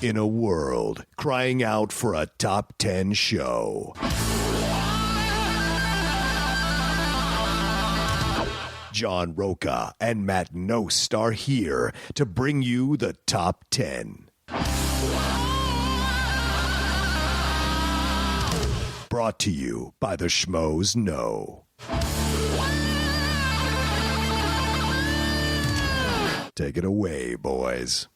in a world crying out for a top 10 show. John Rocha and Matt Knost are here to bring you the top 10. Brought to you by the Schmoes Know. Take it away, boys.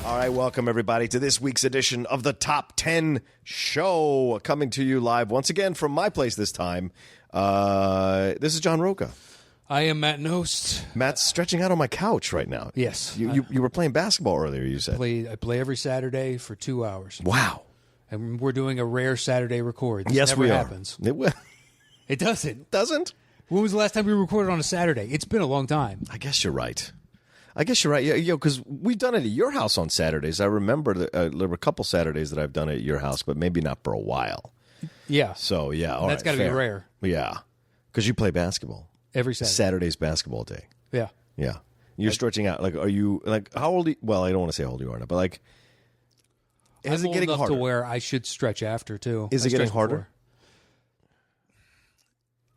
All right, welcome everybody to this week's edition of the Top 10 Show, coming to you live once again from my place this time. This is John Rocha. I am Matt Knost. Matt's stretching out on my couch right now. Yes. You were playing basketball earlier, you said. I play every Saturday for 2 hours. Wow. And we're doing a rare Saturday record. This yes, never we happens. It will. It doesn't. Doesn't? When was the last time we recorded on a Saturday? It's been a long time. I guess you're right. Yeah, because we've done it at your house on Saturdays. I remember there were a couple Saturdays that I've done it at your house, but maybe not for a while. Yeah. So, yeah, all That's right, got to be rare. Yeah, because you play basketball. Every Saturday. Saturday's basketball day. Yeah. Yeah. You're stretching out. Like, are you, like, how old? Well, I don't want to say how old you are now, but, like, is I'm it getting old enough harder? to where I should stretch after, too. Is it getting harder?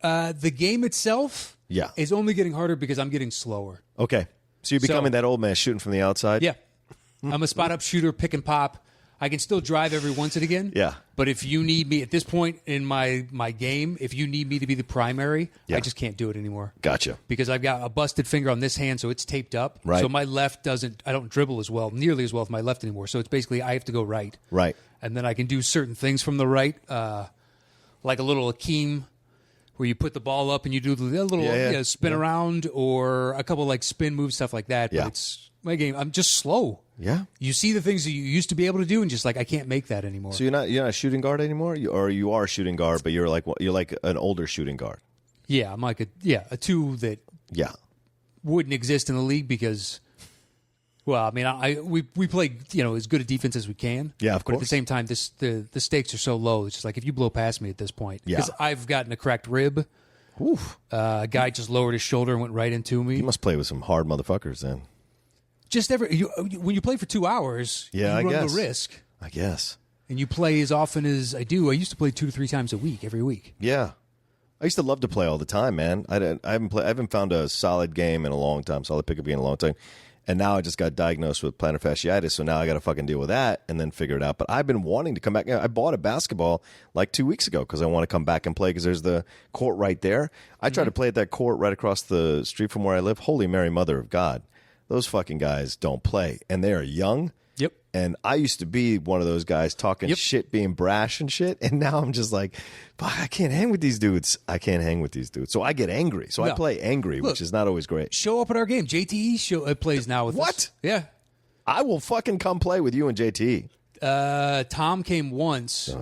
The game itself Yeah. is only getting harder because I'm getting slower. Okay. So you're becoming that old man shooting from the outside? Yeah. I'm a spot-up shooter, pick and pop. I can still drive every once and again. Yeah. But if you need me, at this point in my game, if you need me to be the primary, Yeah. I just can't do it anymore. Gotcha. Because I've got a busted finger on this hand, so it's taped up. Right. So my left I don't dribble as well, nearly as well with my left anymore. So it's basically I have to go right. Right. And then I can do certain things from the right, like a little Akeem, where you put the ball up and you do the little spin around, or a couple like spin moves, stuff like that. Yeah. But it's my game. I'm just slow. Yeah. You see the things that you used to be able to do, and just like I can't make that anymore. So you're not a shooting guard anymore, or you are a shooting guard, but you're like an older shooting guard. Yeah, I'm like a two that wouldn't exist in the league because, well, I mean, we play as good a defense as we can. Yeah, of But at course. the same time, the stakes are so low. It's just like if you blow past me at this point, Yeah. because I've gotten a cracked rib. Oof. A guy just lowered his shoulder and went right into me. You must play with some hard motherfuckers then. Just when you play for 2 hours, you I run guess. the risk. I guess. And you play as often as I do. I used to play 2 to 3 times a week, every week. Yeah. I used to love to play all the time, man. I haven't found a solid game in a long time, solid pickup game in a long time. And now I just got diagnosed with plantar fasciitis, so now I got to fucking deal with that and then figure it out. But I've been wanting to come back. I bought a basketball like 2 weeks ago because I want to come back and play because there's the court right there. I tried to play at that court right across the street from where I live. Holy Mary, Mother of God. Those fucking guys don't play. And they are young. Yep. And I used to be one of those guys talking shit, being brash and shit. And now I'm just like, fuck, I can't hang with these dudes. So I get angry. So I play angry, which is not always great. Show up at our game. JTE plays now with What? us. Yeah. I will fucking come play with you and JT. Tom came once,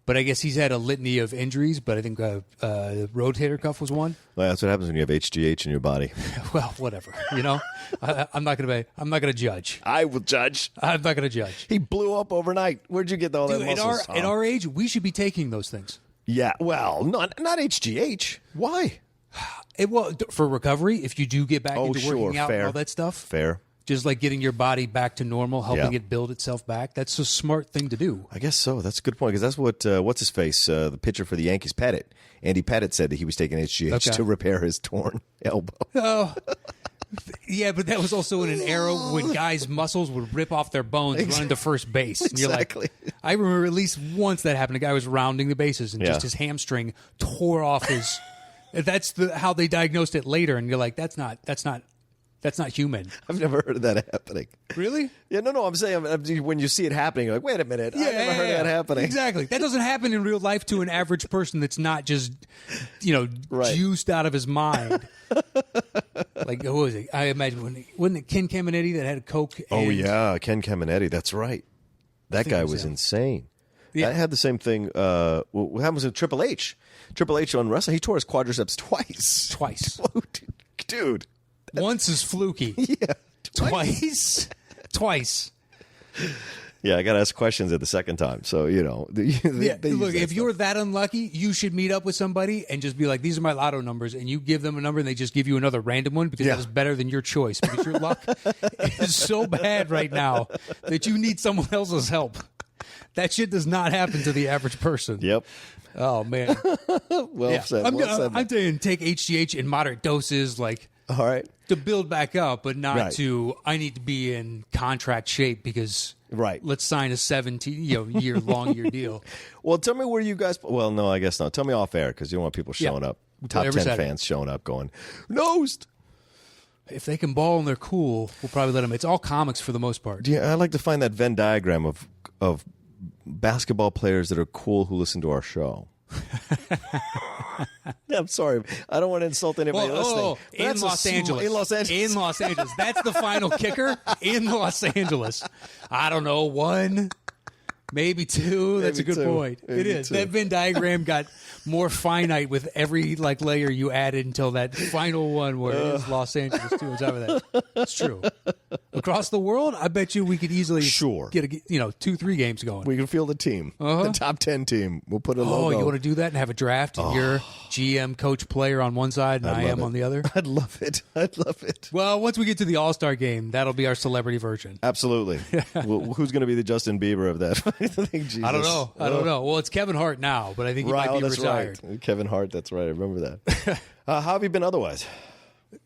but I guess he's had a litany of injuries, but I think rotator cuff was one. Well, that's what happens when you have HGH in your body. Well, whatever. I'm not gonna judge. I will judge. I'm not gonna judge. He blew up overnight. Where'd you get all that muscles, Tom? At our age, we should be taking those things. Yeah, well, not HGH. Why? For recovery, if you do get back into working out fair. and all that stuff. Fair. Just like getting your body back to normal, helping it build itself back. That's a smart thing to do. I guess so. That's a good point because that's what what's his face, the pitcher for the Yankees, Pettit. Andy Pettit said that he was taking HGH to repair his torn elbow. Oh, yeah, but that was also in an era when guys' muscles would rip off their bones running to first base. And Exactly. You're like, I remember at least once that happened. A guy was rounding the bases and just his hamstring tore off his. That's how they diagnosed it later, and you're like, that's not human. I've never heard of that happening. Really? Yeah, no. I'm saying when you see it happening, you're like, wait a minute, I never heard of that happening. Exactly. That doesn't happen in real life to an average person that's not just, juiced out of his mind. Like, who was it? I imagine wasn't it Ken Caminetti that had Coke? Oh yeah, Ken Caminetti. That's right. That guy was insane. Yeah. I had the same thing. What happened with Triple H? Triple H on wrestling, he tore his quadriceps twice. Dude. Once is fluky. Yeah. Twice. Yeah, I got to ask questions at the second time. So, they Look, use if that you're stuff. that unlucky, you should meet up with somebody and just be like, these are my lotto numbers, and you give them a number and they just give you another random one because that is better than your choice, because your luck is so bad right now that you need someone else's help. That shit does not happen to the average person. Yep. Oh, man. Well said. I'm saying take HGH in moderate doses, like, All right. to build back up, but not Right. to, I need to be in contract shape because Right. let's sign a 17 long year deal. Well, tell me where you guys. Well, no, I guess not. Tell me off air because you don't want people showing up. Top Every 10 Saturday. fans showing up going, Knost. If they can ball and they're cool, we'll probably let them. It's all comics for the most part. Yeah, I like to find that Venn diagram of basketball players that are cool who listen to our show. I'm sorry. I don't want to insult anybody listening. But In that's Los Angeles. In Los Angeles. In Los Angeles. That's the final kicker. In Los Angeles. I don't know, 1, maybe 2. That's a Maybe good 2. point. Maybe It is. 2. That Venn diagram got more finite with every layer you added until that final one where it's Los Angeles too on top of that. It's true. Across the world, I bet you we could easily get 2-3 games going. We can field the team. The top 10 team. We'll put a logo. Oh, you want to do that and have a draft? And you're GM, coach, player on one side, and I am on the other? I'd love it. I'd love it. Well, once we get to the All-Star game, that'll be our celebrity version. Absolutely. Well, who's going to be the Justin Bieber of that? I don't know. Well, it's Kevin Hart now, but I think he might be that's retired. Right. Kevin Hart, that's right. I remember that. How have you been otherwise?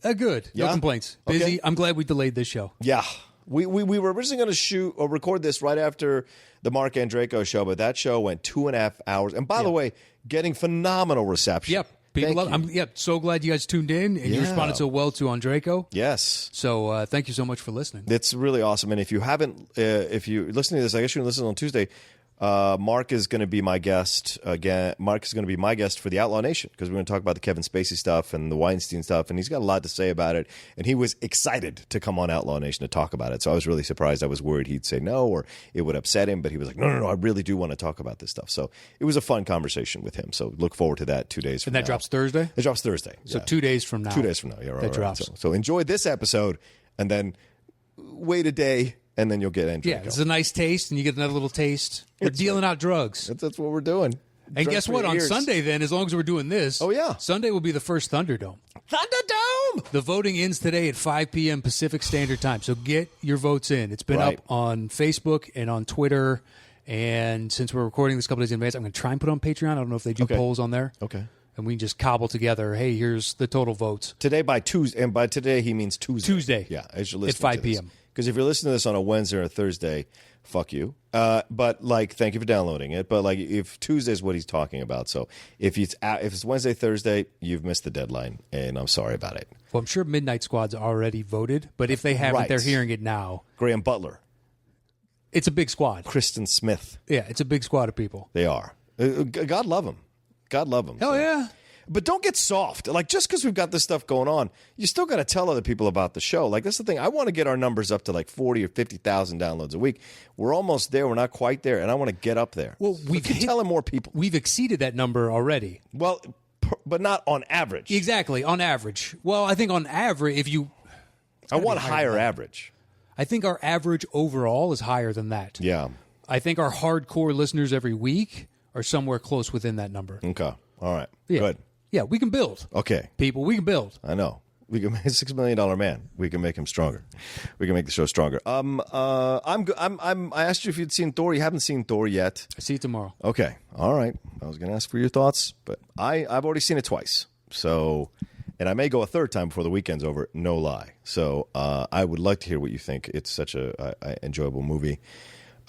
Good. No Yeah? complaints. Busy. Okay. I'm glad we delayed this show. Yeah. We were originally going to shoot or record this right after the Marc and Draco show, but that show went 2.5 hours. And by the way, getting phenomenal reception. Yep. People love. I'm so glad you guys tuned in and you responded so well to on Draco. Yes. So thank you so much for listening. It's really awesome. And if you haven't, if you're listening to this, I guess you can listen on Tuesday. Marc is going to be my guest again. Marc is going to be my guest for the Outlaw Nation because we're going to talk about the Kevin Spacey stuff and the Weinstein stuff, and he's got a lot to say about it. And he was excited to come on Outlaw Nation to talk about it. So I was really surprised. I was worried he'd say no or it would upset him, but he was like, no, I really do want to talk about this stuff. So it was a fun conversation with him. So look forward to that 2 days from now. And that drops Thursday? It drops Thursday. So 2 days from now. 2 days from now. Yeah, right. That drops. So enjoy this episode and then wait a day. And then you'll get Andrew. Yeah, it's a nice taste, and you get another little taste. We're dealing out drugs. That's what we're doing. And Drugs guess for what? your On ears. Sunday, then, as long as we're doing this, Sunday will be the first Thunderdome. Thunderdome! The voting ends today at 5 p.m. Pacific Standard Time. So get your votes in. It's been up on Facebook and on Twitter. And since we're recording this a couple days in advance, I'm going to try and put it on Patreon. I don't know if they do polls on there. Okay. And we can just cobble together, hey, here's the total votes. Today by Tuesday, and by today he means Tuesday. Tuesday. Yeah, as you're listening at 5 to this. p.m. Because if you're listening to this on a Wednesday or a Thursday, fuck you. But thank you for downloading it. But if Tuesday is what he's talking about, so if it's Wednesday, Thursday, you've missed the deadline, and I'm sorry about it. Well, I'm sure Midnight Squad's already voted, but if they haven't, they're hearing it now. Graham Butler, it's a big squad. Kristen Smith, yeah, it's a big squad of people. they are. God love them. God love them. Hell yeah. But don't get soft. Just because we've got this stuff going on, you still got to tell other people about the show. That's the thing. I want to get our numbers up to 40 or 50,000 downloads a week. We're almost there. We're not quite there, and I want to get up there. Well, we've keep telling more people. We've exceeded that number already. Well, but not on average. Exactly, on average. Well, I think on average, I want higher average. I think our average overall is higher than that. Yeah. I think our hardcore listeners every week are somewhere close within that number. Okay. All right. Yeah. Good. Yeah, we can build. Okay. People, we can build. I know. We can make a $6 million man. We can make him stronger. We can make the show stronger. I asked you if you'd seen Thor. You haven't seen Thor yet. I see you tomorrow. Okay. All right. I was going to ask for your thoughts, but I've already seen it twice. So, and I may go a third time before the weekend's over. No lie. So I would like to hear what you think. It's such a enjoyable movie.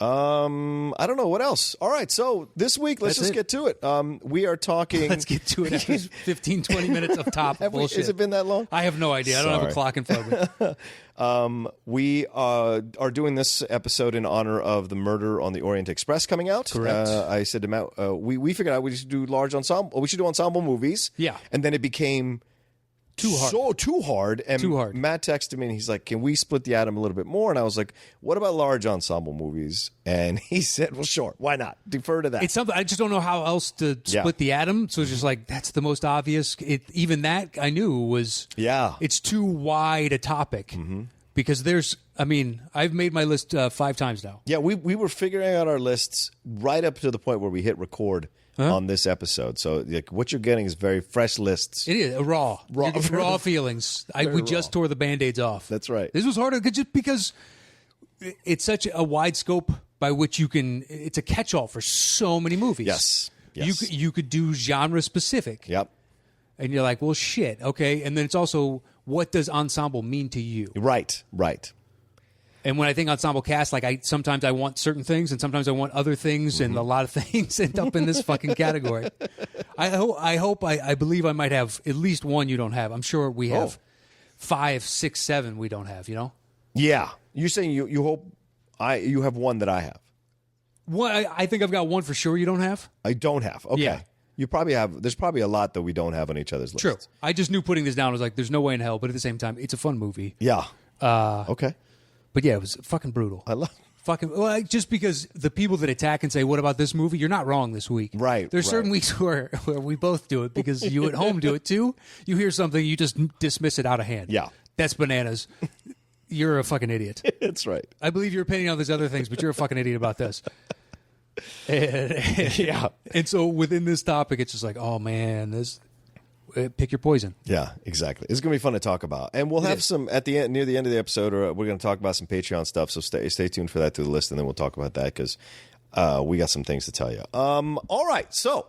I don't know what else. All right, so this week let's just get to it. We are talking. Let's get to it after 15, 20 minutes of top bullshit. Has it been that long? I have no idea. I don't have a clock in front of me. We are doing this episode in honor of the murder on the Orient Express coming out. Correct. I said to Matt, we figured out we should do large ensemble. We should do ensemble movies. Yeah. And then it became too hard. And too hard. Matt texted me and he's like, can we split the atom a little bit more? And I was like, what about large ensemble movies? And he said, well, sure. Why not? Defer to that. It's something I just don't know how else to split the atom. So it's just that's the most obvious. Even that I knew was, it's too wide a topic because there's I mean, I've made my list 5 times now. Yeah, we were figuring out our lists right up to the point where we hit record on this episode. So like, what you're getting is very fresh lists. It is raw feelings. We just tore the Band-Aids off. That's right. This was harder just because it's such a wide scope by which you can. It's a catch-all for so many movies. Yes. You could do genre specific. Yep. And you're like, well, shit, okay. And then it's also, what does ensemble mean to you? Right. And when I think ensemble cast, like sometimes I want certain things, and sometimes I want other things, and a lot of things end up in this fucking category. I believe I might have at least one you don't have. I'm sure we have 5, 6, 7 we don't have. You know? Yeah. You're saying you hope you have one that I have. One, I think I've got one for sure you don't have. I don't have. Okay. Yeah. You probably have. There's probably a lot that we don't have on each other's lists. True. I just knew putting this down. I was like, there's no way in hell. But at the same time, it's a fun movie. Yeah. Okay. But yeah, it was fucking brutal. I love. Just because the people that attack and say, "What about this movie?" You're not wrong this week. Right. There's certain weeks where we both do it because you at home do it too. You hear something, you just dismiss it out of hand. Yeah. That's bananas. You're a fucking idiot. That's right. I believe your opinion on these other things, but you're a fucking idiot about this. And so within this topic, it's just like, oh man, pick your poison. Yeah, exactly. It's gonna be fun to talk about, and we'll have some at the end, near the end of the episode, or we're gonna talk about some Patreon stuff. So stay tuned for that through the list, and then we'll talk about that because we got some things to tell you. All right, so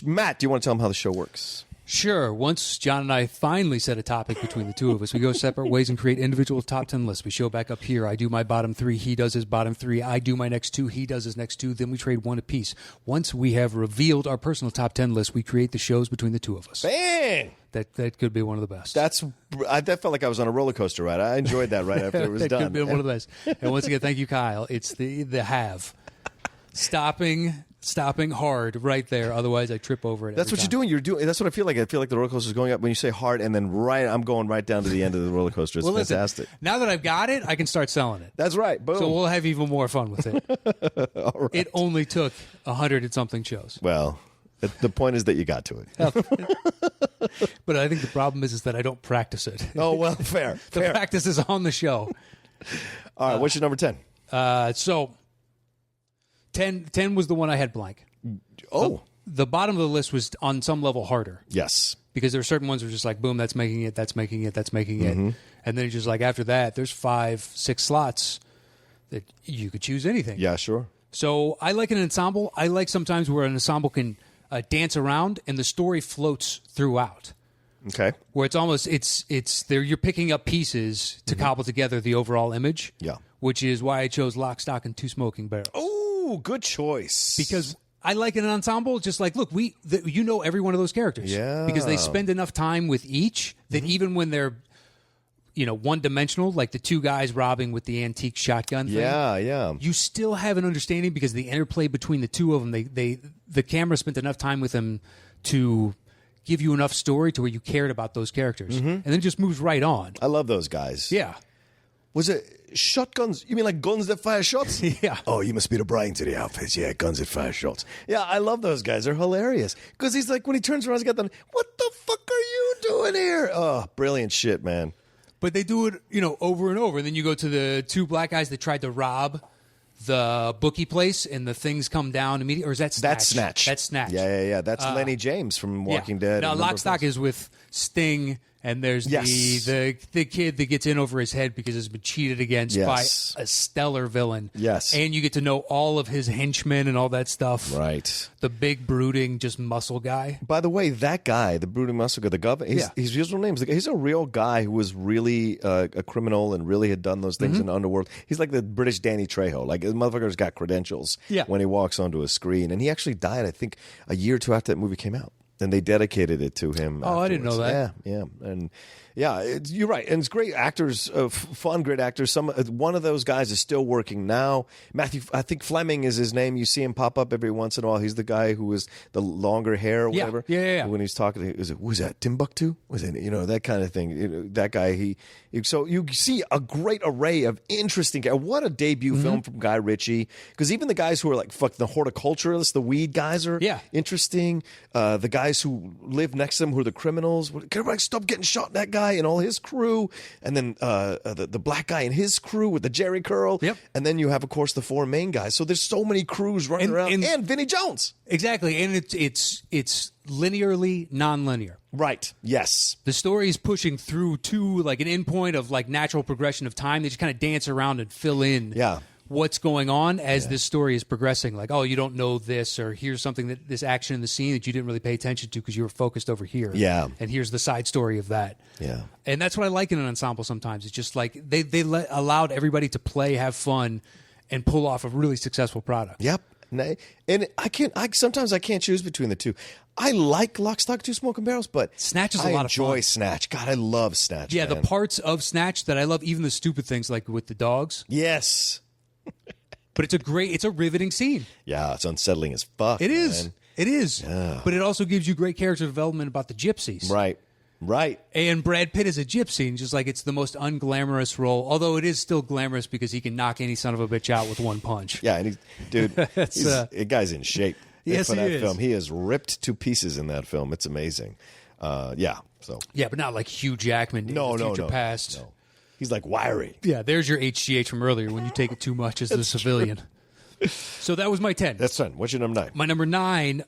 Matt, do you want to tell them how the show works? Sure. Once John and I finally set a topic between the two of us, we go separate ways and create individual top 10 lists. We show back up here. I do my bottom 3. He does his bottom 3. I do my next 2. He does his next 2. Then we trade one apiece. Once we have revealed our personal top 10 list, we create the shows between the two of us. Bang! That could be one of the best. That felt like I was on a roller coaster ride. I enjoyed that right after it was that done. That could be one of the best. And once again, thank you, Kyle. It's the have. Stopping hard right there. Otherwise, I trip over it. That's what you're doing. That's what I feel like. I feel like the roller coaster is going up when you say hard, and then I'm going right down to the end of the roller coaster. It's fantastic. Listen, now that I've got it, I can start selling it. That's right. Boom. So we'll have even more fun with it. All right. It only took 100 and something shows. Well, the point is that you got to it. But I think the problem is that I don't practice it. Oh, well, fair. The practice is on the show. All right. What's your number 10? So 10 was the one I had blank. Oh. The bottom of the list was on some level harder. Yes. Because there are certain ones that are just like, boom, that's making it, that's making it, that's making it. And then it's just like, after that, there's 5, 6 slots that you could choose anything. Yeah, sure. So I like an ensemble. I like sometimes where an ensemble can dance around and the story floats throughout. Okay. Where it's almost, it's there. You're picking up pieces to cobble together the overall image. Yeah. Which is why I chose Lock, Stock, and Two Smoking Barrels. Oh, good choice. Because I like an ensemble. Just like, look, you know every one of those characters. Yeah. Because they spend enough time with each that even when they're, one-dimensional, like the two guys robbing with the antique shotgun thing. Yeah. You still have an understanding because the interplay between the two of them, the camera spent enough time with them to give you enough story to where you cared about those characters. And then it just moves right on. I love those guys. Yeah. Was it shotguns? You mean like guns that fire shots? Yeah. Oh, you must be the Brian to the outfits. Yeah, guns that fire shots. Yeah, I love those guys. They're hilarious. Because he's like, when he turns around, he's got them, what the fuck are you doing here? Oh, brilliant shit, man. But they do it, over and over. And then you go to the two black guys that tried to rob the bookie place, and the things come down immediately. Or is that Snatch? That's Snatch. That's Snatch. Yeah. That's Lenny James from Walking Dead. Now, Lock, Stock is with Sting, and there's the kid that gets in over his head because has been cheated against by a stellar villain. Yes. And you get to know all of his henchmen and all that stuff. Right. The big, brooding, just muscle guy. By the way, that guy, the brooding muscle guy, the governor, his real name is, he's a real guy who was really a criminal and really had done those things in the underworld. He's like the British Danny Trejo. Like, the motherfucker's got credentials when he walks onto a screen. And he actually died, I think, a year or two after that movie came out. And they dedicated it to him. Oh, afterwards. I didn't know that. Yeah. And you're right. And it's great actors, fun, great actors. One of those guys is still working now. Matthew, I think Fleming is his name. You see him pop up every once in a while. He's the guy who was the longer hair or whatever. Yeah. When he's talking, was that Timbuktu? Was it, that kind of thing. That guy, so you see a great array of interesting guys. What a debut film from Guy Ritchie. Because even the guys who are like, fuck, the horticulturalists, the weed guys are interesting. The guys guys who live next to him who are the criminals. Can everybody stop getting shot? That guy and all his crew, and then the black guy and his crew with the Jerry curl. Yep. And then you have, of course, the 4 main guys. So there's so many crews running around, and Vinnie Jones. Exactly, and it's linearly non-linear. Right. Yes. The story is pushing through to like an endpoint of like natural progression of time. They just kind of dance around and fill in what's going on as this story is progressing. Like, oh, you don't know this, or here's something that this action in the scene that you didn't really pay attention to because you were focused over here. Yeah. And here's the side story of that. Yeah. And that's what I like in an ensemble sometimes. It's just like they allowed everybody to play, have fun, and pull off a really successful product. Yep. And sometimes I can't choose between the two. I like Lock, Stock, Two Smoking Barrels, but Snatch is a lot of fun. I enjoy Snatch. God, I love Snatch. Yeah, man. the parts of Snatch that I love, even the stupid things like with the dogs. Yes. But it's a riveting scene. Yeah, it's unsettling as fuck. It is. Man. It is. Yeah. But it also gives you great character development about the gypsies. Right. And Brad Pitt is a gypsy, and just like it's the most unglamorous role, although it is still glamorous because he can knock any son of a bitch out with one punch. Yeah, and the guy's in shape. Yes, for that he is. film. He is ripped to pieces in that film. It's amazing. Yeah. But not like Hugh Jackman in the future past. No. He's like wiry. Yeah, there's your HGH from earlier when you take it too much as the civilian. So that was my 10. That's 10. What's your number 9? My number 9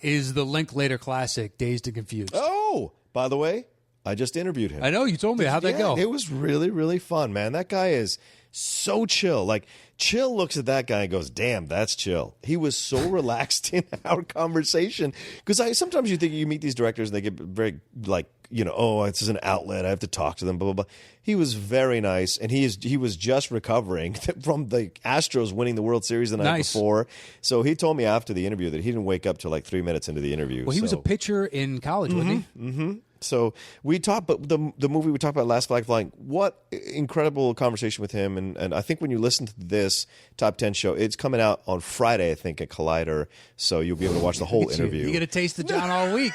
is the Linklater classic, Dazed and Confused. Oh, by the way, I just interviewed him. I know, you told me. How'd that go? It was really, really fun, man. That guy is so chill. Like, Chill looks at that guy and goes, damn, that's Chill. He was so relaxed in our conversation. Because sometimes you think you meet these directors and they get very, like, oh, this is an outlet. I have to talk to them, blah, blah, blah. He was very nice, and he was just recovering from the Astros winning the World Series the night before. So he told me after the interview that he didn't wake up till like 3 minutes into the interview. Well, he was a pitcher in college, wasn't he? Mm-hmm. So we talked, but the movie we talked about, Last Flag Flying, what incredible conversation with him. And I think when you listen to this Top 10 show, it's coming out on Friday, I think, at Collider. So you'll be able to watch the whole interview. You get a taste of John all week.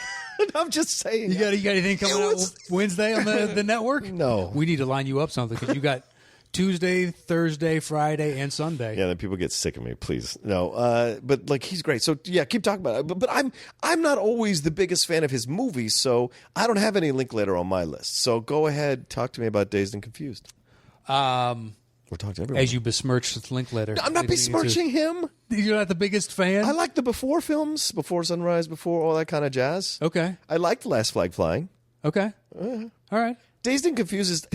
I'm just saying. You got anything coming out Wednesday on the network? No. We need to line you up something because you got Tuesday, Thursday, Friday, and Sunday. Yeah, then people get sick of me, please. No, but like he's great. So yeah, keep talking about it. But I'm not always the biggest fan of his movies, so I don't have any Linklater on my list. So go ahead, talk to me about Dazed and Confused. We're talking to everyone. As you besmirched Linklater. I'm not besmirching him. You're not the biggest fan? I like the Before films, Before Sunrise, Before all that kind of jazz. Okay. I liked Last Flag Flying. Okay. All right. Dazed and Confused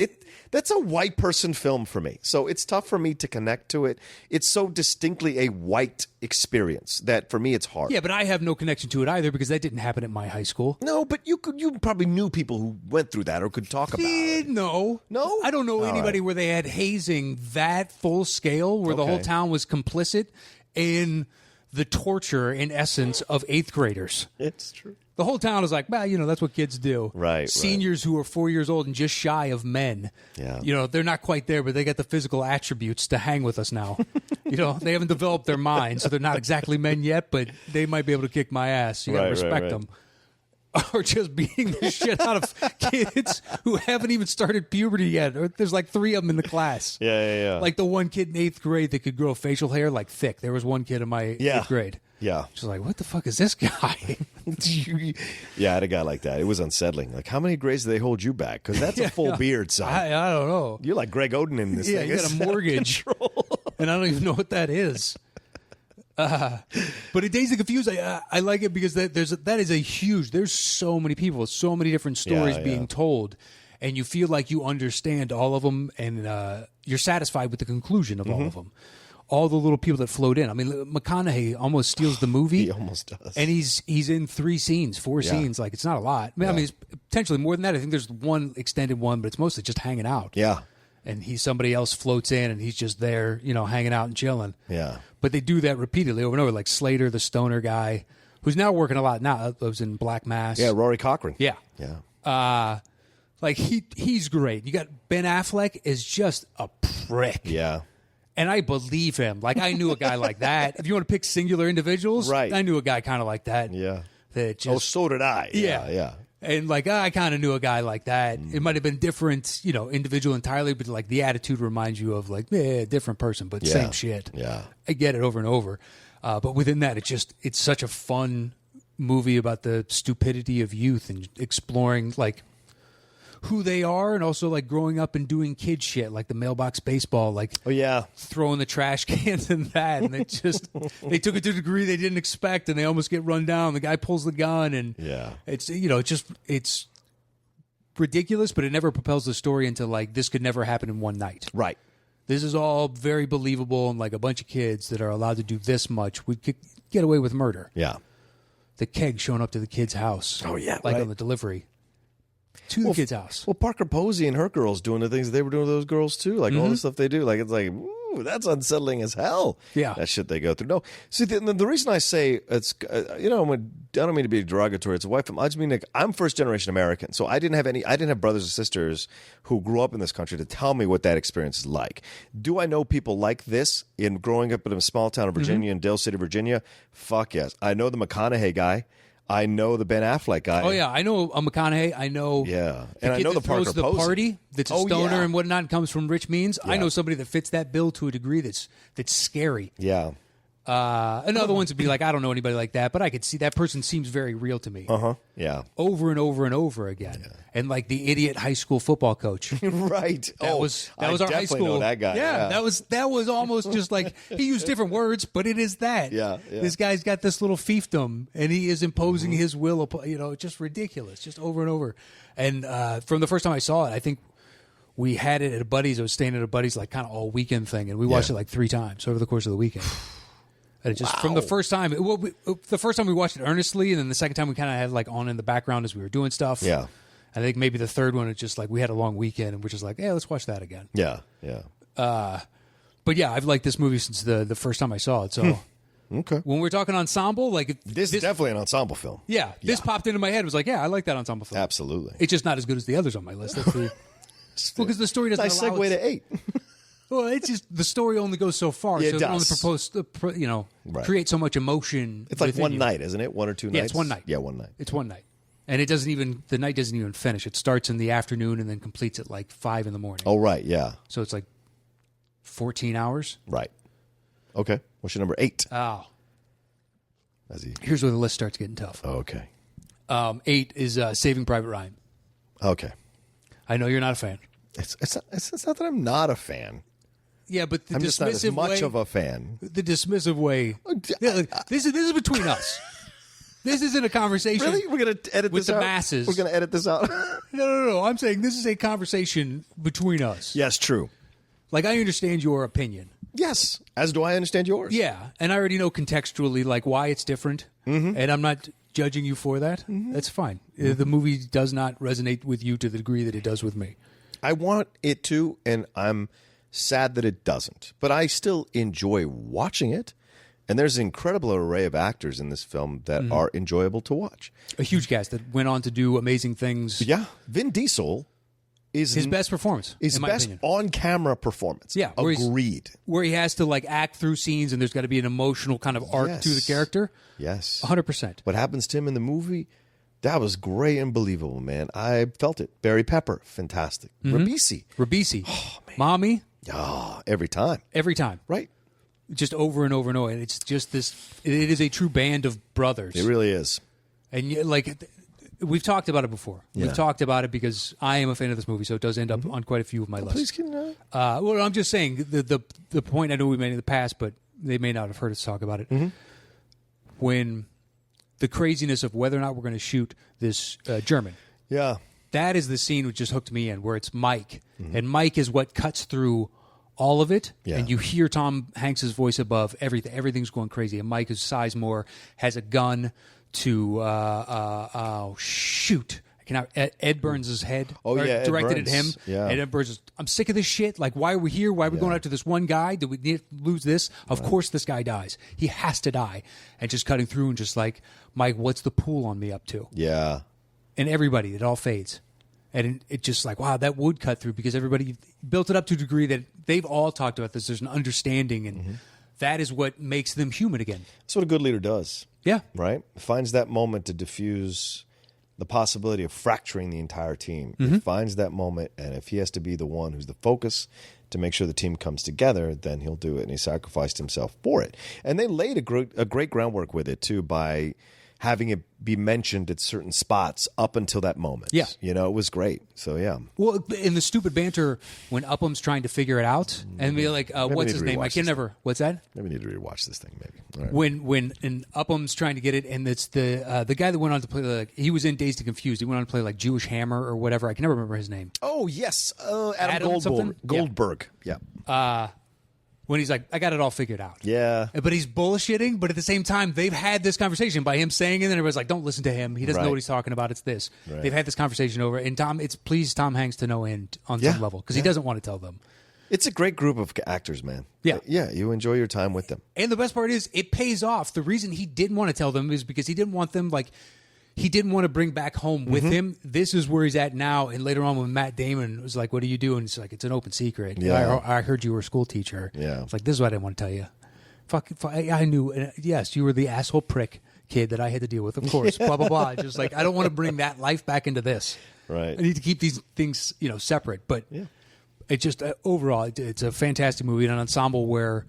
that's a white person film for me. So it's tough for me to connect to it. It's so distinctly a white experience that for me it's hard. Yeah, but I have no connection to it either because that didn't happen at my high school. No, but you probably knew people who went through that or could talk about it. No. I don't know anybody where they had hazing that full scale where the whole town was complicit in the torture, in essence, of 8th graders. It's true. The whole town is like, well, that's what kids do. Right. Seniors who are 4 years old and just shy of men. Yeah. They're not quite there, but they got the physical attributes to hang with us now. They haven't developed their minds, so they're not exactly men yet, but they might be able to kick my ass. You got to respect them. Or just beating the shit out of kids who haven't even started puberty yet. Or there's like 3 of them in the class. Yeah. Like the one kid in 8th grade that could grow facial hair like thick. There was one kid in my 8th grade. Yeah. Just like, what the fuck is this guy? Yeah, I had a guy like that. It was unsettling. Like, how many grades do they hold you back? Because that's a full beard, son. I don't know. You're like Greg Oden in this thing. Yeah, you got a mortgage. And I don't even know what that is. But in Dazed and Confused, I like it because that is a huge. There's so many people, so many different stories being told, and you feel like you understand all of them, and you're satisfied with the conclusion of all of them. All the little people that float in. I mean, McConaughey almost steals the movie. He almost does, and he's in 3 scenes, 4 scenes. Like it's not a lot. I mean, it's potentially more than that. I think there's one extended one, but it's mostly just hanging out. Yeah. And somebody else floats in, and he's just there, hanging out and chilling. Yeah. But they do that repeatedly over and over. Like Slater, the stoner guy, who's now working a lot now, lives in Black Mass. Yeah, Rory Cochrane. Yeah. Yeah. Like he's great. You got Ben Affleck is just a prick. Yeah. And I believe him. Like I knew a guy like that. If you want to pick singular individuals, right. I knew a guy kind of like that. Yeah. That just, so did I. Yeah. And like I kind of knew a guy like that. It might have been different, individual entirely, but like the attitude reminds you of like, different person, but same shit. Yeah. I get it over and over. But within that, it's such a fun movie about the stupidity of youth and exploring like who they are, and also like growing up and doing kid shit like the mailbox baseball, like throwing the trash cans and that, and they took it to a degree they didn't expect, and they almost get run down. The guy pulls the gun, and it's ridiculous, but it never propels the story into like this could never happen in one night. Right. This is all very believable, and like a bunch of kids that are allowed to do this much would get away with murder. Yeah. The keg showing up to the kid's house. Oh yeah, like right. on the delivery. To the kid's house. Well, Parker Posey and her girls doing the things they were doing to those girls too, like all the stuff they do. Like it's like, ooh, that's unsettling as hell. Yeah, that shit they go through. No, see, the reason I say it's, I don't mean to be derogatory. It's a wife. I just mean like I'm first generation American, so I didn't have brothers or sisters who grew up in this country to tell me what that experience is like. Do I know people like this in growing up in a small town of Virginia, in Dale City, Virginia? Fuck yes, I know the McConaughey guy. I know the Ben Affleck guy. Oh yeah, I know a McConaughey. I know and I know the Parker Posey. The party that's a stoner and whatnot and comes from rich means. Yeah. I know somebody that fits that bill to a degree that's scary. Yeah. And other ones would be like, I don't know anybody like that, but I could see that person seems very real to me. Yeah. Over and over and over again. Yeah. And like the idiot high school football coach. Right. That was our high school. Know that guy. Yeah, that was almost just like he used different words, but it is that. Yeah. This guy's got this little fiefdom, and he is imposing his will. Just ridiculous, just over and over. And from the first time I saw it, I think we had it at a buddy's. I was staying at a buddy's, like kind of all weekend thing, and we watched it like 3 times over the course of the weekend. And it just from the first time, the first time we watched it earnestly, and then the second time we kind of had like on in the background as we were doing stuff. Yeah. I think maybe the third one, it's just like we had a long weekend, and we're just like, yeah, let's watch that again. Yeah. But yeah, I've liked this movie since the first time I saw it. So okay, when we're talking ensemble, like this is definitely an ensemble film. Yeah, this popped into my head. It was like, yeah, I like that ensemble film. Absolutely. It's just not as good as the others on my list. That's because the story doesn't. Nice allow segue to 8. Well, it's just the story only goes so far. Yeah, so it does. Only create so much emotion. It's like one night, isn't it? 1 or 2 nights. Yeah, it's one night. Yeah, one night. It's one night, and the night doesn't even finish. It starts in the afternoon and then completes at like 5 in the morning. Oh, right, yeah. So it's like 14 hours. Right. Okay. What's your number 8? Oh, here's where the list starts getting tough. Oh, okay. 8 is Saving Private Ryan. Okay. I know you're not a fan. It's not that I'm not a fan. Yeah, but the I'm dismissive just not as much way, of a fan. The dismissive way. This is between us. This isn't a conversation. Really? We're going to edit with this out? the masses. We're going to edit this out? No. I'm saying this is a conversation between us. Yes, true. Like, I understand your opinion. Yes, as do I understand yours. Yeah, and I already know contextually like why it's different, and I'm not judging you for that. That's fine. The movie does not resonate with you to the degree that it does with me. I want it to, and I'm sad that it doesn't. But I still enjoy watching it. And there's an incredible array of actors in this film that are enjoyable to watch. A huge cast that went on to do amazing things. Yeah. Vin Diesel is his best performance. His best on-camera performance. Yeah. Agreed. Where he has to like act through scenes and there's got to be an emotional kind of arc to the character. Yes. 100%. What happens to him in the movie, that was great and believable, man. I felt it. Barry Pepper, fantastic. Ribisi. Oh, man. Mommy. Oh, every time. Every time. Right. Just over and over and over. And it's just this, it is a true band of brothers. It really is. And like, we've talked about it before. Yeah. We've talked about it because I am a fan of this movie, so it does end up on quite a few of my lists. Please well, I'm just saying, the point I know we made in the past, but they may not have heard us talk about it. When the craziness of whether or not we're going to shoot this German. Yeah. That is the scene which just hooked me in, where it's Mike. And Mike is what cuts through all of it. Yeah. And you hear Tom Hanks' voice above everything. Everything's going crazy. And Mike, who's Sizemore, has a gun to shoot. Ed Burns' head. Oh, yeah. Directed at him. Yeah. And Ed Burns is, I'm sick of this shit. Like, why are we here? Why are we going after this one guy? Did we need to lose this? Of course this guy dies. He has to die. And just cutting through and just like, Mike, what's the pool on me up to? Yeah. And everybody, it all fades. And it just like, wow, that would cut through because everybody built it up to a degree that they've all talked about this. There's an understanding, and that is what makes them human again. That's what a good leader does. Yeah. Right? Finds that moment to diffuse the possibility of fracturing the entire team. He finds that moment, and if he has to be the one who's the focus to make sure the team comes together, then he'll do it, and he sacrificed himself for it. And they laid a great groundwork with it, too, by having it be mentioned at certain spots up until that moment. Yeah. You know, it was great. So, yeah. Well, in the stupid banter when Upham's trying to figure it out and be like, what's his name? I can never. What's that? Maybe need to rewatch this thing, maybe. All right. When Upham's trying to get it, and it's the guy that went on to play, like, he was in Dazed and Confused. He went on to play like Jewish Hammer or whatever. I can never remember his name. Oh, yes. Adam something? Goldberg. Yeah. When he's like, I got it all figured out. Yeah. But he's bullshitting, but at the same time, they've had this conversation by him saying it, and everybody's like, don't listen to him. He doesn't know what he's talking about. It's this. Right. They've had this conversation over, and it's pleased Tom Hanks to no end on some level, because he doesn't want to tell them. It's a great group of actors, man. Yeah. Yeah, you enjoy your time with them. And the best part is, it pays off. The reason he didn't want to tell them is because he didn't want them, like, he didn't want to bring back home with him. This is where he's at now. And later on when Matt Damon was like, what do you do? And he's like, it's an open secret. Yeah. I heard you were a school teacher. Yeah. It's like, this is what I didn't want to tell you. Fuck, I knew. Yes, you were the asshole prick kid that I had to deal with, of course. Blah, blah, blah. Just like, I don't want to bring that life back into this. Right. I need to keep these things, separate. But it just, overall, it's a fantastic movie and an ensemble where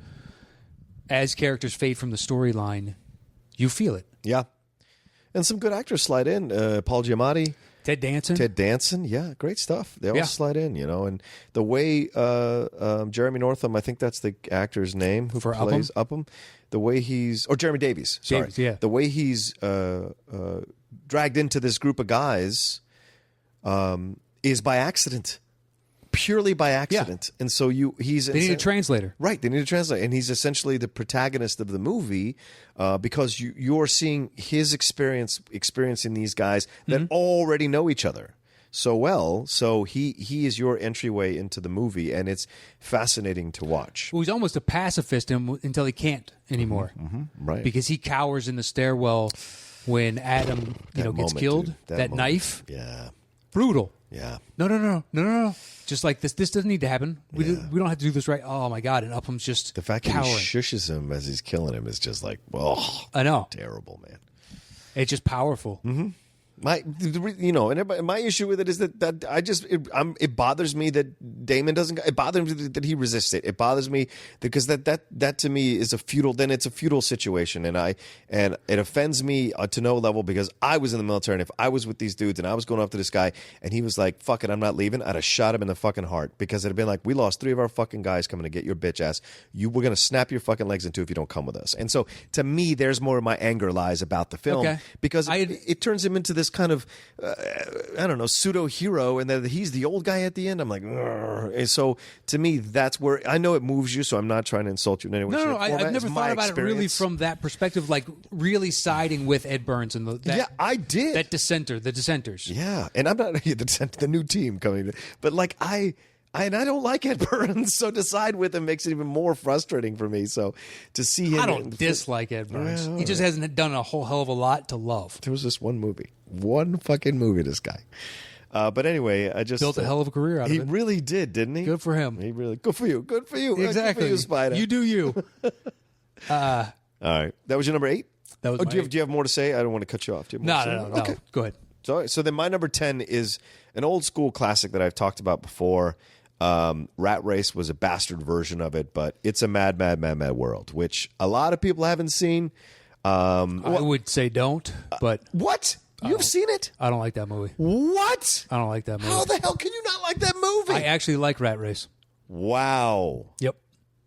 as characters fade from the storyline, you feel it. Yeah. And some good actors slide in. Paul Giamatti. Ted Danson. Yeah, great stuff. They all slide in, and the way Jeremy Northam, I think that's the actor's name who plays Upham. The way or Jeremy Davies, sorry. The way he's dragged into this group of guys is by accident. Purely by accident. And so they need a translator. Right, they need a translator. And he's essentially the protagonist of the movie because you're seeing his experiencing these guys that already know each other so well. So he is your entryway into the movie, and it's fascinating to watch. Well, he's almost a pacifist until he can't anymore. Right. Because he cowers in the stairwell when Adam gets killed. Dude, that knife. Yeah. Brutal. Yeah. No. Just like this doesn't need to happen. We don't have to do this right. Oh my God! And Upham's just the fact cowering. that he shushes him as he's killing him is just like, oh, I know, terrible, man. It's just powerful. My issue with it is that it bothers me that Damon doesn't. It bothers me that he resists it. It bothers me because that to me is a futile. Then it's a futile situation, and it offends me to no level because I was in the military, and if I was with these dudes and I was going after this guy and he was like, "Fuck it, I'm not leaving," I'd have shot him in the fucking heart because it'd have been like, "We lost 3 of our fucking guys coming to get your bitch ass. We're gonna snap your fucking legs in 2 if you don't come with us." And so to me, there's more of my anger lies about the film because it turns him into this kind of I don't know, pseudo hero, and that he's the old guy at the end. I'm like, "Ugh." And so to me, that's where I know it moves you. So I'm not trying to insult you in any way. No, I've never thought about it really from that perspective, like really siding with Ed Burns and I did the dissenters. Yeah, and I'm not the new team coming, but like I don't like Ed Burns, so to side with him makes it even more frustrating for me. So to see him, I don't dislike Ed Burns. He just hasn't done a whole hell of a lot to love. There was this one fucking movie. This guy. But anyway, I just built a hell of a career out of it. He really did, didn't he? Good for him. He really good for you. Good for you. Exactly. Good for you, Spider. You do you. All right, that was your number 8. That was. Do you have more to say? I don't want to cut you off. Do you have more to say? No. Okay, go ahead. So then my number 10 is an old school classic that I've talked about before. Rat Race was a bastard version of it, but it's a mad world, which a lot of people haven't seen. I would say don't, but what? You've seen it? I don't like that movie. What? I don't like that movie. How the hell can you not like that movie? I actually like Rat Race. Wow. Yep.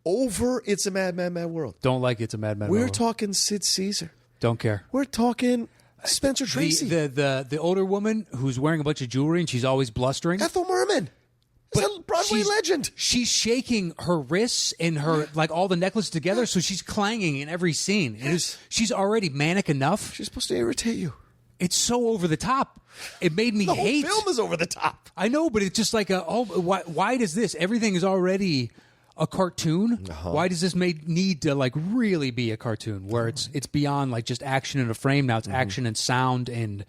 Over It's a Mad World. Don't like It's a Mad World. We're talking Sid Caesar. Don't care. We're talking Spencer Tracy. The older woman who's wearing a bunch of jewelry and she's always blustering. Ethel Merman. But a Broadway legend. She's shaking her wrists and her like all the necklaces together, so she's clanging in every scene. Yes. She's already manic enough. She's supposed to irritate you. It's so over the top. It made me hate. The whole film is over the top. I know, but it's just like why does this? Everything is already a cartoon. Why does this need to like really be a cartoon where it's beyond like just action in a frame? Now it's action and sound and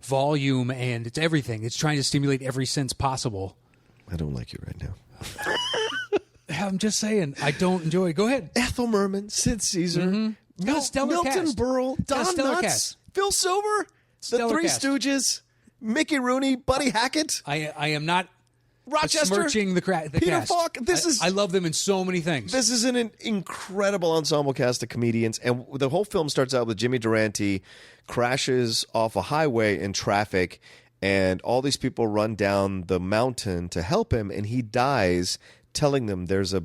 volume and it's everything. It's trying to stimulate every sense possible. I don't like you right now. I'm just saying, I don't enjoy it. Go ahead. Ethel Merman, Sid Caesar, Milton cast. Berle, Don Knotts, cast. Phil Silver, the Three cast. Stooges, Mickey Rooney, Buddy Hackett. I am not Rochester, smirching the Peter cast. Falk. I love them in so many things. This is an incredible ensemble cast of comedians, and the whole film starts out with Jimmy Durante crashes off a highway in traffic, and all these people run down the mountain to help him, and he dies, telling them there's a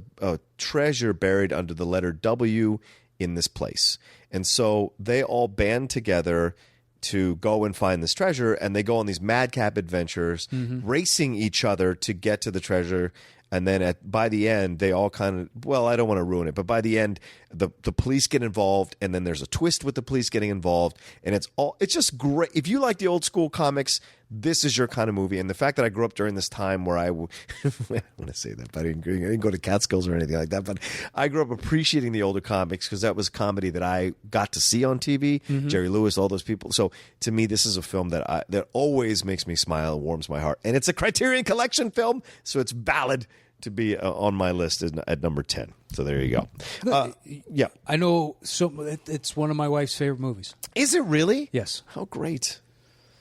treasure buried under the letter W in this place. And so they all band together to go and find this treasure, and they go on these madcap adventures, racing each other to get to the treasure. And then by the end, they all kind of, well, I don't want to ruin it, but by the end, the police get involved, and then there's a twist with the police getting involved, and it's just great. If you like the old school comics, this is your kind of movie. And the fact that I grew up during this time where I want to say that, but I didn't go to Catskills or anything like that, but I grew up appreciating the older comics because that was comedy that I got to see on TV, Jerry Lewis, all those people. So to me, this is a film that always makes me smile and warms my heart. And it's a Criterion Collection film, so it's valid to be on my list at number 10. So there you go. Yeah. I know. So it's one of my wife's favorite movies. Is it really? Yes. How great.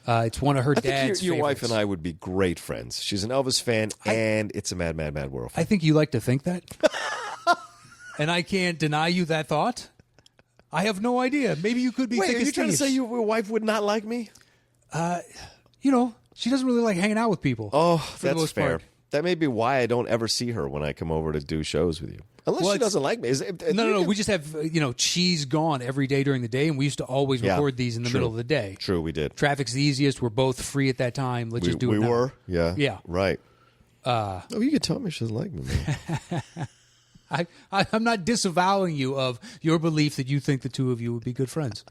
It's one of her I dad's think your wife favorites. and I would be great friends. She's an Elvis fan, and it's a Mad, Mad, Mad World fan. I think you like to think that. And I can't deny you that thought. I have no idea. Maybe you could be Wait, thick are as you trying to thieves. say your wife would not like me? She doesn't really like hanging out with people. Oh, for the that's most fair. part. That may be why I don't ever see her when I come over to do shows with you. Unless she doesn't like me. No. We just have, she's gone every day during the day, and we used to always record these in the middle of the day. True, we did. Traffic's the easiest. We're both free at that time. Let's just do it now. We were? Yeah. Yeah. Right. You can tell me she doesn't like me, man. I'm not disavowing you of your belief that you think the two of you would be good friends.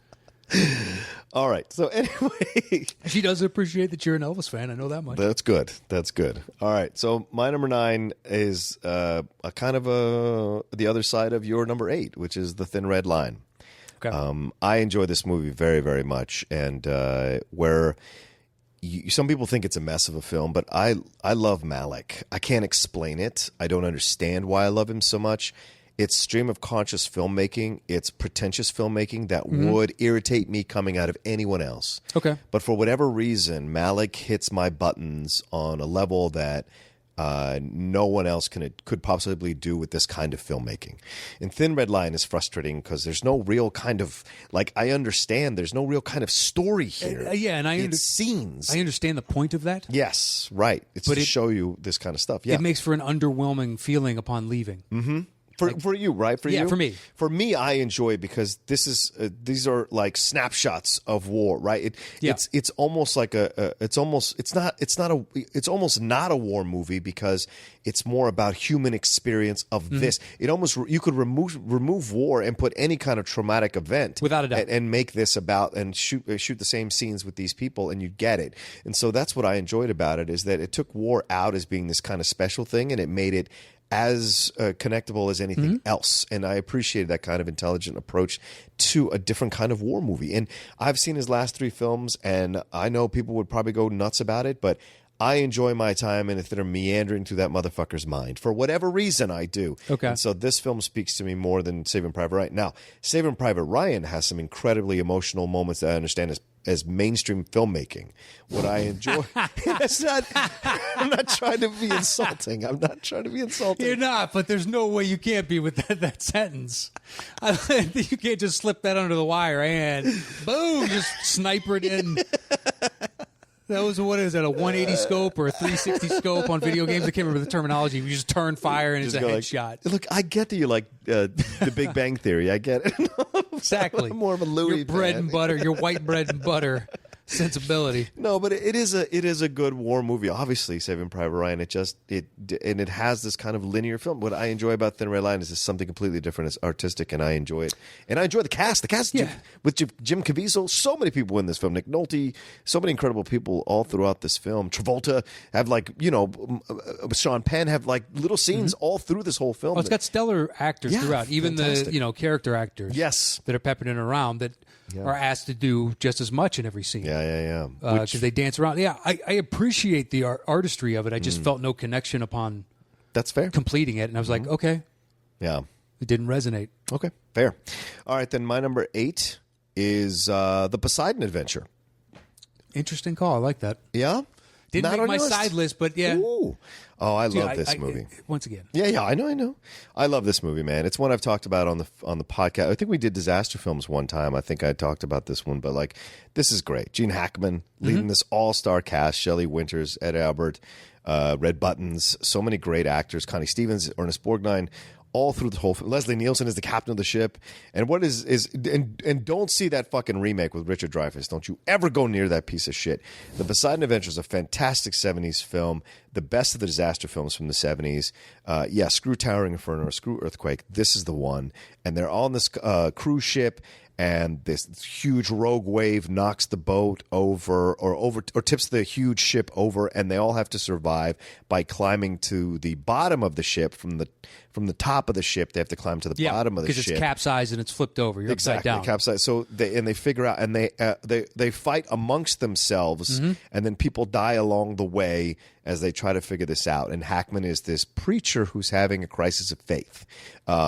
All right. So anyway. She does appreciate that you're an Elvis fan. I know that much. That's good. That's good. All right. So my number 9 is a kind of the other side of your number 8, which is The Thin Red Line. Okay. I enjoy this movie very, very much, and where some people think it's a mess of a film, but I love Malick. I can't explain it. I don't understand why I love him so much. It's stream of conscious filmmaking. It's pretentious filmmaking that would irritate me coming out of anyone else. Okay. But for whatever reason, Malick hits my buttons on a level that no one else could possibly do with this kind of filmmaking. And Thin Red Line is frustrating because there's no real kind of, I understand there's no real kind of story here. And it's scenes. I understand the point of that. Yes, right. It's to show you this kind of stuff. Yeah. It makes for an underwhelming feeling upon leaving. Mm-hmm. For you, right? For you? Yeah, for me. For me, I enjoy it because these are like snapshots of war, right? It's almost like it's almost not a war movie because it's more about human experience of this. It almost, you could remove war and put any kind of traumatic event without a doubt and make this about and shoot the same scenes with these people, and you get it. And so that's what I enjoyed about it, is that it took war out as being this kind of special thing, and it made it as connectable as anything else. And I appreciated that kind of intelligent approach to a different kind of war movie. And I've seen his last 3 films, and I know people would probably go nuts about it, but I enjoy my time in the theater meandering through that motherfucker's mind. For whatever reason, I do. Okay. And so this film speaks to me more than Saving Private Ryan. Now, Saving Private Ryan has some incredibly emotional moments that I understand as mainstream filmmaking. What I enjoy, I'm not trying to be insulting. You're not, but there's no way you can't be with that sentence. You can't just slip that under the wire and boom, just sniper it in. That was, what is that, a 180 scope or a 360 scope on video games? I can't remember the terminology. You just turn fire and it's a headshot. Look, I get that you like the Big Bang Theory. I get it. Exactly. I'm more of a Louis Your bread fan. and butter, your white bread and butter sensibility. No, but it is a good war movie. Obviously, Saving Private Ryan. It has this kind of linear film. What I enjoy about Thin Red Line is it's something completely different. It's artistic, and I enjoy it. And I enjoy the cast. The cast with Jim Caviezel. So many people in this film. Nick Nolte. So many incredible people all throughout this film. Travolta have Sean Penn have little scenes all through this whole film. Oh, it's got stellar actors throughout. Even fantastic. the character actors. Yes. That are peppered in around that are asked to do just as much in every scene. Yeah. Because they dance around. Yeah, I appreciate the artistry of it. I just felt no connection upon that's fair completing it. And I was like, okay. Yeah. It didn't resonate. Okay, fair. All right, then my number 8 is the Poseidon Adventure. Interesting call. I like that. Yeah? Didn't Not make on my your list? side list, but yeah. Ooh. Oh, I Dude, love this movie. Once again. Yeah, I know. I love this movie, man. It's one I've talked about on the podcast. I think we did disaster films one time. I think I talked about this one, but like, this is great. Gene Hackman leading this all-star cast: Shelley Winters, Ed Albert, Red Buttons, so many great actors: Connie Stevens, Ernest Borgnine. All through the whole film. Leslie Nielsen is the captain of the ship. And what is and don't see that fucking remake with Richard Dreyfuss. Don't you ever go near that piece of shit. The Poseidon Adventure is a fantastic 70s film. The best of the disaster films from the 70s. Screw Towering Inferno, screw Earthquake. This is the one. And they're on this cruise ship, and this huge rogue wave knocks the boat over or tips the huge ship over, and they all have to survive by climbing to the bottom of the ship. From the top of the ship, they have to climb to the bottom of the ship because it's capsized and it's flipped over. You're upside down. Capsized. So they figure out, and they fight amongst themselves, and then people die along the way as they try to figure this out. And Hackman is this preacher who's having a crisis of faith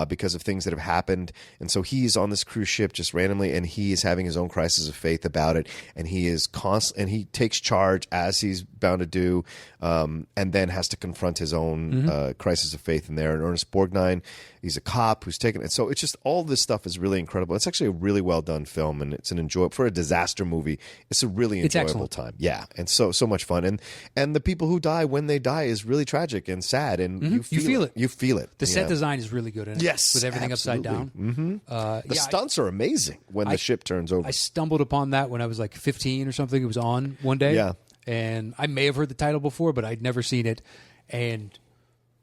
because of things that have happened, and so he's on this cruise ship just randomly, and he is having his own crisis of faith about it, and he is and he takes charge as he's bound to do, and then has to confront his own crisis of faith in there. And Ernest Borgnine, he's a cop who's taken it. So it's just, all this stuff is really incredible. It's actually a really well done film, and it's an enjoyable, for a disaster movie, it's a really enjoyable time. Yeah, and so much fun. And the people who die, when they die, is really tragic and sad, and you feel it. You feel it. The set design is really good in it. Yes, with everything absolutely. upside down. The stunts are amazing when the ship turns over. I stumbled upon that when I was like 15 or something. It was on one day. Yeah. And I may have heard the title before, but I'd never seen it. And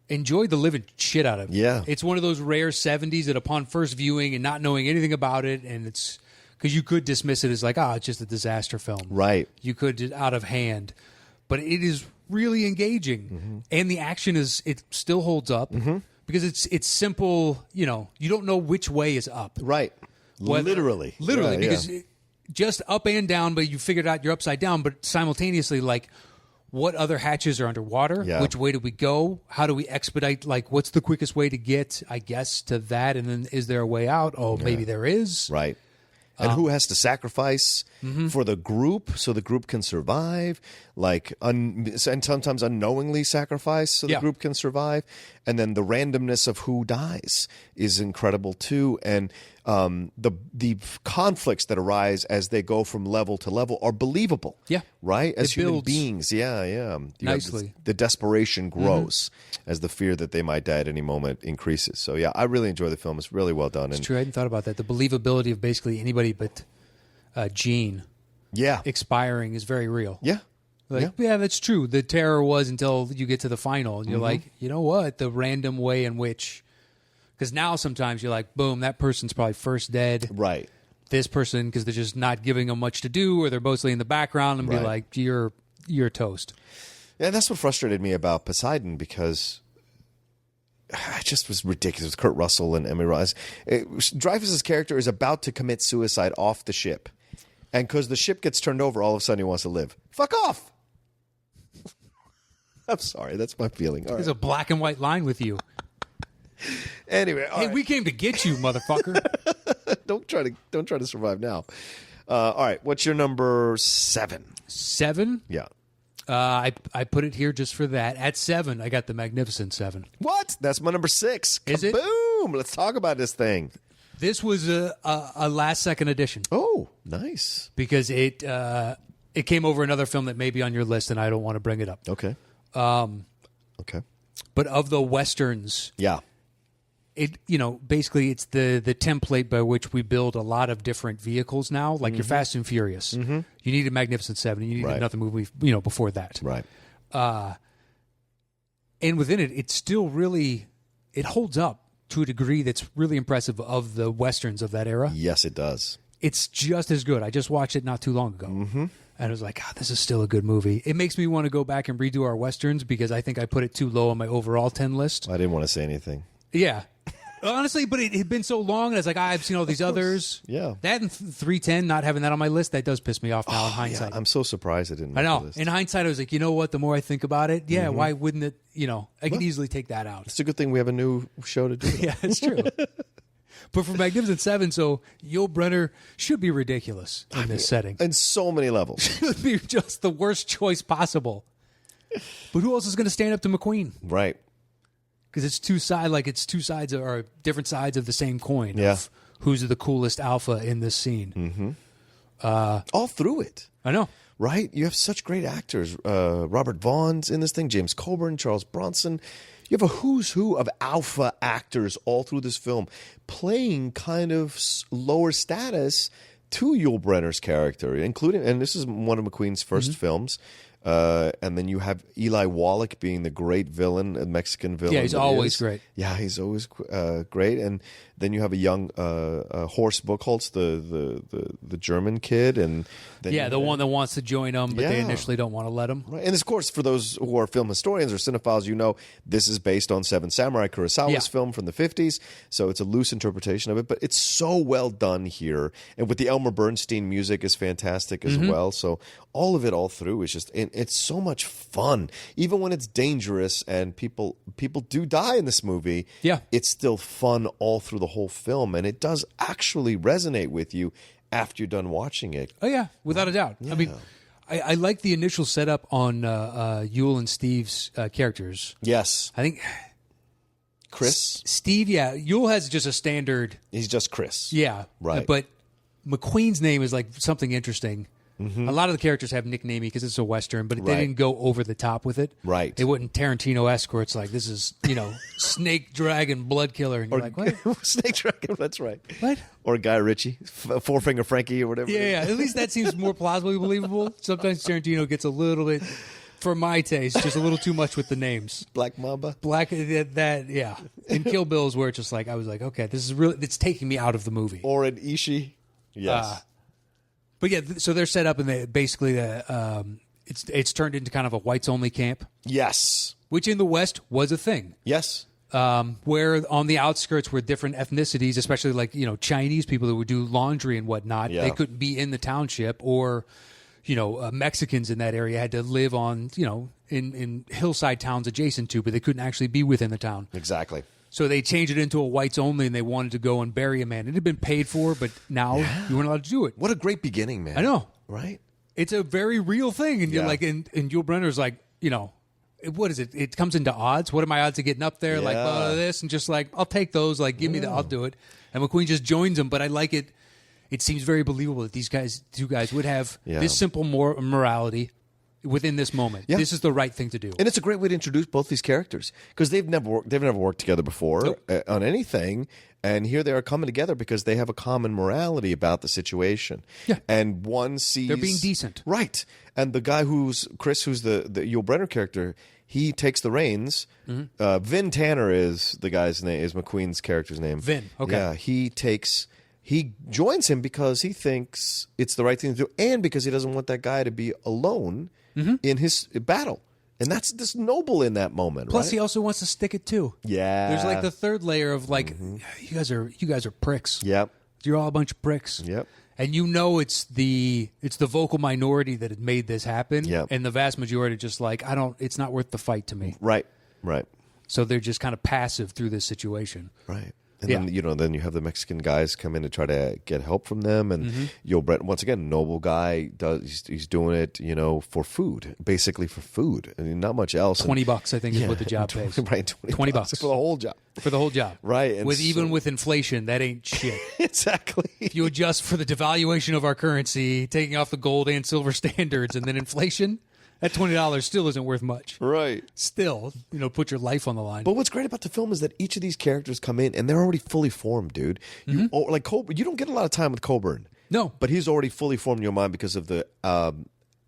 enjoyed the living shit out of it. Yeah. It's one of those rare 70s that upon first viewing and not knowing anything about it, and it's because you could dismiss it as like, it's just a disaster film. Right. You could, out of hand. But it is really engaging. And the action it still holds up because it's simple. You don't know which way is up. Right. Literally, yeah, because yeah. Just up and down, but you figured out you're upside down, but simultaneously, like, what other hatches are underwater? Yeah. Which way do we go? How do we expedite? Like, what's the quickest way to get, I guess, to that? And then is there a way out? Oh, maybe there is. Right. And who has to sacrifice for the group so the group can survive? Like, and sometimes unknowingly sacrifice so the group can survive. And then the randomness of who dies is incredible too. And the conflicts that arise as they go from level to level are believable. Yeah. Right? As human builds beings. Yeah. nicely. The desperation grows as the fear that they might die at any moment increases. So, yeah, I really enjoy the film. It's really well done. It's true. I hadn't thought about that. The believability of basically anybody but Gene expiring is very real. Yeah. Yeah, that's true. The terror was until you get to the final. And you're like, you know what? The random way in which... Because now sometimes you're like, boom, that person's probably first dead. Right. This person, because they're just not giving them much to do, or they're mostly in the background, and be like, you're toast. Yeah, that's what frustrated me about Poseidon, because it just was ridiculous. Kurt Russell and Emmy Ross. Dreyfuss's character is about to commit suicide off the ship. And because the ship gets turned over, all of a sudden he wants to live. Fuck off! I'm sorry, that's my feeling. There's a black and white line with you. Anyway, hey, we came to get you, motherfucker. Don't try to survive now. All right, what's your number 7? 7? Yeah. I put it here just for that. At 7, I got the Magnificent 7. What? That's my number 6. Is it? Boom! Let's talk about this thing. This was a last-second addition. Oh, nice. Because it came over another film that may be on your list, and I don't want to bring it up. Okay. Okay. But of the Westerns... Yeah. Basically it's the template by which we build a lot of different vehicles now, like your Fast and Furious. You need a Magnificent 7. You need another movie, before that. Right. And within it, it's still really, it holds up to a degree that's really impressive of the Westerns of that era. Yes, it does. It's just as good. I just watched it not too long ago. And I was like, God, this is still a good movie. It makes me want to go back and redo our Westerns because I think I put it too low on my overall 10 list. I didn't want to say anything. Yeah. Honestly, but it had been so long, and I was like, I've seen all these others. Yeah. That and 310, not having that on my list, that does piss me off now in hindsight. Yeah, I'm so surprised I didn't make I know. the list. In hindsight, I was like, you know what? The more I think about it, why wouldn't it, I could easily take that out. It's a good thing we have a new show to do. Yeah, it's true. But for Magnificent 7, so Yul Brynner should be ridiculous in this setting. In so many levels. Should be just the worst choice possible. But who else is going to stand up to McQueen? Right. Because it's two sides or different sides of the same coin. Yeah. Of who's the coolest alpha in this scene? All through it. I know. Right? You have such great actors. Robert Vaughn's in this thing, James Coburn, Charles Bronson. You have a who's who of alpha actors all through this film playing kind of lower status to Yul Brynner's character, including, and this is one of McQueen's first films. And then you have Eli Wallach being the great villain, a Mexican villain. Yeah, he's always great. Yeah, he's always great. And then you have a young Horst Buchholz, the German kid, and then the one that wants to join them, but they initially don't want to let him. Right. And of course, for those who are film historians or cinephiles, you know this is based on Seven Samurai, Kurosawa's film from the 50s. So it's a loose interpretation of it, but it's so well done here. And with the Elmer Bernstein music is fantastic as well. So all of it all through is just it's so much fun. Even when it's dangerous and people do die in this movie, it's still fun all through the whole film, and it does actually resonate with you after you're done watching it. Oh yeah, without a doubt. Yeah. I mean, I like the initial setup on Yul and Steve's characters. Yes, I think Chris, Steve. Yeah, Yul has just a standard. He's just Chris. Yeah, right. But McQueen's name is like something interesting. A lot of the characters have nicknaming because it's a Western, but they didn't go over the top with it. Right. They wouldn't Tarantino-esque where it's like, this is, Snake Dragon Blood Killer. And you're like, what? Snake Dragon, that's right. What? Or Guy Ritchie, Four Finger Frankie or whatever. Yeah. At least that seems more plausibly believable. Sometimes Tarantino gets a little bit, for my taste, just a little too much with the names. Black Mamba? Yeah. And Kill Bill is where it's just like, I was like, okay, this is really, it's taking me out of the movie. Or an Ishii. Yes. But yeah, so they're set up, and they basically it's turned into kind of a whites only camp. Yes, which in the West was a thing. Yes, where on the outskirts were different ethnicities, especially like Chinese people that would do laundry and whatnot. Yeah. They couldn't be in the township, or Mexicans in that area had to live on in hillside towns adjacent to, but they couldn't actually be within the town. Exactly. So they changed it into a whites only, and they wanted to go and bury a man. It had been paid for, but now you weren't allowed to do it. What a great beginning, man. I know. Right? It's a very real thing. And you're like, and Yul Brynner's like, what is it? It comes into odds. What are my odds of getting up there? Like, this, and just like, I'll take those. Like, give me I'll do it. And McQueen just joins him. But I like it. It seems very believable that two guys would have this simple morality within this moment. Yeah. This is the right thing to do. And it's a great way to introduce both these characters because they've never worked together before on anything. And here they are coming together because they have a common morality about the situation. Yeah. And one sees... They're being decent. Right. And the guy who's Chris, who's the Yul Brynner character, he takes the reins. Vin Tanner is the guy's name, is McQueen's character's name. Vin, okay. Yeah, he joins him because he thinks it's the right thing to do and because he doesn't want that guy to be alone in his battle. And that's just noble in that moment. Plus, right? he also wants to stick it too. Yeah. There's like the third layer of like, you guys are pricks. Yep. You're all a bunch of pricks. Yep. And it's the vocal minority that had made this happen. Yep. And the vast majority just like, it's not worth the fight to me. Right. So they're just kind of passive through this situation. Right. And then you have the Mexican guys come in to try to get help from them, and Yul Brynner, once again, noble guy, he's doing it, for food, basically for food, I mean, not much else. $20, I think, is what the job pays. Right, $20 for the whole job. For the whole job, right? And even with inflation, that ain't shit. Exactly. If you adjust for the devaluation of our currency, taking off the gold and silver standards, and then inflation. That $20 still isn't worth much. Right. Still, put your life on the line. But what's great about the film is that each of these characters come in and they're already fully formed, dude. You don't get a lot of time with Coburn. No. But he's already fully formed in your mind because of the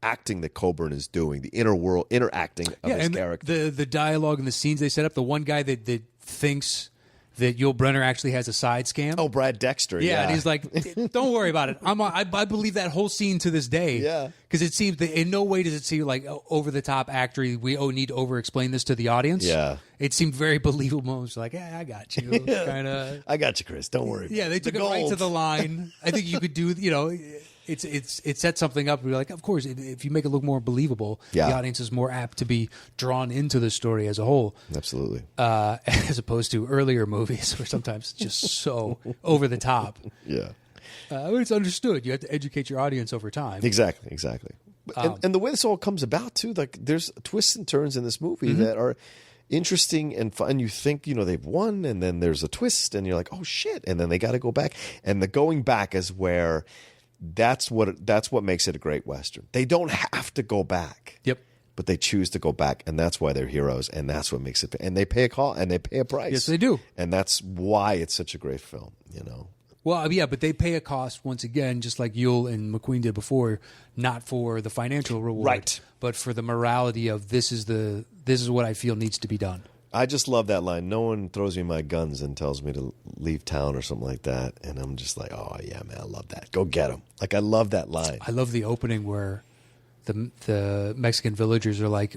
acting that Coburn is doing, the interacting of his character. The dialogue and the scenes they set up. The one guy that thinks that Yul Brynner actually has a side scam. Oh, Brad Dexter. Yeah. And he's like, don't worry about it. I believe that whole scene to this day. Yeah. Because it seems that in no way does it seem like over the top actor. We need to over explain this to the audience. Yeah. It seemed very believable. It's like, I got you. Kind of. I got you, Chris. Don't worry. Yeah, they took it right to the line. I think you could do, it sets something up. We're like, of course, if you make it look more believable, the audience is more apt to be drawn into the story as a whole. Absolutely. As opposed to earlier movies where sometimes it's just so over the top. Yeah. It's understood. You have to educate your audience over time. Exactly. And the way this all comes about too, like there's twists and turns in this movie that are interesting and fun. You think they've won, and then there's a twist, and you're like, oh shit, and then they got to go back, and the going back is where that's what makes it a great Western. They don't have to go back. Yep. But they choose to go back, and that's why they're heroes, and that's what makes it. And they pay a call, and they pay a price. Yes, they do. And that's why it's such a great film. Well, yeah, but they pay a cost once again, just like Yule and McQueen did before, not for the financial reward, right? But for the morality of this is what I feel needs to be done. I just love that line. No one throws me my guns and tells me to leave town or something like that, and I'm just like, oh yeah, man, I love that. Go get them. Like I love that line. I love the opening where the Mexican villagers are like,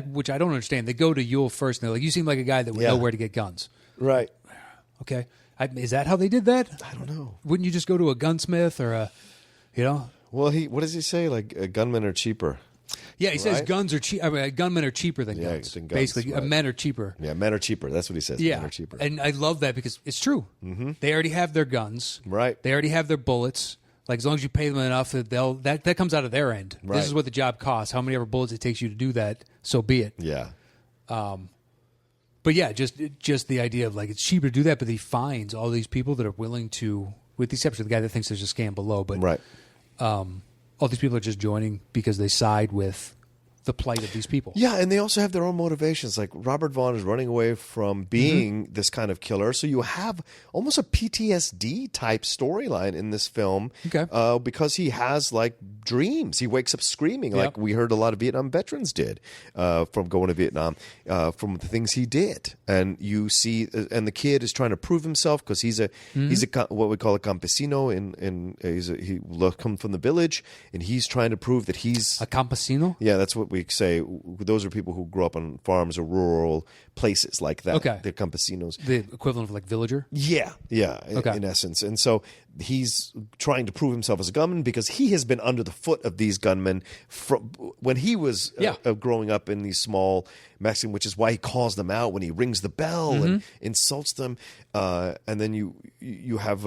which I don't understand. They go to Yule first, and they're like, "You seem like a guy that would know where to get guns." Right. Okay. Is that how they did that? I don't know. Wouldn't you just go to a gunsmith or a, Well, what does he say? Like gunmen are cheaper. Yeah, he says guns are cheap. I mean, gunmen are cheaper than guns. Basically, right. Men are cheaper. Yeah, men are cheaper. That's what he says. Yeah, men are cheaper. And I love that because it's true. Mm-hmm. They already have their guns. Right. They already have their bullets. Like as long as you pay them enough, that comes out of their end. Right. This is what the job costs. How many ever bullets it takes you to do that, so be it. Yeah. But yeah, just the idea of like it's cheaper to do that, but he finds all these people that are willing to, with the exception of the guy that thinks there's a scam below, but right. All these people are just joining because they side with the plight of these people. Yeah, and they also have their own motivations. Like Robert Vaughn is running away from being this kind of killer, so you have almost a PTSD type storyline in this film. Okay. Because he has like dreams. He wakes up screaming, like we heard a lot of Vietnam veterans did from going to Vietnam, from the things he did. And you see, and the kid is trying to prove himself because he's a what we call a campesino. He comes from the village, and he's trying to prove that he's a campesino. Yeah, that's what we say. Those are people who grew up on farms or rural places like that. Okay. They're campesinos. The equivalent of like villager? Yeah. In essence. And so he's trying to prove himself as a gunman because he has been under the foot of these gunmen from when he was growing up in these small Mexican, which is why he calls them out when he rings the bell and insults them. And then you have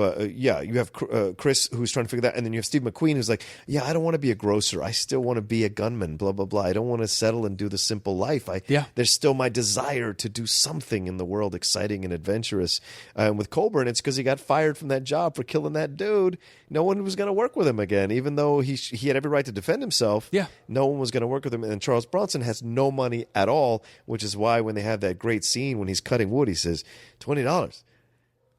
Chris who's trying to figure that, and then you have Steve McQueen who's like, I don't want to be a grocer. I still want to be a gunman. Blah blah blah. I don't want to settle and do the simple life. There's still my desire to do something in the world, exciting and adventurous. With Colburn, it's because he got fired from that job for killing that dude. No one was going to work with him again, even though he had every right to defend himself. Yeah, no one was going to work with him. And Charles Bronson has no money at all, which is why when they have that great scene when he's cutting wood, he says $20.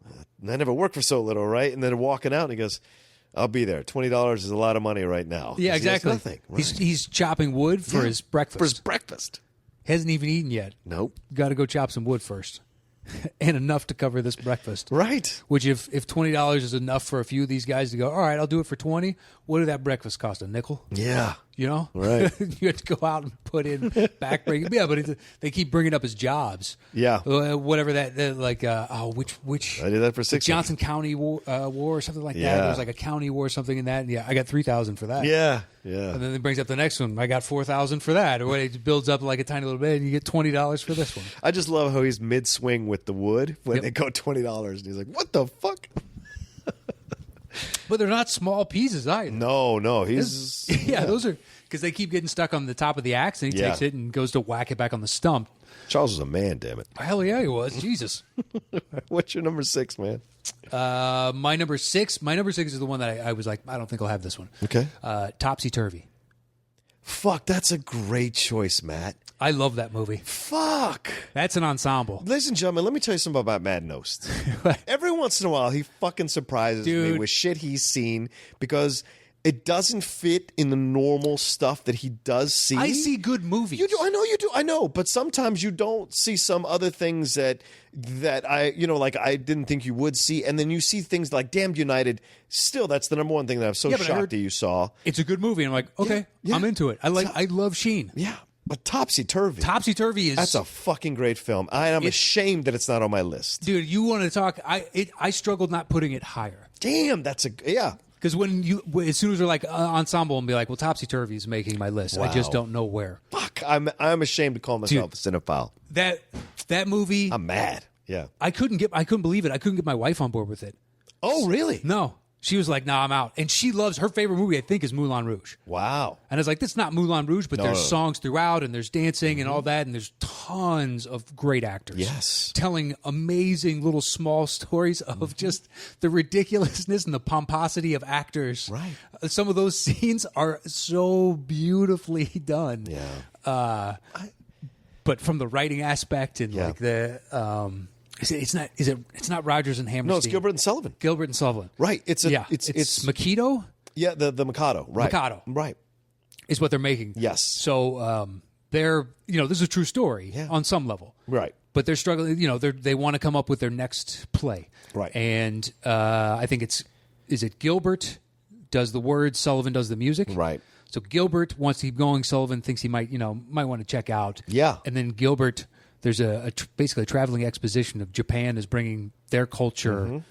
I never worked for so little, right? And then walking out, and he goes, I'll be there. $20 is a lot of money right now. Yeah, exactly. Nothing. Right. He's chopping wood for his breakfast. For his breakfast. Hasn't even eaten yet. Nope. Got to go chop some wood first. And enough to cover this breakfast. Right. Which if $20 is enough for a few of these guys to go, all right, I'll do it for $20. What did that breakfast cost? A nickel? Yeah. You know? Right. You have to go out and put in backbreaking. Yeah, but they keep bringing up his jobs. Yeah. Whatever that like, which I did that for $6. Johnson County war or something like that. Yeah. There was like a county war or something in that. And I got $3,000 for that. Yeah. Yeah. And then it brings up the next one. I got $4,000 for that. Or it builds up like a tiny little bit, and you get $20 for this one. I just love how he's mid swing with the wood when they go $20, and he's like, "What the fuck?" But they're not small pieces either. No, he's those are because they keep getting stuck on the top of the axe, and he takes it and goes to whack it back on the stump. Charles was a man, damn it. Hell yeah, he was. Jesus. What's your number 6, man? My number 6. My number 6 is the one that I was like, I don't think I'll have this one. Okay. Topsy Turvy. Fuck, that's a great choice, Matt. I love that movie. Fuck. That's an ensemble. Ladies and gentlemen, let me tell you something about Matt Knost. Every once in a while, he fucking surprises me with shit he's seen because it doesn't fit in the normal stuff that he does see. I see good movies. You do. I know you do. I know. But sometimes you don't see some other things that I, like I didn't think you would see. And then you see things like Damned United. Still, that's the number one thing that I'm so shocked that you saw. It's a good movie. And I'm like, okay, I'm into it. I love Sheen. Yeah. But Topsy Turvy. Topsy Turvy is... That's a fucking great film. I'm ashamed that it's not on my list. Dude, you want to talk... I struggled not putting it higher. Damn, that's a... Yeah. Because as soon as we're like ensemble and be like, well, Topsy Turvy is making my list. Wow. I just don't know where. Fuck, I'm ashamed to call myself a cinephile. That movie... I'm mad. Yeah. I couldn't believe it. I couldn't get my wife on board with it. Oh, really? No. She was like, "Nah, I'm out." And she loves her favorite movie. I think is Moulin Rouge. Wow. And I was like, "That's not Moulin Rouge, but there's songs throughout, and there's dancing and all that, and there's tons of great actors, Yes, telling amazing little small stories of just the ridiculousness and the pomposity of actors. Right. Some of those scenes are so beautifully done. Yeah. But from the writing aspect and like the it's not Rogers and Hammerstein. No, it's Gilbert and Sullivan. Gilbert and Sullivan. Right. It's Mikado. Yeah, the Mikado. Right. Mikado. Right. Is what they're making. Yes. So they're this is a true story on some level. Right. But they're struggling. They want to come up with their next play. Right. And I think is it Gilbert does the words, Sullivan does the music. Right. So Gilbert wants to keep going. Sullivan thinks he might want to check out. Yeah. And then Gilbert, there's basically a traveling exposition of Japan is bringing their culture,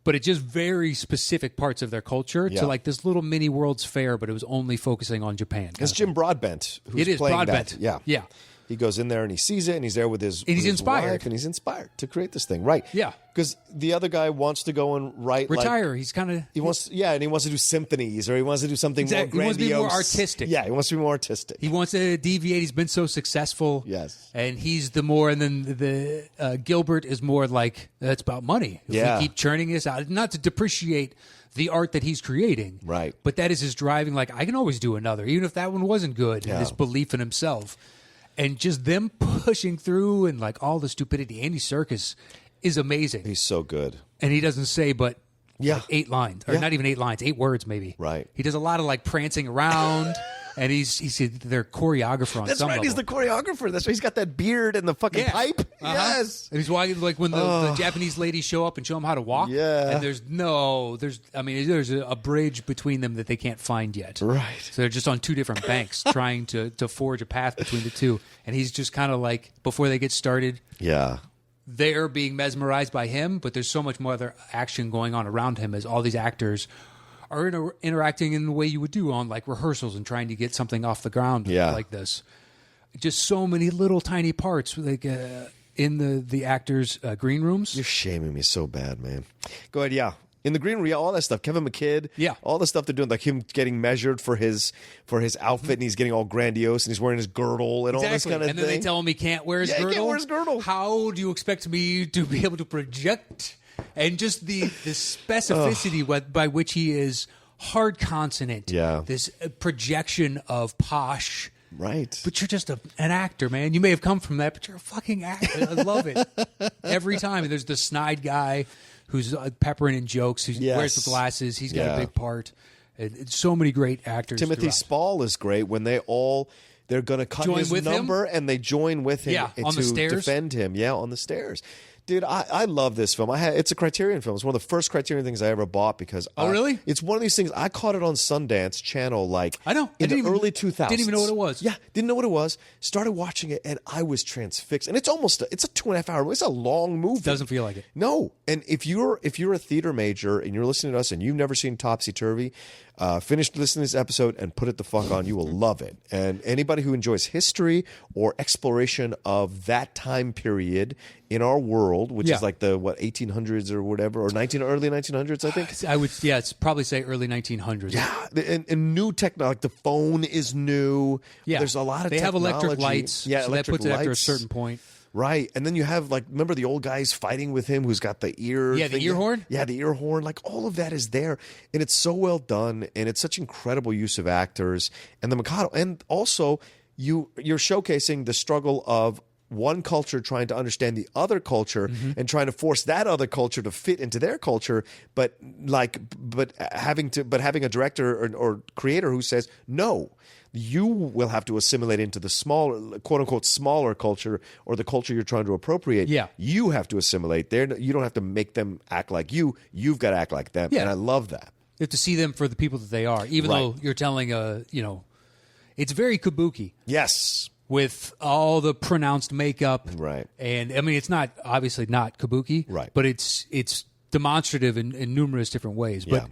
but it's just very specific parts of their culture to like this little mini World's Fair, but it was only focusing on Japan. It's Jim Broadbent who's playing Broadbent. that. Yeah. Yeah. He goes in there and he sees it and he's there with his inspired. wife and he's inspired to create this thing. Right. Yeah. Because the other guy wants to go and write retire. Like, he's kind of he wants to do symphonies or he wants to do something more grandiose. He wants to be more artistic. Yeah, he wants to be more artistic. He wants to deviate. He's been so successful. Yes. And he's the more, and then the Gilbert is more like, it's about money. If we keep churning this out, not to depreciate the art that he's creating. Right. But that is his driving, like, I can always do another, even if that one wasn't good, and his belief in himself. And just them pushing through and like all the stupidity. Andy Serkis is amazing. He's so good. And he doesn't say but Yeah. like 8 lines. Or not even 8 lines, 8 words maybe. Right. He does a lot of like prancing around. And he's their choreographer on That's some right. level. He's the choreographer. That's why he's got that beard and the fucking pipe. Yes. And he's walking like when the Japanese ladies show up and show them how to walk. Yeah. And there's a bridge between them that they can't find yet. Right. So they're just on 2 different banks trying to forge a path between the two. And he's just kind of like, before they get started, Yeah. they're being mesmerized by him, but there's so much more other action going on around him as all these actors are interacting in the way you would do on like rehearsals and trying to get something off the ground like this. Just so many little tiny parts like in the actors' green rooms. You're shaming me so bad, man. Go ahead, yeah. In the green room, all that stuff. Kevin McKidd, all the stuff they're doing, like him getting measured for his outfit, and he's getting all grandiose, and he's wearing his girdle and all this kind of thing. And then they tell him he can't wear his girdle. He can't wear his girdle. How do you expect me to be able to project? And just the specificity by which he is hard consonant. Yeah. This projection of posh. Right. But you're just an actor, man. You may have come from that, but you're a fucking actor. I love it. Every time. And there's the snide guy who's peppering in jokes, who wears the glasses. He's got a big part. And so many great actors. Timothy Spall is great when they're going to cut his number and they join with him on the stairs. Defend him. Yeah, on the stairs. Dude, I love this film. It's a Criterion film. It's one of the first Criterion things I ever bought because really? It's one of these things. I caught it on Sundance Channel I know. in the early 2000s. Didn't even know what it was. Yeah, didn't know what it was. Started watching it and I was transfixed. And it's a 2.5 hour movie. It's a long movie. Doesn't feel like it. No. And if you're a theater major and you're listening to us and you've never seen Topsy Turvy, finish listening to this episode and put it the fuck on. You will love it. And anybody who enjoys history or exploration of that time period in our world, which is like the 1800s or whatever, or early 1900s, I think. I would, it's probably say early 1900s. Yeah, and new technology. Like the phone is new. Yeah, there's a lot of. They technology. have electric lights. Yeah, so electric that puts lights. it after a certain point. Right, and then you have remember the old guys fighting with him who's got the ear. Yeah, the ear horn. Yeah, the ear horn. Like all of that is there, and it's so well done, and it's such incredible use of actors and the Mikado, and also you're showcasing the struggle of one culture trying to understand the other culture and trying to force that other culture to fit into their culture, but having a director or creator who says no. You will have to assimilate into the smaller, quote unquote, smaller culture or the culture you're trying to appropriate. Yeah. You have to assimilate. You don't have to make them act like you. You've got to act like them. Yeah. And I love that. You have to see them for the people that they are, even though you're telling it's very kabuki. Yes. With all the pronounced makeup. Right. And I mean, it's not obviously not kabuki. Right. But it's demonstrative in numerous different ways. But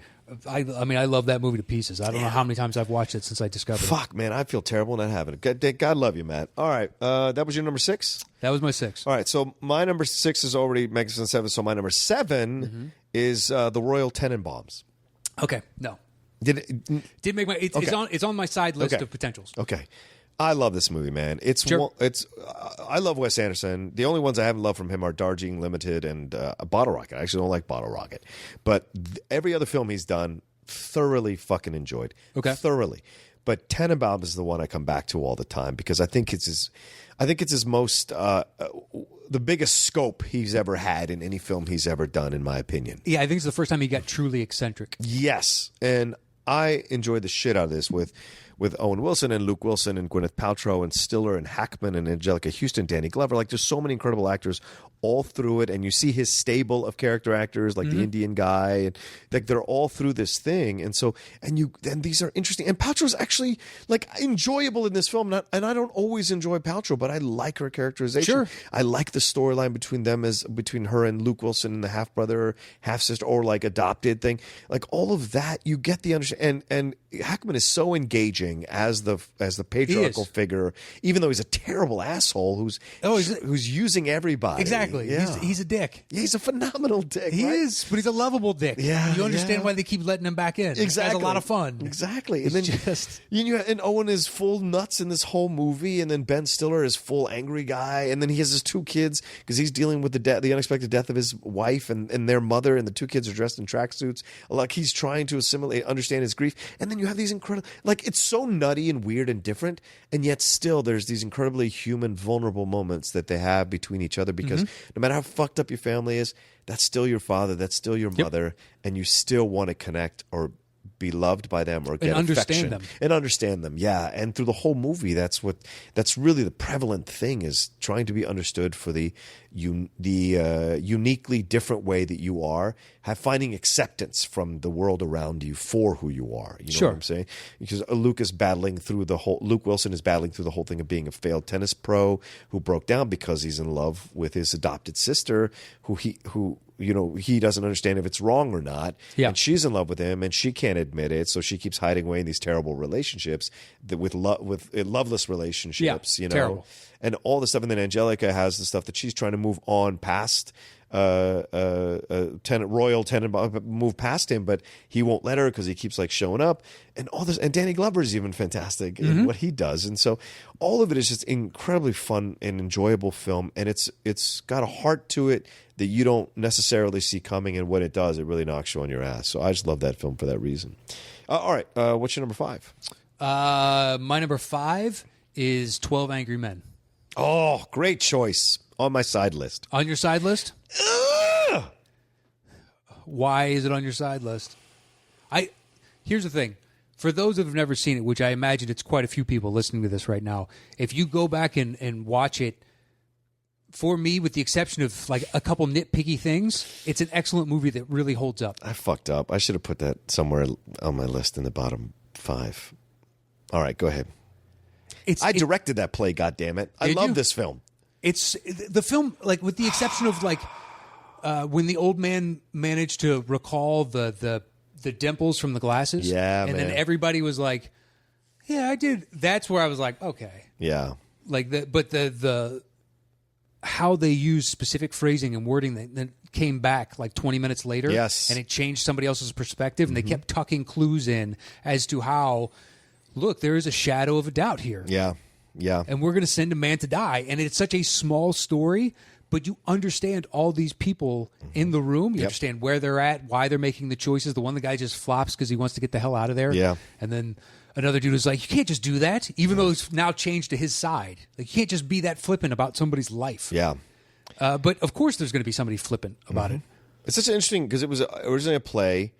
I love that movie to pieces. I don't know how many times I've watched it since I discovered it. Fuck, man, I feel terrible not having it. God love you, Matt. All right, that was your number 6? That was my 6. All right, so my number 6 is already Magnificent 7, so my number 7 is The Royal Tenenbaums. Okay, no. Did it? Did make my it's on my side list of potentials. Okay. I love this movie, man. I love Wes Anderson. The only ones I haven't loved from him are Darjeeling Limited and Bottle Rocket. I actually don't like Bottle Rocket, but every other film he's done, thoroughly fucking enjoyed. Okay, thoroughly. But Tenenbaum is the one I come back to all the time because I think it's his most the biggest scope he's ever had in any film he's ever done, in my opinion. Yeah, I think it's the first time he got truly eccentric. Yes, and I enjoyed the shit out of this with Owen Wilson and Luke Wilson and Gwyneth Paltrow and Stiller and Hackman and Angelica Houston, Danny Glover. Like, there's so many incredible actors all through it, and you see his stable of character actors, like the Indian guy, and like they're all through this thing. And so, and these are interesting. And Paltrow's actually like enjoyable in this film. And I don't always enjoy Paltrow, but I like her characterization. Sure. I like the storyline between her and Luke Wilson and the half brother, half sister, or like adopted thing. Like all of that, you get the understanding. And Hackman is so engaging as the patriarchal figure, even though he's a terrible asshole who's using everybody. Exactly. Yeah. He's a dick. Yeah, he's a phenomenal dick. He right? is, but he's a lovable dick. Yeah, you understand why they keep letting him back in. Exactly, it's a lot of fun. Exactly, and then and Owen is full nuts in this whole movie, and then Ben Stiller is full angry guy, and then he has his two kids because he's dealing with the unexpected death of his wife and their mother, and the two kids are dressed in tracksuits. Like he's trying to understand his grief, and then you have these incredible, like it's so nutty and weird and different, and yet still there's these incredibly human, vulnerable moments that they have between each other because no matter how fucked up your family is, that's still your father, that's still your mother, and you still want to connect or be loved by them or get and understand affection and understand them. Yeah, and through the whole movie, that's really the prevalent thing, is trying to be understood for the uniquely different way that you are, finding acceptance from the world around you for who you are. You know what I'm saying? Because Luke Wilson is battling through the whole thing of being a failed tennis pro who broke down because he's in love with his adopted sister, who he doesn't understand if it's wrong or not. Yeah. And she's in love with him, and she can't admit it, so she keeps hiding away in these terrible relationships with loveless relationships. Yeah, terrible. And all the stuff. And then Angelica has the stuff that she's trying to move on past. Move past him, but he won't let her because he keeps like showing up and all this. And Danny Glover is even fantastic in what he does, and so all of it is just incredibly fun and enjoyable film. And it's got a heart to it that you don't necessarily see coming, and when it does, it really knocks you on your ass. So I just love that film for that reason. All right, what's your number 5? My number 5 is 12 Angry Men. Oh, great choice. On my side list. On your side list? Why is it on your side list? Here's the thing. For those who have never seen it, which I imagine it's quite a few people listening to this right now, if you go back and watch it, for me, with the exception of like a couple nitpicky things, it's an excellent movie that really holds up. I fucked up. I should have put that somewhere on my list in the bottom 5. All right, go ahead. I directed that play, goddammit. I love this film. It's the film, like with the exception of like when the old man managed to recall the dimples from the glasses. Yeah, and then everybody was like, "Yeah, I did." That's where I was like, "Okay." Yeah. Like the how they use specific phrasing and wording that came back like 20 minutes later. Yes. And it changed somebody else's perspective, and they kept tucking clues in as to how, look, there is a shadow of a doubt here. Yeah. Yeah. And we're going to send a man to die. And it's such a small story, but you understand all these people in the room. You understand where they're at, why they're making the choices. The one guy just flops because he wants to get the hell out of there. Yeah. And then another dude is like, you can't just do that, even though it's now changed to his side. Like, you can't just be that flippant about somebody's life. Yeah. But of course there's going to be somebody flippant about it. It's such an interesting, because it was originally a play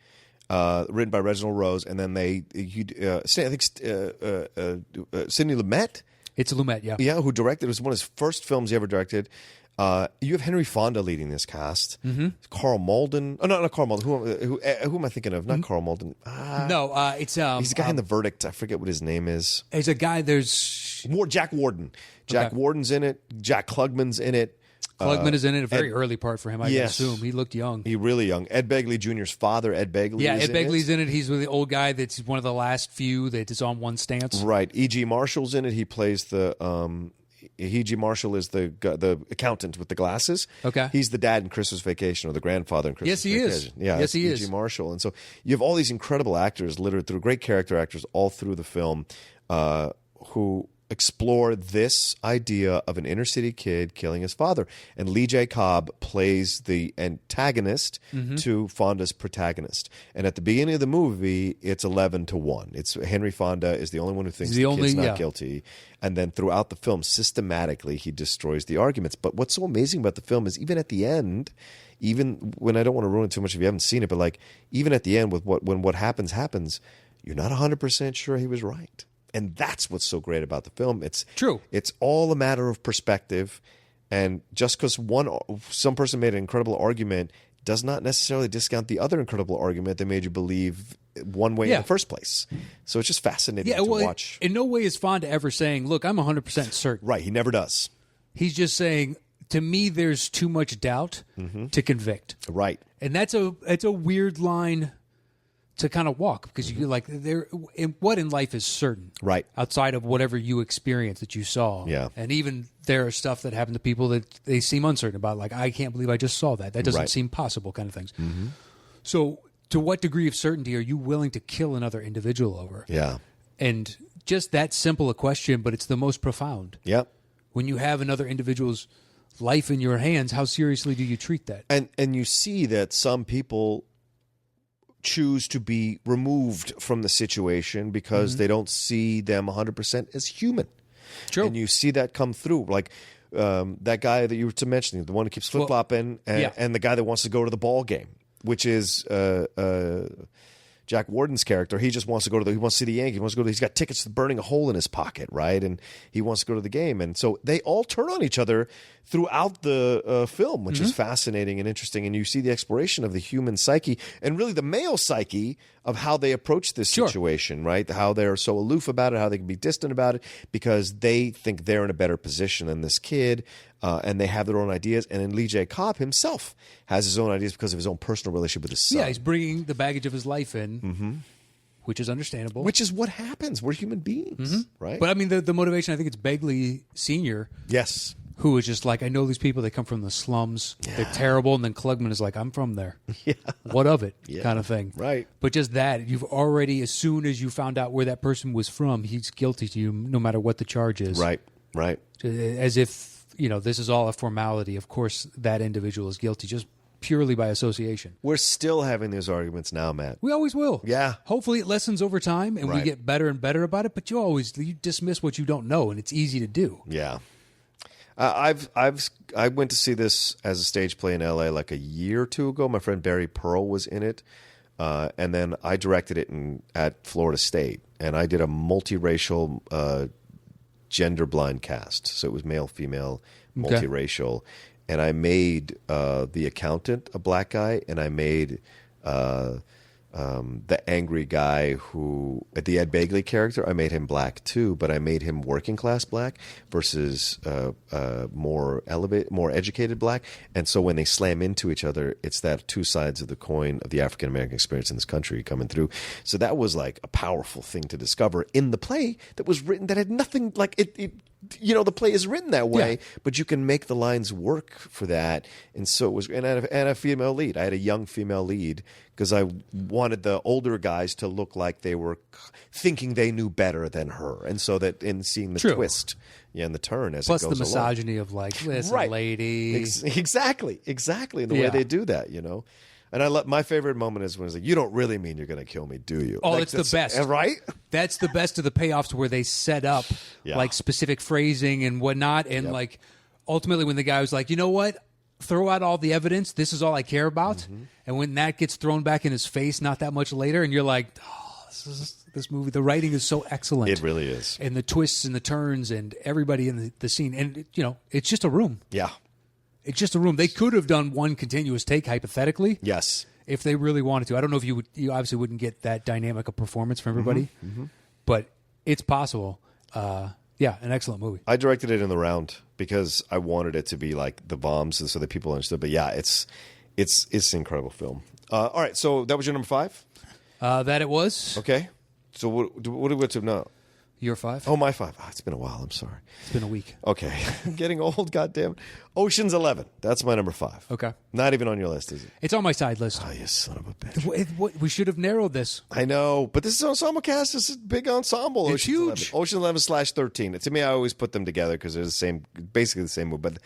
written by Reginald Rose, and then I think Sidney Lumet. It's Lumet, yeah. Yeah, who directed. It was one of his first films he ever directed. You have Henry Fonda leading this cast. Carl Malden. Oh, no, not Carl Malden. Who am I thinking of? Not Carl Malden. No, it's... he's the guy in The Verdict. I forget what his name is. He's a guy, there's... Jack Warden. Jack Warden's in it. Jack Klugman's in it. Klugman is in it, a very early part for him, I assume. He looked young. He really young. Ed Begley Jr.'s father, Ed Begley, Ed Begley's in it. He's the old guy that's one of the last few that is on one stance. Right. E.G. Marshall's in it. He plays the H.G. Marshall is the accountant with the glasses. Okay. He's the dad in Christmas Vacation, or the grandfather in Christmas Vacation. Yes, he is. Yeah, yes, he is. H.G. Marshall. And so you have all these incredible actors littered through, great character actors all through the film, who explore this idea of an inner city kid killing his father. And Lee J. Cobb plays the antagonist to Fonda's protagonist. And at the beginning of the movie, it's 11-1. It's Henry Fonda is the only one who thinks the kid's not guilty. And then throughout the film, systematically, he destroys the arguments. But what's so amazing about the film is even at the end, even when I don't want to ruin it too much if you haven't seen it, but like even at the end with when what happens, you're not 100% sure he was right. And that's what's so great about the film. It's true. It's all a matter of perspective. And just because some person made an incredible argument does not necessarily discount the other incredible argument that made you believe one way in the first place. So it's just fascinating to watch. In no way is Fonda ever saying, look, I'm 100% certain. Right. He never does. He's just saying, to me, there's too much doubt to convict. Right. And it's a weird line to kind of walk, because you like what in life is certain, right, outside of whatever you experienced that you saw. Yeah. And even there are stuff that happened to people that they seem uncertain about, like, I can't believe I just saw that doesn't seem possible, kind of things. So to what degree of certainty are you willing to kill another individual over? Yeah. And just that simple a question, but it's the most profound. Yep. When you have another individual's life in your hands, how seriously do you treat that? And you see that some people choose to be removed from the situation because they don't see them 100% as human. True. And you see that come through. Like that guy that you were mentioning, the one who keeps flip-flopping, and the guy that wants to go to the ball game, which is Jack Warden's character. He just wants to he wants to see the Yankees. He's got tickets to burning a hole in his pocket, right? And he wants to go to the game. And so they all turn on each other throughout the film, which is fascinating and interesting. And you see the exploration of the human psyche and really the male psyche of how they approach this situation, right? How they're so aloof about it, how they can be distant about it because they think they're in a better position than this kid. And they have their own ideas. And then Lee J. Cobb himself has his own ideas because of his own personal relationship with his son. Yeah, he's bringing the baggage of his life in, which is understandable. Which is what happens. We're human beings, right? But I mean, the motivation, I think it's Begley Sr. Yes. Who is just like, I know these people, they come from the slums. Yeah. They're terrible. And then Klugman is like, I'm from there. Yeah. What of it? Yeah. Kind of thing. Right. But just that, you've already, as soon as you found out where that person was from, he's guilty to you no matter what the charge is. Right. Right. As if, this is all a formality. Of course, that individual is guilty just purely by association. We're still having these arguments now, Matt. We always will. Yeah. Hopefully it lessens over time and we get better and better about it. But you dismiss what you don't know, and it's easy to do. Yeah. I went to see this as a stage play in LA like a year or two ago. My friend Barry Pearl was in it. And then I directed it at Florida State. And I did a multiracial gender blind cast. So it was male, female, multiracial. And I made the accountant a black guy, and I made the angry guy the Ed Begley character, I made him black too, but I made him working class black versus more educated black. And so when they slam into each other, it's that two sides of the coin of the African American experience in this country coming through. So that was like a powerful thing to discover in the play that was written that had nothing like it the play is written that way, but you can make the lines work for that. And so it was, and a female lead. I had a young female lead because I wanted the older guys to look like they were thinking they knew better than her. And so that in seeing the twist and the turn as plus it goes the misogyny along. of like, listen, lady. Exactly. And the way they do that, And my favorite moment is when it's like, you don't really mean you're going to kill me, do you? Oh, like, it's the best. Right? That's the best of the payoffs where they set up like specific phrasing and whatnot. And like ultimately when the guy was like, you know what? Throw out all the evidence. This is all I care about. And when that gets thrown back in his face not that much later, and you're like, oh, this movie, the writing is so excellent. It really is. And the twists and the turns and everybody in the scene. And, it's just a room. Yeah. It's just a room. They could have done one continuous take, hypothetically. Yes. If they really wanted to. I don't know if you obviously wouldn't get that dynamic of performance from everybody, but it's possible. An excellent movie. I directed it in the round because I wanted it to be like the bombs so that people understood. But yeah, it's an incredible film. All right, so that was your number 5? That it was. Okay. So what do we get to now? Your 5? Oh, my 5. Oh, it's been a while. I'm sorry. It's been a week. Okay. I'm getting old, goddamn. Ocean's 11. That's my number 5. Okay. Not even on your list, is it? It's on my side list. Oh, you son of a bitch. We should have narrowed this. I know, but this is ensemble cast. This is a big ensemble. It's huge. 11. Ocean 11/13. To me, I always put them together because they're basically the same movie. But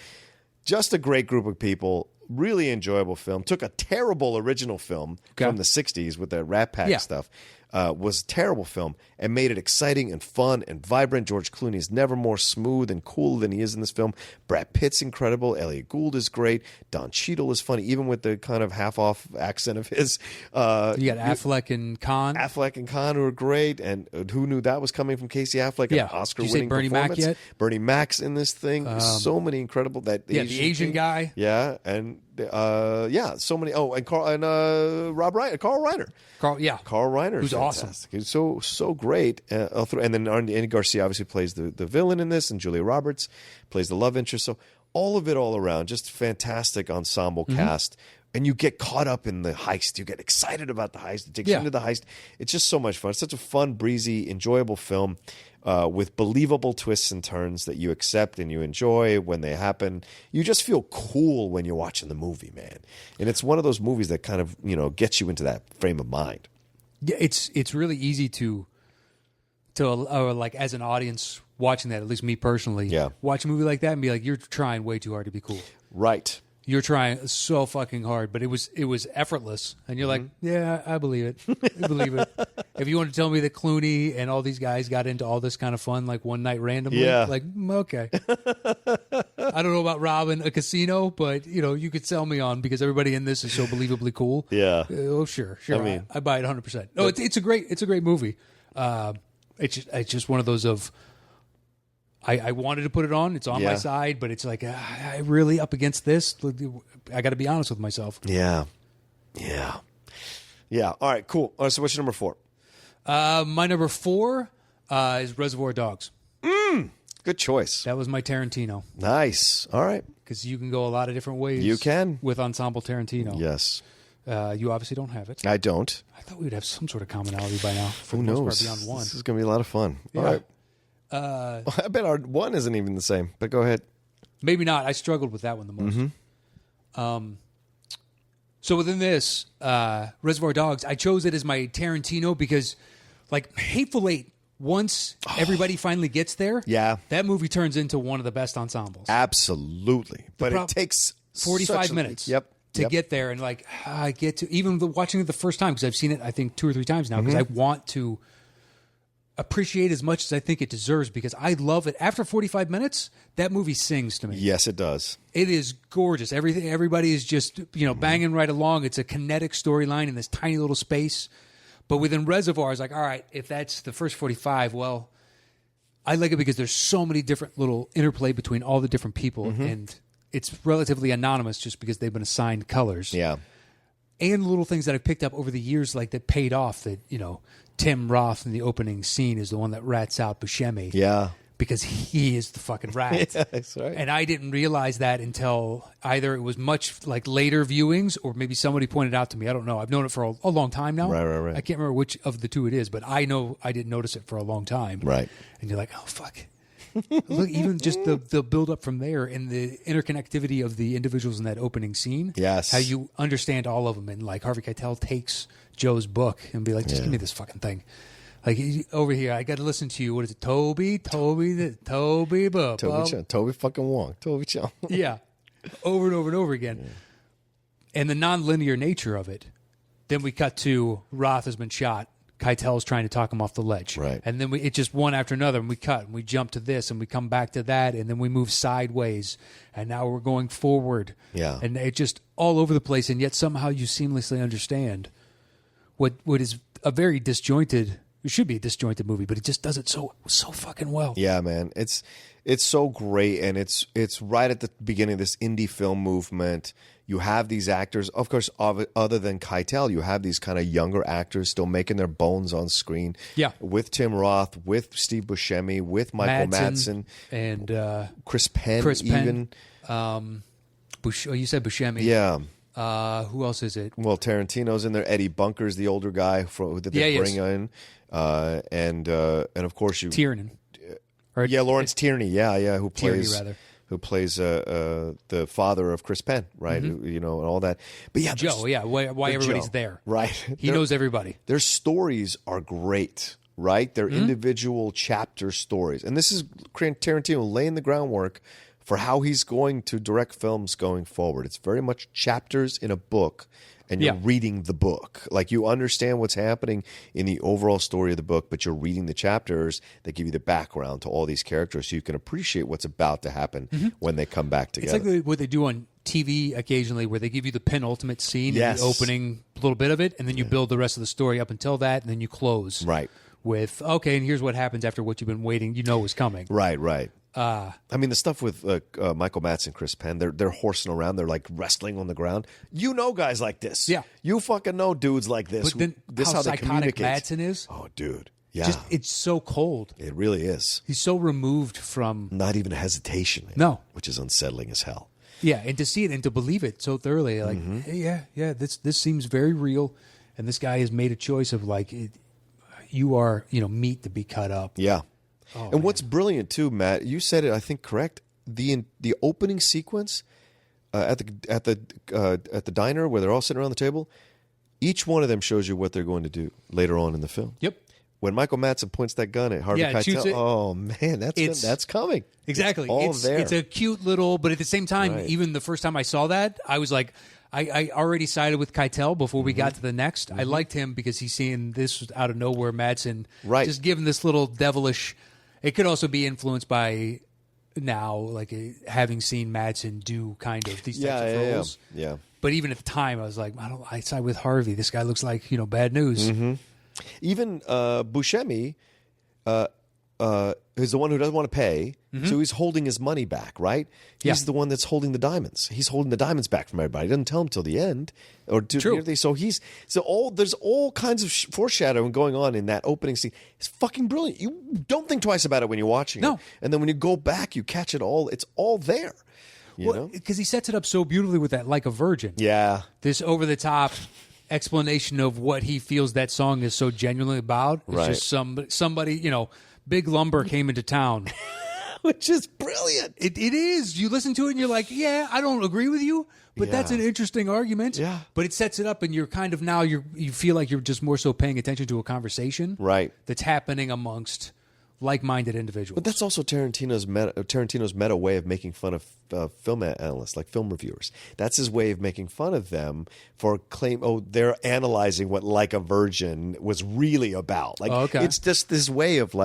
just a great group of people. Really enjoyable film. Took a terrible original film from the 60s with the Rat Pack stuff. Was a terrible film and made it exciting and fun and vibrant. George Clooney is never more smooth and cool than he is in this film. Brad Pitt's incredible. Elliot Gould is great. Don Cheadle is funny, even with the kind of half-off accent of his. You got Affleck and Khan. Affleck and Khan, who are great. And who knew that was coming from Casey Affleck? Yeah. An Oscar-winning Bernie Mac performance. yet? Bernie Mac's in this thing. So many incredible. The Asian guy. Yeah, and so many. Oh, and Carl Reiner. Carl Reiner, who's awesome. He's so great. And then Andy Garcia obviously plays the villain in this, and Julia Roberts plays the love interest. So all of it all around, just fantastic ensemble cast. And you get caught up in the heist. You get excited about the heist. It takes you into the heist. It's just so much fun. It's such a fun, breezy, enjoyable film with believable twists and turns that you accept and you enjoy when they happen. You just feel cool when you're watching the movie, man. And it's one of those movies that kind of, gets you into that frame of mind. Yeah, it's really easy to like as an audience watching that, at least me personally, watch a movie like that and be like, you're trying way too hard to be cool. Right. You're trying so fucking hard, but it was effortless, and you're like, yeah, I believe it. I believe it. If you want to tell me that Clooney and all these guys got into all this kind of fun, like one night randomly, like okay. I don't know about robbing a casino, but you could sell me on because everybody in this is so believably cool. Yeah. Oh sure. I buy it 100%. No, it's a great movie. It's just one of those of. I wanted to put it on. It's on my side, but it's like, I really up against this. I got to be honest with myself. Yeah. All right, cool. All right, so what's your number 4? My number 4 is Reservoir Dogs. Good choice. That was my Tarantino. Nice. All right. Because you can go a lot of different ways. You can. With Ensemble Tarantino. Yes. You obviously don't have it. I don't. I thought we would have some sort of commonality by now. Who knows? Beyond one. This is going to be a lot of fun. Yeah. All right. I bet our 1 isn't even the same, but go ahead. Maybe not. I struggled with that one the most. So within this, Reservoir Dogs, I chose it as my Tarantino because, like, Hateful Eight, once everybody finally gets there, that movie turns into one of the best ensembles. Absolutely. But it takes 45 minutes to get there. And, like, I get to, even watching it the first time, because I've seen it, I think, 2 or 3 times now, because I want to appreciate as much as I think it deserves, because I love it. After 45 minutes, that movie sings to me. Yes, it does. It is gorgeous. Everybody is just, banging right along. It's a kinetic storyline in this tiny little space. But within Reservoir, I was like, all right, if that's the first 45, well, I like it because there's so many different little interplay between all the different people, and it's relatively anonymous just because they've been assigned colors. Yeah. And little things that I've picked up over the years, like that paid off, that, Tim Roth in the opening scene is the one that rats out Buscemi. Yeah. Because he is the fucking rat. Yeah, that's right. And I didn't realize that until either it was much like later viewings or maybe somebody pointed out to me. I don't know. I've known it for a long time now. Right. I can't remember which of the two it is, but I know I didn't notice it for a long time. Right. And you're like, oh, fuck. Look, even just the build up from there and the interconnectivity of the individuals in that opening scene. Yes. How you understand all of them. And like Harvey Keitel takes Joe's book and be like, just give me this fucking thing. Like over here, I got to listen to you. What is it? Toby, Toby fucking Wong. Toby Chung. Yeah. Over and over and over again. Yeah. And the non-linear nature of it. Then we cut to Roth has been shot. Keitel's trying to talk him off the ledge. Right. And then it just one after another, and we cut, and we jump to this, and we come back to that, and then we move sideways, and now we're going forward. Yeah. And it just all over the place, and yet somehow you seamlessly understand what is a very disjointed, it should be a disjointed movie, but it just does it so fucking well. Yeah, man. It's so great, and it's right at the beginning of this indie film movement. You have these actors, of course, other than Keitel, you have these kind of younger actors still making their bones on screen. Yeah. With Tim Roth, with Steve Buscemi, with Michael Madsen. And Chris Penn, Chris Penn. even. You said Buscemi. Yeah. Who else is it? Well, Tarantino's in there. Eddie Bunker's the older guy that they bring in, and of course Tiernan. Lawrence Tierney. Who plays Tierney, rather. Who plays the father of Chris Penn, right? Mm-hmm. And all that. But yeah, Joe. Yeah, why everybody's Joe, there? right? He knows everybody. Their stories are great, right? They're individual chapter stories, and this is Tarantino laying the groundwork for how he's going to direct films going forward. It's very much chapters in a book, and you're reading the book. Like, you understand what's happening in the overall story of the book, but you're reading the chapters that give you the background to all these characters so you can appreciate what's about to happen when they come back together. It's like what they do on TV occasionally, where they give you the penultimate scene in the opening little bit of it, and then you build the rest of the story up until that, and then you close. Right. With, okay, and here's what happens after what you've been waiting, is coming. Right. I mean, the stuff with Michael Matz and Chris Penn, they're horsing around. They're like wrestling on the ground. Guys like this. Yeah. You fucking know dudes like this. But then this how how they psychotic communicate. Madsen is. Oh, dude. Yeah. It's so cold. It really is. He's so removed from... Not even a hesitation. No. Which is unsettling as hell. Yeah, and to see it and to believe it so thoroughly. Like, hey, this seems very real. And this guy has made a choice of you are, meat to be cut up. Yeah. Oh, and what's brilliant too, Matt, you said it, I think, correct. The opening sequence at the diner where they're all sitting around the table, each one of them shows you what they're going to do later on in the film. Yep. When Michael Madsen points that gun at Harvey Keitel, oh man, that's coming. Exactly. It's all there. It's a cute little, but at the same time, even the first time I saw that, I was like, I already sided with Keitel before we got to the next. I liked him because he's seeing this out of nowhere, Madsen, just giving this little devilish. It could also be influenced by now, having seen Madsen do kind of these types of roles. Yeah. But even at the time, I was like, I side with Harvey. This guy looks like bad news. Even Buscemi is the one who doesn't want to pay, so he's holding his money back, right? He's the one that's holding the diamonds. He's holding the diamonds back from everybody. He doesn't tell them till the end, or True. So there's all kinds of foreshadowing going on in that opening scene. It's fucking brilliant. You don't think twice about it when you're watching it, and then when you go back, you catch it all. It's all there. You know, because he sets it up so beautifully with that, like a virgin. Yeah, this over the top explanation of what he feels that song is so genuinely about. It's just somebody, Big Lumber came into town. Which is brilliant. It is. You listen to it and you're like, yeah, I don't agree with you, but that's an interesting argument. Yeah. But it sets it up, and you're kind of now you feel like you're just more so paying attention to a conversation that's happening amongst like-minded individuals. But that's also Tarantino's meta way of making fun of film analysts, like film reviewers. That's his way of making fun of them for they're analyzing what Like a Virgin was really about. It's just this way of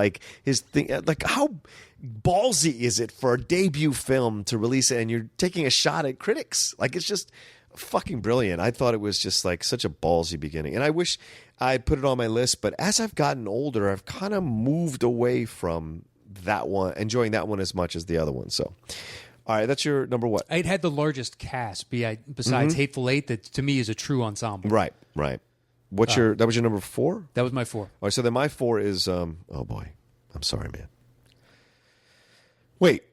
his thing. How ballsy is it for a debut film to release it and you're taking a shot at critics? It's just fucking brilliant. I thought it was just such a ballsy beginning. And I wish I put it on my list, but as I've gotten older, I've kind of moved away from that one, enjoying that one as much as the other one. So, all right, that's your number what? It had the largest cast besides Hateful Eight, that to me is a true ensemble. Right. What's that was your number 4? That was my 4. All right, so then my 4 is, oh boy, I'm sorry, man. Wait.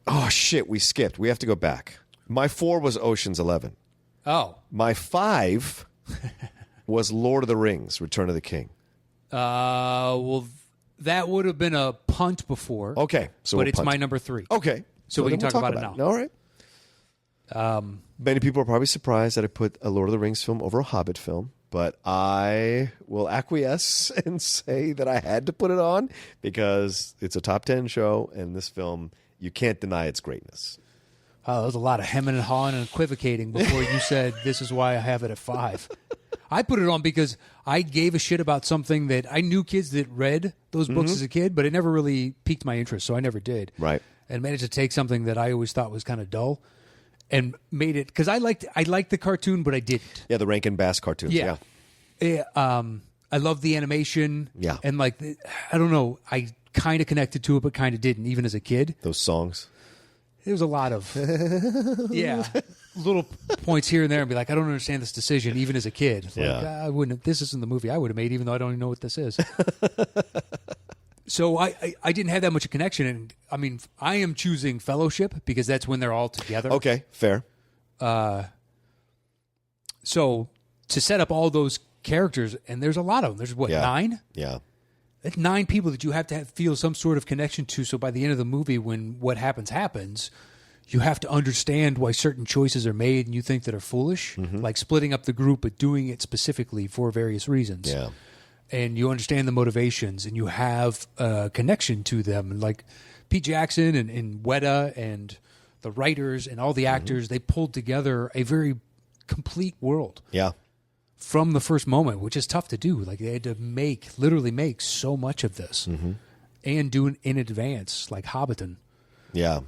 Oh shit, we skipped. We have to go back. My 4 was Ocean's 11. Oh. My 5 was Lord of the Rings, Return of the King. Well, that would have been a punt before. Okay. But it's my number 3. Okay. So we can talk about it now. All right. Many people are probably surprised that I put a Lord of the Rings film over a Hobbit film, but I will acquiesce and say that I had to put it on because it's a top 10 show, and this film, you can't deny its greatness. There was a lot of hemming and hawing and equivocating before you said, this is why I have it at 5. I put it on because I gave a shit about something that I knew kids that read those books as a kid, but it never really piqued my interest, so I never did. Right. And managed to take something that I always thought was kind of dull and made it, because I liked the cartoon, but I didn't. Yeah, the Rankin Bass cartoons. Yeah. I love the animation. Yeah. And I don't know, I kind of connected to it, but kind of didn't, even as a kid. Those songs. There was a lot of, little points here and there, and be like, I don't understand this decision, even as a kid. I wouldn't. This isn't the movie I would have made, even though I don't even know what this is. So I didn't have that much of a connection, and I mean, I am choosing Fellowship because that's when they're all together. Okay, fair. So to set up all those characters, and there's a lot of them. There's what, 9? Yeah. That's 9 people that you have to feel some sort of connection to. So by the end of the movie, when what happens, you have to understand why certain choices are made and you think that are foolish, like splitting up the group but doing it specifically for various reasons. Yeah. And you understand the motivations and you have a connection to them. And like Pete Jackson and Weta and the writers and all the actors, they pulled together a very complete world. Yeah. From the first moment, which is tough to do. Like they had to literally make so much of this and do it in advance, like Hobbiton. Yeah.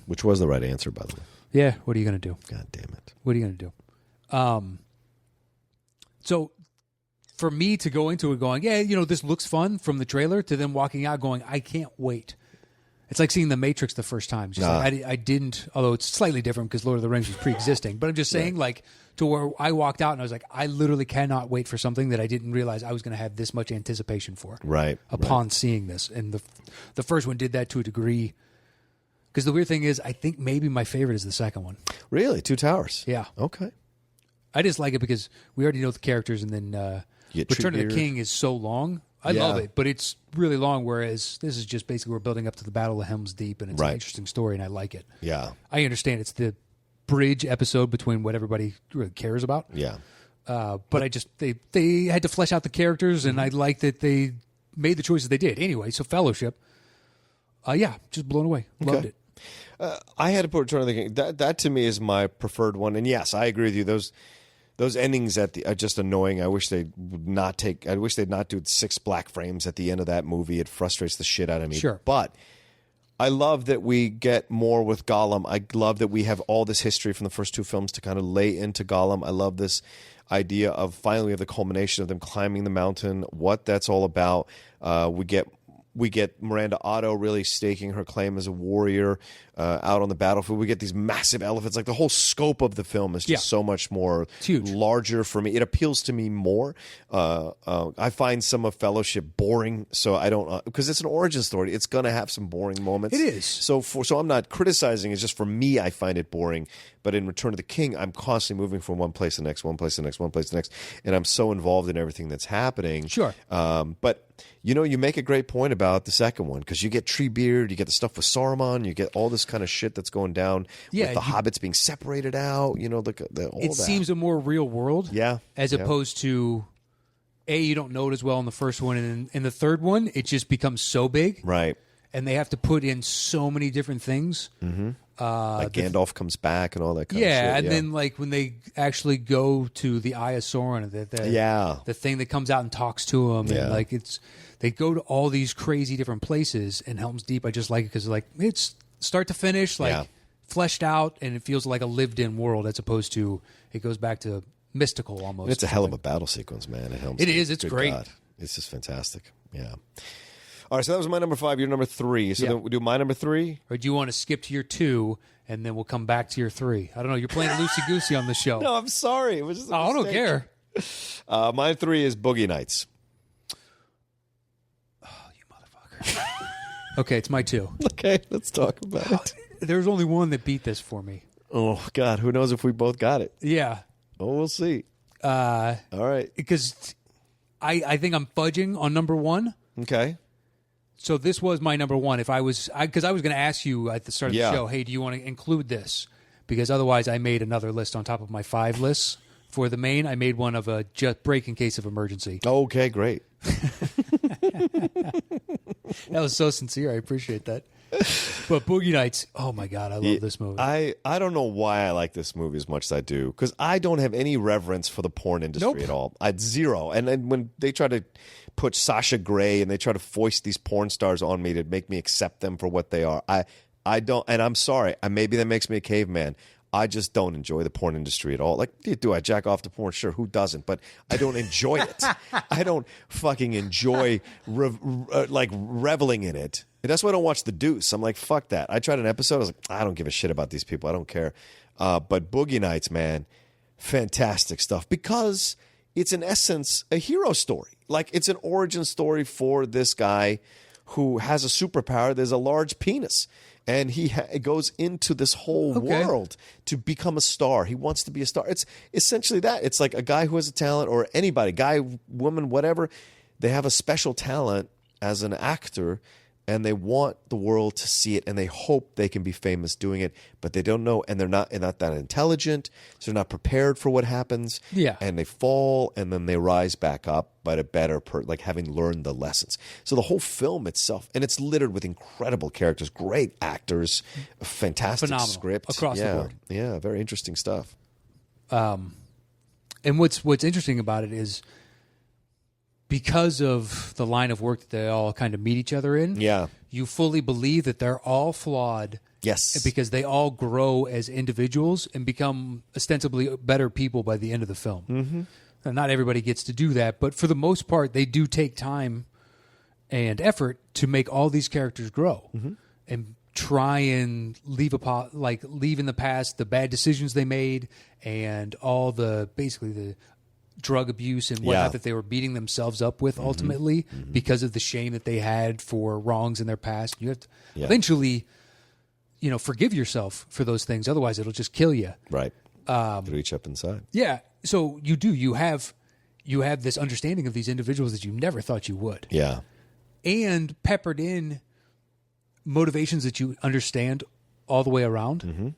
Which was the right answer, by the way. Yeah. What are you going to do? God damn it. What are you going to do? So for me to go into it going, yeah, this looks fun from the trailer, to then walking out going, I can't wait. It's like seeing The Matrix the first time. Just like I didn't, although it's slightly different because Lord of the Rings was pre-existing. But I'm just saying, like, to where I walked out and I was like, I literally cannot wait for something that I didn't realize I was going to have this much anticipation for. Right. Upon seeing this. And the first one did that to a degree. Because the weird thing is, I think maybe my favorite is the second one. Really? Two Towers? Yeah. Okay. I just like it because we already know the characters, and then Return of the King is so long. I love it, but it's really long, whereas this is just basically we're building up to the Battle of Helm's Deep, and it's an interesting story, and I like it. Yeah. I understand it's the bridge episode between what everybody really cares about. Yeah. But I just, they had to flesh out the characters, and I like that they made the choices they did. Anyway, so Fellowship, just blown away. Loved it. I had to put Return of the King. That to me is my preferred one, and yes, I agree with you. Those endings are just annoying. I wish they'd not do 6 black frames at the end of that movie. It frustrates the shit out of me. Sure. But I love that we get more with Gollum. I love that we have all this history from the first 2 films to kind of lay into Gollum. I love this idea of finally we have the culmination of them climbing the mountain, what that's all about. We get Miranda Otto really staking her claim as a warrior out on the battlefield. We get these massive elephants. Like the whole scope of the film is just so much more larger for me. It appeals to me more. I find some of Fellowship boring, so I don't because it's an origin story. It's going to have some boring moments. It is. So I'm not criticizing. It's just for me, I find it boring. But in Return of the King, I'm constantly moving from one place to the next, one place to the next, one place to the next, and I'm so involved in everything that's happening. Sure. But you make a great point about the second one because you get Treebeard, you get the stuff with Saruman, you get all this kind of shit that's going down with the hobbits being separated out. All it that. Seems a more real world. Yeah. As opposed to, you don't know it as well in the first one, and in the third one, it just becomes so big. Right. And they have to put in so many different things. Mm-hmm. Like Gandalf comes back and all that kind of shit. And then like when they actually go to the Eye of Sauron, the thing that comes out and talks to him, and like they go to all these crazy different places. And Helm's Deep, I just like it because like it's start to finish, like fleshed out, and it feels like a lived-in world as opposed to it goes back to mystical almost. And it's a hell of a battle sequence, man. At Helm's Deep. It is. It's great. God. It's just fantastic. Yeah. All right, so that was my number 5. Your number 3. So then we do my number 3. Or do you want to skip to your 2 and then we'll come back to your 3? I don't know. You're playing loosey goosey on the show. No, I'm sorry. It was just I don't care. My 3 is Boogie Nights. Oh, you motherfucker. Okay, it's my 2. Okay, let's talk about it. There's only one that beat this for me. Oh God, who knows if we both got it? Yeah. Oh, we'll see. All right, because I think I'm fudging on number 1. Okay. So this was my number 1. Because I was going to ask you at the start of the show, hey, do you want to include this? Because otherwise, I made another list on top of my 5 lists for the main. I made one of a just break in case of emergency. Okay, great. That was so sincere. I appreciate that. But Boogie Nights, oh my God, I love this movie. I don't know why I like this movie as much as I do, because I don't have any reverence for the porn industry at all. I had zero. And then when they try to put Sasha Grey and they try to foist these porn stars on me to make me accept them for what they are, I don't. And I'm sorry. Maybe that makes me a caveman. I just don't enjoy the porn industry at all. Like, do I jack off to porn? Sure, who doesn't? But I don't enjoy it. I don't fucking enjoy reveling in it. And that's why I don't watch The Deuce. I'm like, fuck that. I tried an episode. I was like, I don't give a shit about these people. I don't care. But Boogie Nights, man, fantastic stuff. Because it's in essence a hero story. Like, it's an origin story for this guy who has a superpower. There's a large penis. And he goes into this whole world to become a star. He wants to be a star. It's essentially that. It's like a guy who has a talent, or anybody, guy, woman, whatever. They have a special talent as an actor, and they want the world to see it, and they hope they can be famous doing it, but they don't know, and they're not that intelligent, so they're not prepared for what happens. Yeah. And they fall, and then they rise back up, but a better like having learned the lessons. So the whole film itself, and it's littered with incredible characters, great actors, fantastic Phenomenal. script Across the board. Yeah, very interesting stuff. And what's interesting about it is, because of the line of work that they all kind of meet each other in, you fully believe that they're all flawed. Yes. Because they all grow as individuals and become ostensibly better people by the end of the film. Mm-hmm. And not everybody gets to do that, but for the most part, they do take time and effort to make all these characters grow and try and leave in the past the bad decisions they made and all the drug abuse and whatnot that they were beating themselves up with ultimately because of the shame that they had for wrongs in their past. You have to eventually, forgive yourself for those things. Otherwise, it'll just kill you. Right. Reach up inside. Yeah. So you have this understanding of these individuals that you never thought you would. Yeah. And peppered in motivations that you understand all the way around. Mm-hmm.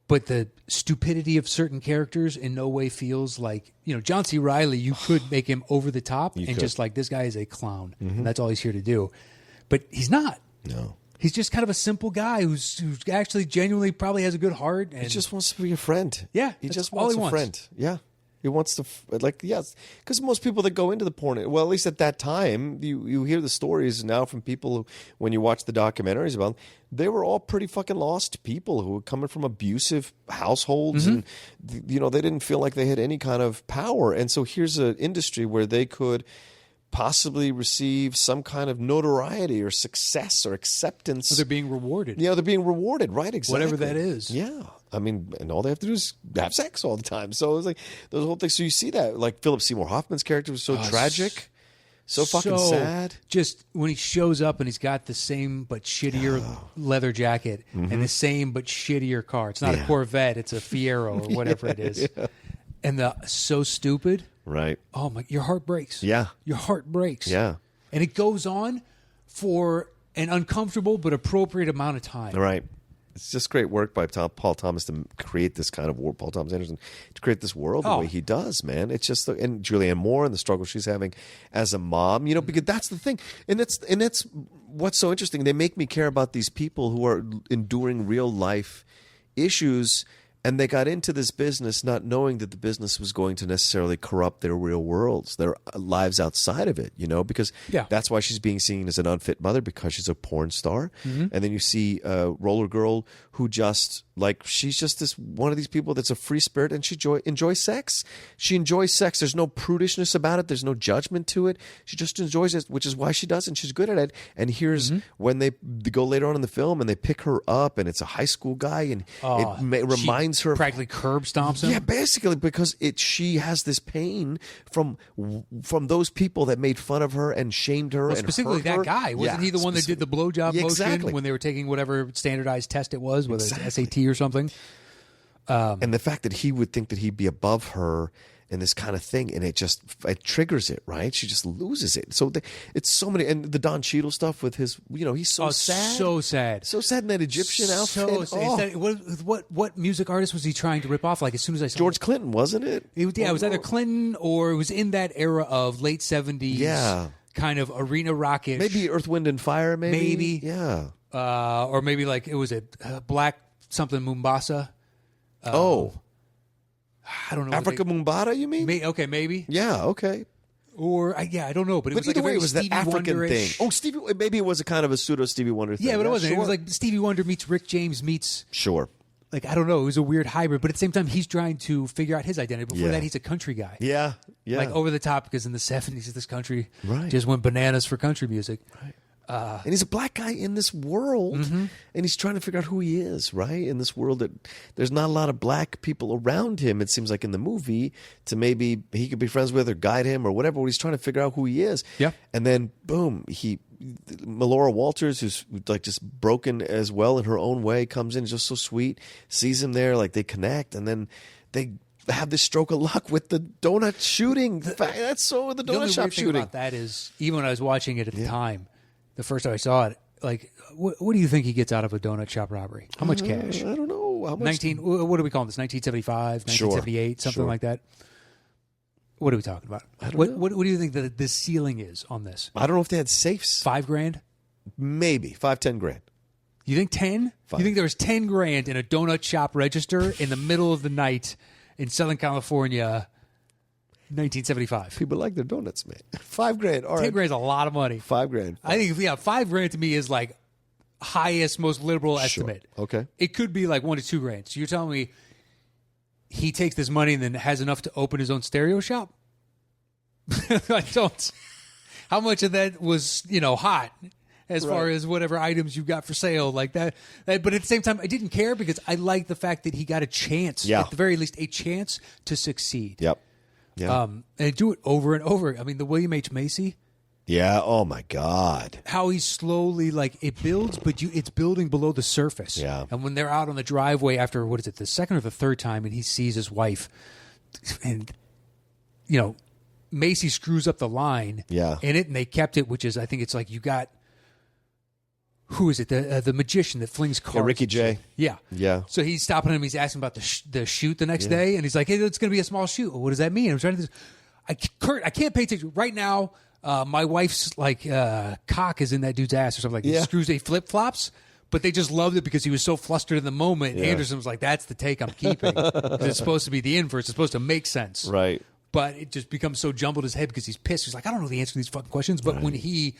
But the stupidity of certain characters in no way feels like, John C. Reilly, you could make him over the top just like, this guy is a clown. And that's all he's here to do. But he's not. No. He's just kind of a simple guy who's actually genuinely probably has a good heart. And he just wants to be a friend. Yeah. He just wants a friend. Yeah. He wants to, because most people that go into the porn, well, at least at that time, you hear the stories now from people who, when you watch the documentaries about them, they were all pretty fucking lost people who were coming from abusive households and, they didn't feel like they had any kind of power. And so here's an industry where they could possibly receive some kind of notoriety or success or acceptance. Well, they're being rewarded. Yeah, they're being rewarded, right? Exactly. Whatever that is. Yeah. I mean, and all they have to do is have sex all the time. So it's like those whole things. So you see that, like Philip Seymour Hoffman's character was so tragic, so fucking sad. Just when he shows up and he's got the same but shittier leather jacket and the same but shittier car. It's not a Corvette, it's a Fiero or whatever it is. Yeah. And so stupid. Right. Oh my! Your heart breaks. Yeah. Your heart breaks. Yeah. And it goes on for an uncomfortable but appropriate amount of time. Right. It's just great work by Paul Thomas to create this kind of world. Paul Thomas Anderson to create this world the way he does, man. It's just and Julianne Moore and the struggle she's having as a mom, because that's the thing, and that's what's so interesting. They make me care about these people who are enduring real life issues. And they got into this business not knowing that the business was going to necessarily corrupt their real worlds, their lives outside of it, because that's why she's being seen as an unfit mother, because she's a porn star. Mm-hmm. And then you see a roller girl who just, she's just one of these people that's a free spirit and she enjoys sex. She enjoys sex. There's no prudishness about it. There's no judgment to it. She just enjoys it, which is why she does, and she's good at it. And here's when they go later on in the film and they pick her up and it's a high school guy and it reminds her practically curb stomps him. Yeah, basically, because she has this pain from those people that made fun of her and shamed her. Well, and specifically hurt her. that guy. Wasn't he the one that did the blowjob motion when they were taking whatever standardized test it was, whether it's SAT or something? And the fact that he would think that he'd be above her and this kind of thing, and it triggers it, right? She just loses it. So it's so many, and the Don Cheadle stuff with his, he's so sad, so sad in that Egyptian outfit. Sad. What music artist was he trying to rip off? Like as soon as I saw George Clinton, wasn't it? It was either Clinton or it was in that era of late 70s. Yeah. Kind of arena rock-ish. Maybe Earth, Wind and Fire. Maybe. Yeah. Or maybe it was a Black something Mombasa. I don't know. Africa Mumbata, you mean? Okay, maybe. Yeah, okay. Or, I don't know. But it was either way, it was Stevie that African Wonder-ish. thing. Oh, maybe it was a kind of a pseudo Stevie Wonder thing. Yeah, but it wasn't. Sure. It was like Stevie Wonder meets Rick James meets... Sure. I don't know. It was a weird hybrid. But at the same time, he's trying to figure out his identity. Before that, he's a country guy. Yeah, yeah. Over the top, because in the 70s, this country just went bananas for country music. Right. and he's a black guy in this world, and he's trying to figure out who he is, right? In this world that there's not a lot of black people around him, it seems like in the movie, to maybe he could be friends with or guide him or whatever, but he's trying to figure out who he is. Yeah. And then, boom, Melora Walters, who's like just broken as well in her own way, comes in, just so sweet, sees him there, like they connect, and then they have this stroke of luck with the donut shooting. That's so the donut shop shooting. About that is, even when I was watching it at the time, the first time I saw it, like, what do you think he gets out of a donut shop robbery? How much cash? I don't know. How much? What do we call this? 1975, 1978, something like that. What are we talking about? I don't know. What do you think the ceiling is on this? I don't know if they had safes. $5,000? Maybe $5-10,000. You think 10? You think there was $10,000 in a donut shop register in the middle of the night in Southern California, 1975? People like their donuts, man. $5,000. All right. $10,000 is a lot of money. $5,000. I think, $5,000 to me is like highest, most liberal estimate. Okay. It could be like $1,000 to $2,000. So you're telling me he takes this money and then has enough to open his own stereo shop? I don't. How much of that was, hot as far as whatever items you got for sale like that? But at the same time, I didn't care because I liked the fact that he got a chance, at the very least, a chance to succeed. Yep. Yeah. And do it over and over. I mean, the William H. Macy. Yeah. Oh my God. How he's slowly it builds, but it's building below the surface. Yeah. And when they're out on the driveway after the second or the third time, and he sees his wife, and Macy screws up the line. Yeah. In it, and they kept it, which is I think it's like you got. Who is it? The magician that flings cards. Yeah, Ricky Jay. Yeah. Yeah. So he's stopping him. He's asking about the shoot the next day, and he's like, "Hey, it's going to be a small shoot." Well, what does that mean? I'm trying to. Kurt, I can't pay attention right now. My wife's cock is in that dude's ass or something like that. He screws, he flip flops. But they just loved it because he was so flustered in the moment. Yeah. Anderson was like, "That's the take I'm keeping." It's supposed to be the inverse. It's supposed to make sense, right? But it just becomes so jumbled in his head because he's pissed. He's like, "I don't know the answer to these fucking questions." But when he,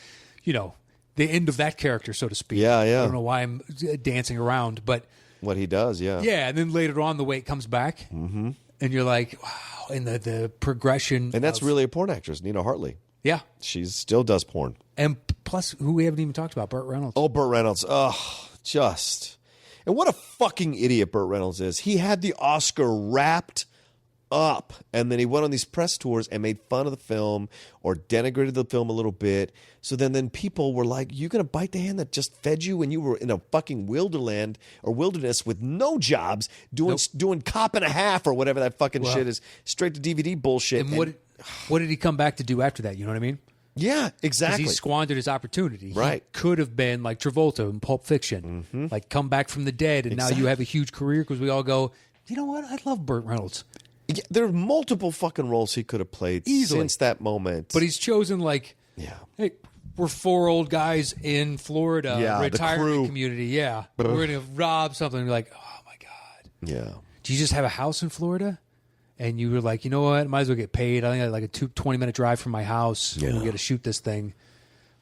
the end of that character, so to speak. Yeah. I don't know why I'm dancing around, but what he does, yeah. And then later on, the way it comes back, and you're like, wow, and the progression. And that's really a porn actress, Nina Hartley. Yeah. She still does porn. And plus, who we haven't even talked about, Burt Reynolds. Oh, Burt Reynolds. Oh, just. And what a fucking idiot Burt Reynolds is. He had the Oscar wrapped up, and then he went on these press tours and made fun of the film or denigrated the film a little bit. So then people were like, "You gonna bite the hand that just fed you when you were in a fucking wilderland or wilderness with no jobs, doing cop and a half or whatever that fucking shit is, straight to DVD bullshit." And what did he come back to do after that? You know what I mean? Yeah, exactly. Because he squandered his opportunity. Right. He could have been like Travolta in Pulp Fiction, like come back from the dead, and now you have a huge career because we all go, you know what? I love Burt Reynolds. Yeah, there are multiple fucking roles he could have played since that moment. But he's chosen hey, we're 4 old guys in Florida, retirement community. Yeah. We're going to rob something. You're like, oh my God. Yeah. Do you just have a house in Florida? And you were like, you know what? Might as well get paid. I think I had like a 20-minute drive from my house. Yeah. We got to shoot this thing.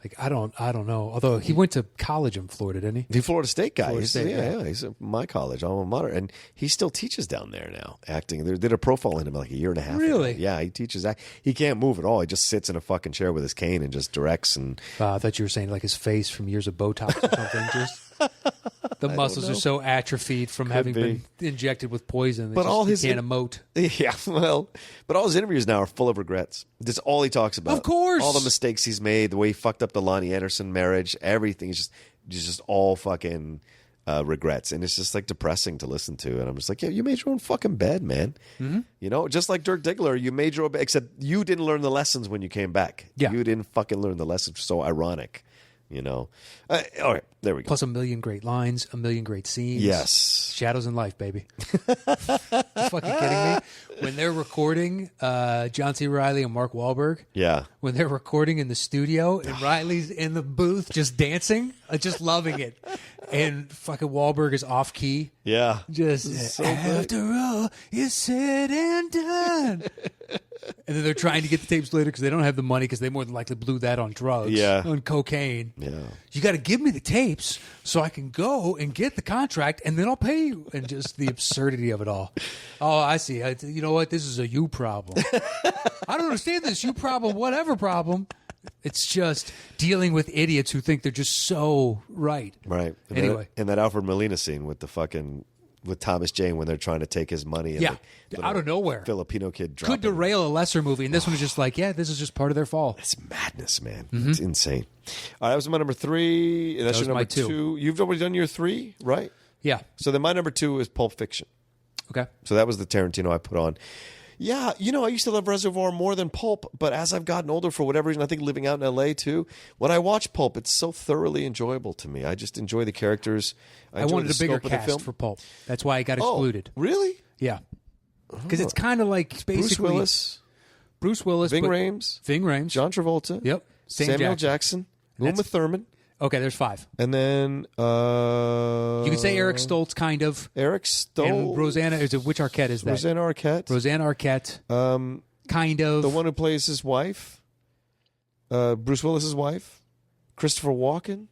Like, I don't know. Although he went to college in Florida, didn't he? The Florida State guy. Florida State, yeah. He's at my college, alma mater. And he still teaches down there now, acting. They did a profile on him like a year and a half Really? ago. Yeah, he teaches act. He can't move at all. He just sits in a fucking chair with his cane and just directs. And I thought you were saying like his face from years of Botox or something. Just the muscles are so atrophied from having been injected with poison. But all his can't emote. Yeah, well, but all his interviews now are full of regrets. That's all he talks about. Of course, all the mistakes he's made, the way he fucked up the Lonnie Anderson marriage, everything is just all fucking regrets, and it's just like depressing to listen to. And I'm just like, yeah, you made your own fucking bed, man. Mm-hmm. Just like Dirk Diggler, you made your own bed, except you didn't learn the lessons when you came back. Yeah, you didn't fucking learn the lessons. So ironic. All right, there we go. Plus 1 million great lines, 1 million great scenes. Yes. Shadows in life, baby. You fucking kidding me? When they're recording John C. Reilly and Mark Wahlberg. Yeah. When they're recording in the studio and Riley's in the booth just dancing, just loving it. And fucking Wahlberg is off key. Yeah. Just, so after all, it's said and done. And then they're trying to get the tapes later because they don't have the money because they more than likely blew that on drugs, on cocaine. Yeah. You got to give me the tapes so I can go and get the contract and then I'll pay you. And just the absurdity of it all. Oh, I see. You know what? This is a you problem. I don't understand this you problem, whatever problem. It's just dealing with idiots who think they're just so right. Right. And Anyway. and that Alfred Molina scene with with Thomas Jane when they're trying to take his money. And out of nowhere. Filipino kid Could derail a lesser movie, and this one is just like, this is just part of their fall. It's madness, man. It's insane. All right, that was my number 3. That's your number 2. You've already done your 3, right? Yeah. So then my number 2 is Pulp Fiction. Okay. So that was the Tarantino I put on. Yeah, I used to love Reservoir more than Pulp, but as I've gotten older, for whatever reason, I think living out in L.A. too, when I watch Pulp, it's so thoroughly enjoyable to me. I just enjoy the characters. I wanted a bigger cast for Pulp. That's why I got excluded. Really? Yeah. Because it's kind of like basically... Bruce Willis. Ving Rhames. John Travolta. Yep. Samuel Jackson. Uma Thurman. Okay, there's 5. And then... you could say Eric Stoltz, kind of. Eric Stoltz. And Rosanna... Which Arquette is that? Rosanna Arquette. Kind of. The one who plays his wife. Bruce Willis's wife. Christopher Walken.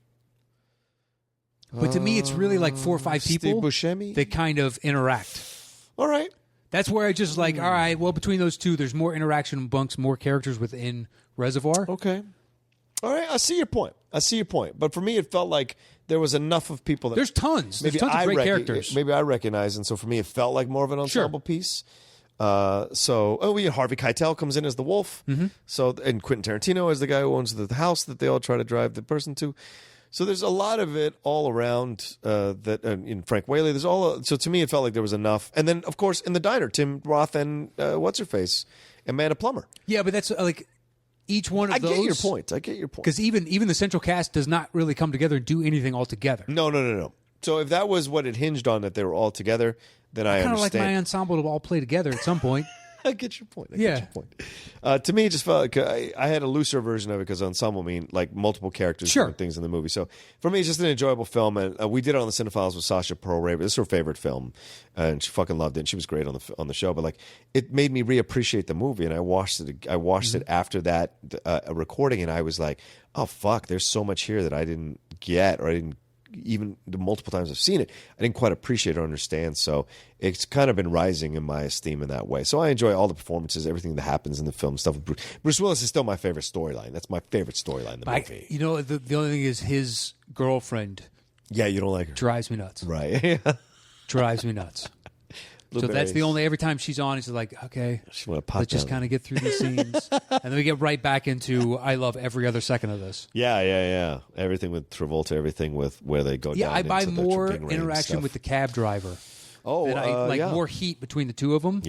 But to me, it's really like 4 or 5 people Steve Buscemi. that kind of interact. All right. That's where I just like, all right, well, between those two, there's more interaction amongst more characters within Reservoir. Okay. All right, I see your point. But for me, it felt like there was enough of people that... There's tons. There's tons of great characters. Maybe I recognize, and so for me, it felt like more of an ensemble piece. Harvey Keitel comes in as the wolf. Mm-hmm. So, and Quentin Tarantino is the guy who owns the house that they all try to drive the person to. So there's a lot of it all around in Frank Whaley. So to me, it felt like there was enough. And then, of course, in the diner, Tim Roth and what's-her-face, Amanda Plummer. Yeah, but that's like... Each one of those. I get your point. Because even the central cast does not really come together and do anything all together. No. So if that was what it hinged on, that they were all together, then I understand. Kind of like my ensemble to all play together at some point. I get your point. To me, it just felt like I had a looser version of it because ensemble mean like multiple characters doing things in the movie. So for me, it's just an enjoyable film. And we did it on the Cinephiles with Sasha Pearl Raver. This is her favorite film, and she fucking loved it. And she was great on the show. But like, it made me reappreciate the movie. And I watched it after that recording, and I was like, oh fuck, there's so much here that I didn't get, or I didn't. Even the multiple times I've seen it, I didn't quite appreciate or understand. So it's kind of been rising in my esteem in that way. So I enjoy all the performances, everything that happens in the film. Stuff with Bruce Willis is still my favorite storyline. That's my favorite storyline in the movie. The only thing is his girlfriend. Yeah, you don't like her. Drives me nuts. Right. Drives me nuts. So that's the only, every time she's on, it's like, okay, let's just kind of get through these scenes. And then we get right back into, I love every other second of this. Yeah. Everything with Travolta, everything with where they go down. Yeah, I buy more interaction with the cab driver. Oh, and I like more heat between the two of them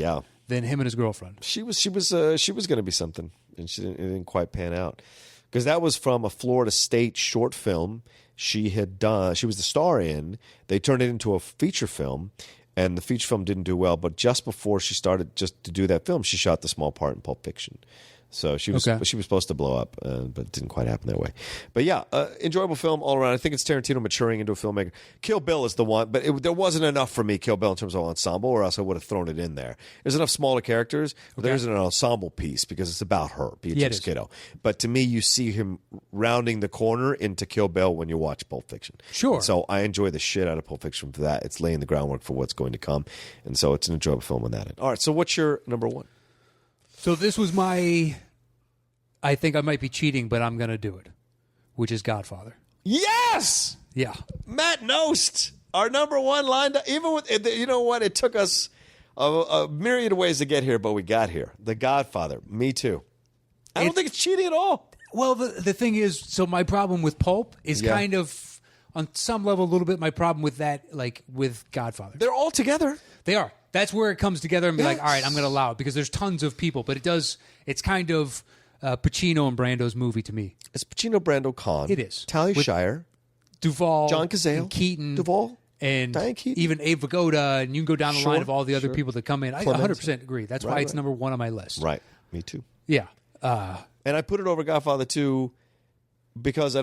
than him and his girlfriend. She was going to be something, and it didn't quite pan out. Because that was from a Florida State short film she had done. She was the star in. They turned it into a feature film. And the feature film didn't do well, but just before she started just to do that film, she shot the small part in Pulp Fiction. So she was supposed to blow up, but it didn't quite happen that way. But yeah, enjoyable film all around. I think it's Tarantino maturing into a filmmaker. Kill Bill is the one, but there wasn't enough for me, Kill Bill, in terms of ensemble, or else I would have thrown it in there. There's enough smaller characters, but there isn't an ensemble piece because it's about her, Beatrix Kiddo. But to me, you see him rounding the corner into Kill Bill when you watch Pulp Fiction. Sure. And so I enjoy the shit out of Pulp Fiction for that. It's laying the groundwork for what's going to come. And so it's an enjoyable film on that end. All right, so what's your number 1? So this was I think I might be cheating, but I'm going to do it, which is Godfather. Yes! Yeah. Matt Knost, our number 1 lined up. Even with, you know what? It took us a myriad of ways to get here, but we got here. The Godfather. Me too. I don't think it's cheating at all. Well, the thing is, so my problem with Pulp is kind of, on some level, a little bit my problem with that, like with Godfather. They're all together. They are. That's where it comes together and be like, all right, I'm going to allow it, because there's tons of people, but it's kind of Pacino and Brando's movie to me. It's Pacino, Brando, Khan. It is. Talia Shire. Duvall. John Cazale. And Keaton. Duvall. And Diane Keaton. even Abe Vigoda, and you can go down the line of all the other people that come in. I Clemente. 100% agree. That's why it's number 1 on my list. Right. Me too. Yeah. And I put it over Godfather 2 because I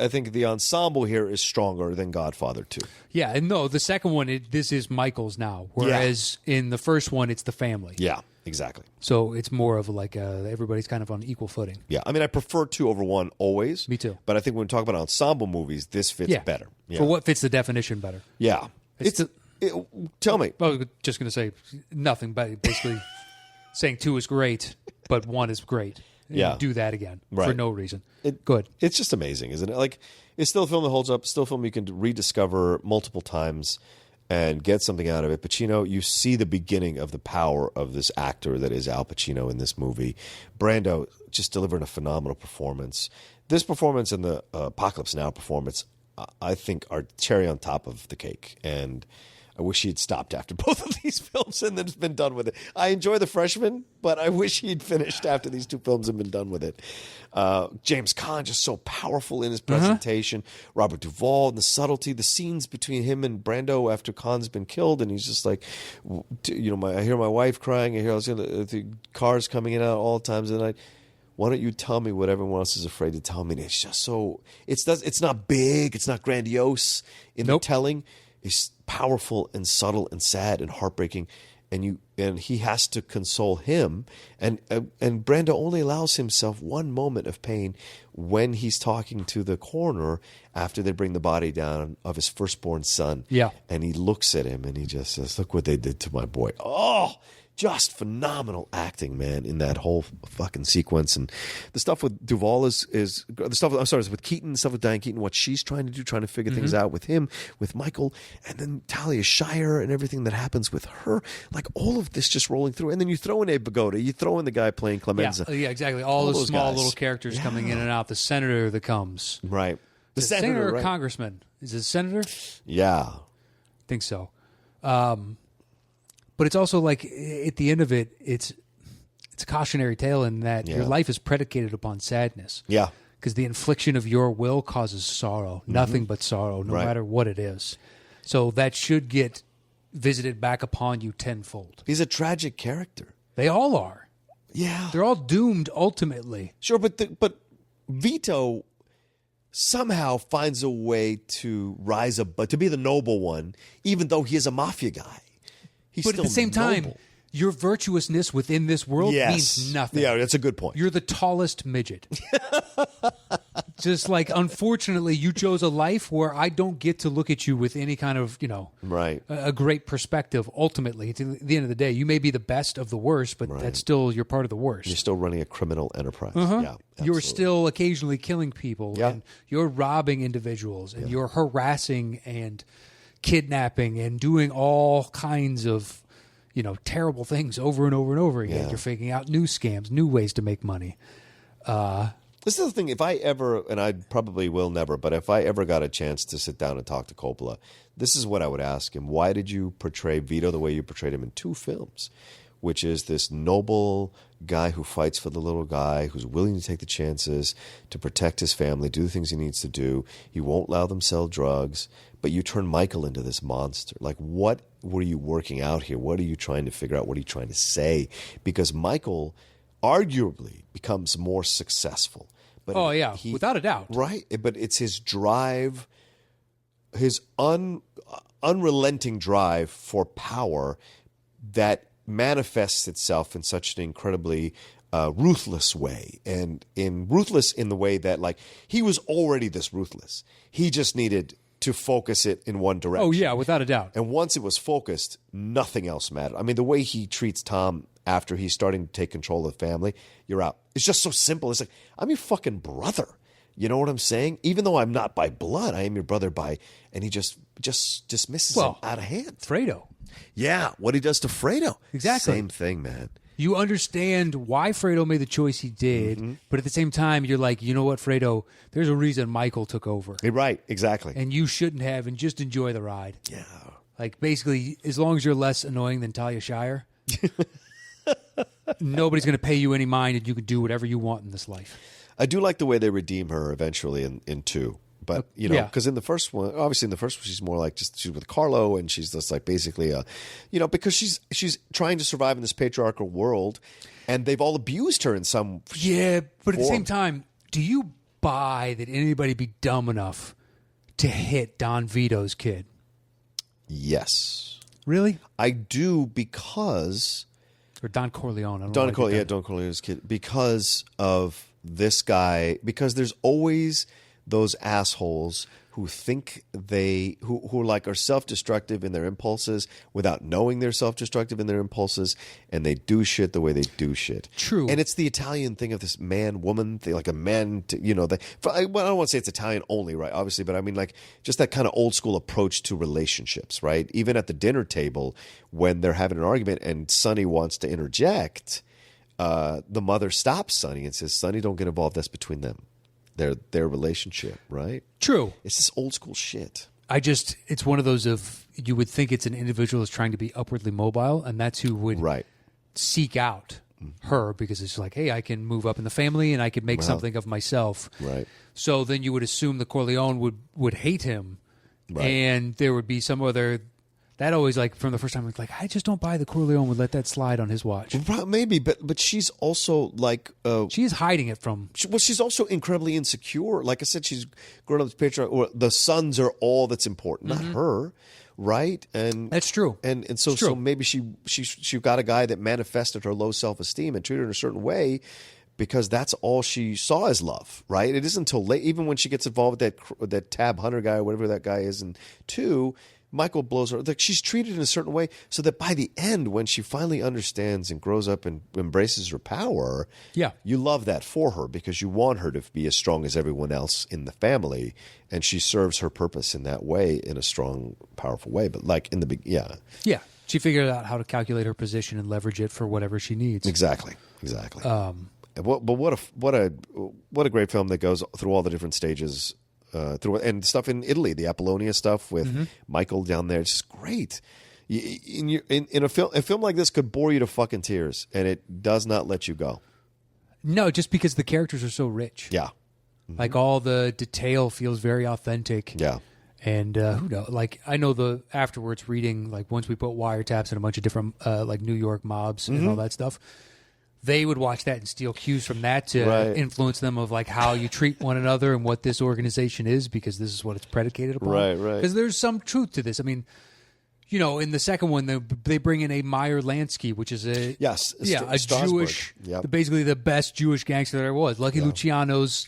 think the ensemble here is stronger than Godfather 2. Yeah, and no, the second one, this is Michael's now, whereas in the first one, it's the family. Yeah, exactly. So it's more of like everybody's kind of on equal footing. Yeah, I mean, I prefer 2 over 1 always. Me too. But I think when we talk about ensemble movies, this fits better. Yeah. For what fits the definition better. Yeah. Tell me. I was just going to say nothing, but basically saying 2 is great, but 1 is great. and do that again for no reason. Good. It's just amazing, isn't it? Like, it's still a film that holds up, still a film you can rediscover multiple times and get something out of it. Pacino, you see the beginning of the power of this actor that is Al Pacino in this movie. Brando just delivering a phenomenal performance. This performance and the Apocalypse Now performance, I think, are cherry on top of the cake. And I wish he had stopped after both of these films and then been done with it. I enjoy The Freshman, but I wish he'd finished after these two films and been done with it. James Caan, just so powerful in his presentation. Robert Duvall and the subtlety, the scenes between him and Brando after Caan's been killed, and he's just like, I hear my wife crying, I hear the cars coming in and out all times of the night. Why don't you tell me what everyone else is afraid to tell me? And it's just so, it's not big, it's not grandiose in the telling. It's powerful and subtle and sad and heartbreaking, and he has to console him, and Brando only allows himself one moment of pain when he's talking to the coroner after they bring the body down of his firstborn son. Yeah, and he looks at him and he just says, "Look what they did to my boy." Oh, just phenomenal acting, man, in that whole fucking sequence. And the stuff with Duvall is the stuff. I'm sorry, with Keaton, the stuff with Diane Keaton, what she's trying to do, trying to figure things out with him, with Michael, and then Talia Shire and everything that happens with her. Like all of this just rolling through. And then you throw in Abe Vigoda, you throw in the guy playing Clemenza. Yeah, exactly. All those small little characters coming in and out. The senator that comes. Right. The senator or congressman? Is it senator? Yeah. I think so. But it's also like at the end of it, it's a cautionary tale in that your life is predicated upon sadness. Yeah. Because the infliction of your will causes sorrow, nothing but sorrow, no matter what it is. So that should get visited back upon you tenfold. He's a tragic character. They all are. Yeah. They're all doomed ultimately. Sure, but Vito somehow finds a way to rise above, to be the noble one, even though he is a mafia guy. But at the same time, your virtuousness within this world means nothing. Yeah, that's a good point. You're the tallest midget. Just like, unfortunately, you chose a life where I don't get to look at you with any kind of, a great perspective. Ultimately, at the end of the day, you may be the best of the worst, but that's still, you're part of the worst. You're still running a criminal enterprise. Yeah, you're still occasionally killing people, and you're robbing individuals, and you're harassing and kidnapping and doing all kinds of, terrible things over and over and over again. Yeah. You're figuring out new scams, new ways to make money. This is the thing. If I ever, and I probably will never, but if I ever got a chance to sit down and talk to Coppola, this is what I would ask him. Why did you portray Vito the way you portrayed him in two films? Which is this noble guy who fights for the little guy, who's willing to take the chances to protect his family, do the things he needs to do. He won't allow them sell drugs. But you turn Michael into this monster. Like, what were you working out here? What are you trying to figure out? What are you trying to say? Because Michael arguably becomes more successful. But without a doubt. Right? But it's his drive, his unrelenting drive for power that manifests itself in such an incredibly ruthless way. And ruthless in the way that, like, he was already this ruthless. He just needed to focus it in one direction. Oh, yeah, without a doubt. And once it was focused, nothing else mattered. I mean, the way he treats Tom after he's starting to take control of the family, you're out. It's just so simple. It's like, I'm your fucking brother. You know what I'm saying? Even though I'm not by blood, I am your brother by... And he just dismisses him out of hand. Fredo. Yeah, what he does to Fredo. Exactly. Same thing, man. You understand why Fredo made the choice he did, but at the same time, you're like, you know what, Fredo, there's a reason Michael took over. Right, exactly. And you shouldn't have, and just enjoy the ride. Yeah. Like, basically, as long as you're less annoying than Talia Shire, nobody's going to pay you any mind, and you can do whatever you want in this life. I do like the way they redeem her eventually in two. But, because in the first one, obviously in the first one, she's more like she's with Carlo, and she's just like basically, because she's trying to survive in this patriarchal world, and they've all abused her in some Yeah, but at the form. same time, do you buy that anybody be dumb enough to hit Don Vito's kid? Yes. Really? I do because... Or Don Corleone. I don't Don know Corleone, Don Corleone's kid. Because of this guy, because there's always those assholes who think who like are self-destructive in their impulses without knowing they're self-destructive in their impulses, and they do shit the way they do shit. True. And it's the Italian thing of this man-woman thing, like a man, I don't want to say it's Italian only, right? Obviously, but I mean like just that kind of old school approach to relationships, right? Even at the dinner table when they're having an argument and Sonny wants to interject, the mother stops Sonny and says, "Sonny, don't get involved. That's between them. Their relationship," right? True. It's this old school shit. It's one of those of, you would think it's an individual that's trying to be upwardly mobile, and that's who would seek out her, because it's like, hey, I can move up in the family and I can make something of myself. Right. So then you would assume the Corleone would hate him, and there would be some other. That always, like, from the first time, it's like, I just don't buy the Corleone would let that slide on his watch. Maybe, but she's also like... she is hiding it from... she's also incredibly insecure. Like I said, she's grown up as patriarch, or the sons are all that's important, not her, right? And that's true. And so maybe she got a guy that manifested her low self-esteem and treated her in a certain way because that's all she saw as love, right? It isn't until late, even when she gets involved with that Tab Hunter guy or whatever that guy is, and Michael blows her. Like, she's treated in a certain way so that by the end, when she finally understands and grows up and embraces her power, you love that for her because you want her to be as strong as everyone else in the family, and she serves her purpose in that way, in a strong, powerful way. But like in the big, yeah, she figured out how to calculate her position and leverage it for whatever she needs. Exactly. But what a great film that goes through all the different stages. And stuff in Italy, the Apollonia stuff with Michael down there. It's just great. In a film like this could bore you to fucking tears, and it does not let you go. No, just because the characters are so rich. Yeah. Like, all the detail feels very authentic. Yeah. And who knows? Like, I know the afterwards reading, like, once we put wiretaps and a bunch of different like New York mobs and all that stuff, they would watch that and steal cues from that to influence them of like how you treat one another and what this organization is, because this is what it's predicated upon. Right. Because there's some truth to this. I mean, in the second one, they bring in a Meyer Lansky, which is a Jewish, basically the best Jewish gangster there was. Lucky Luciano's,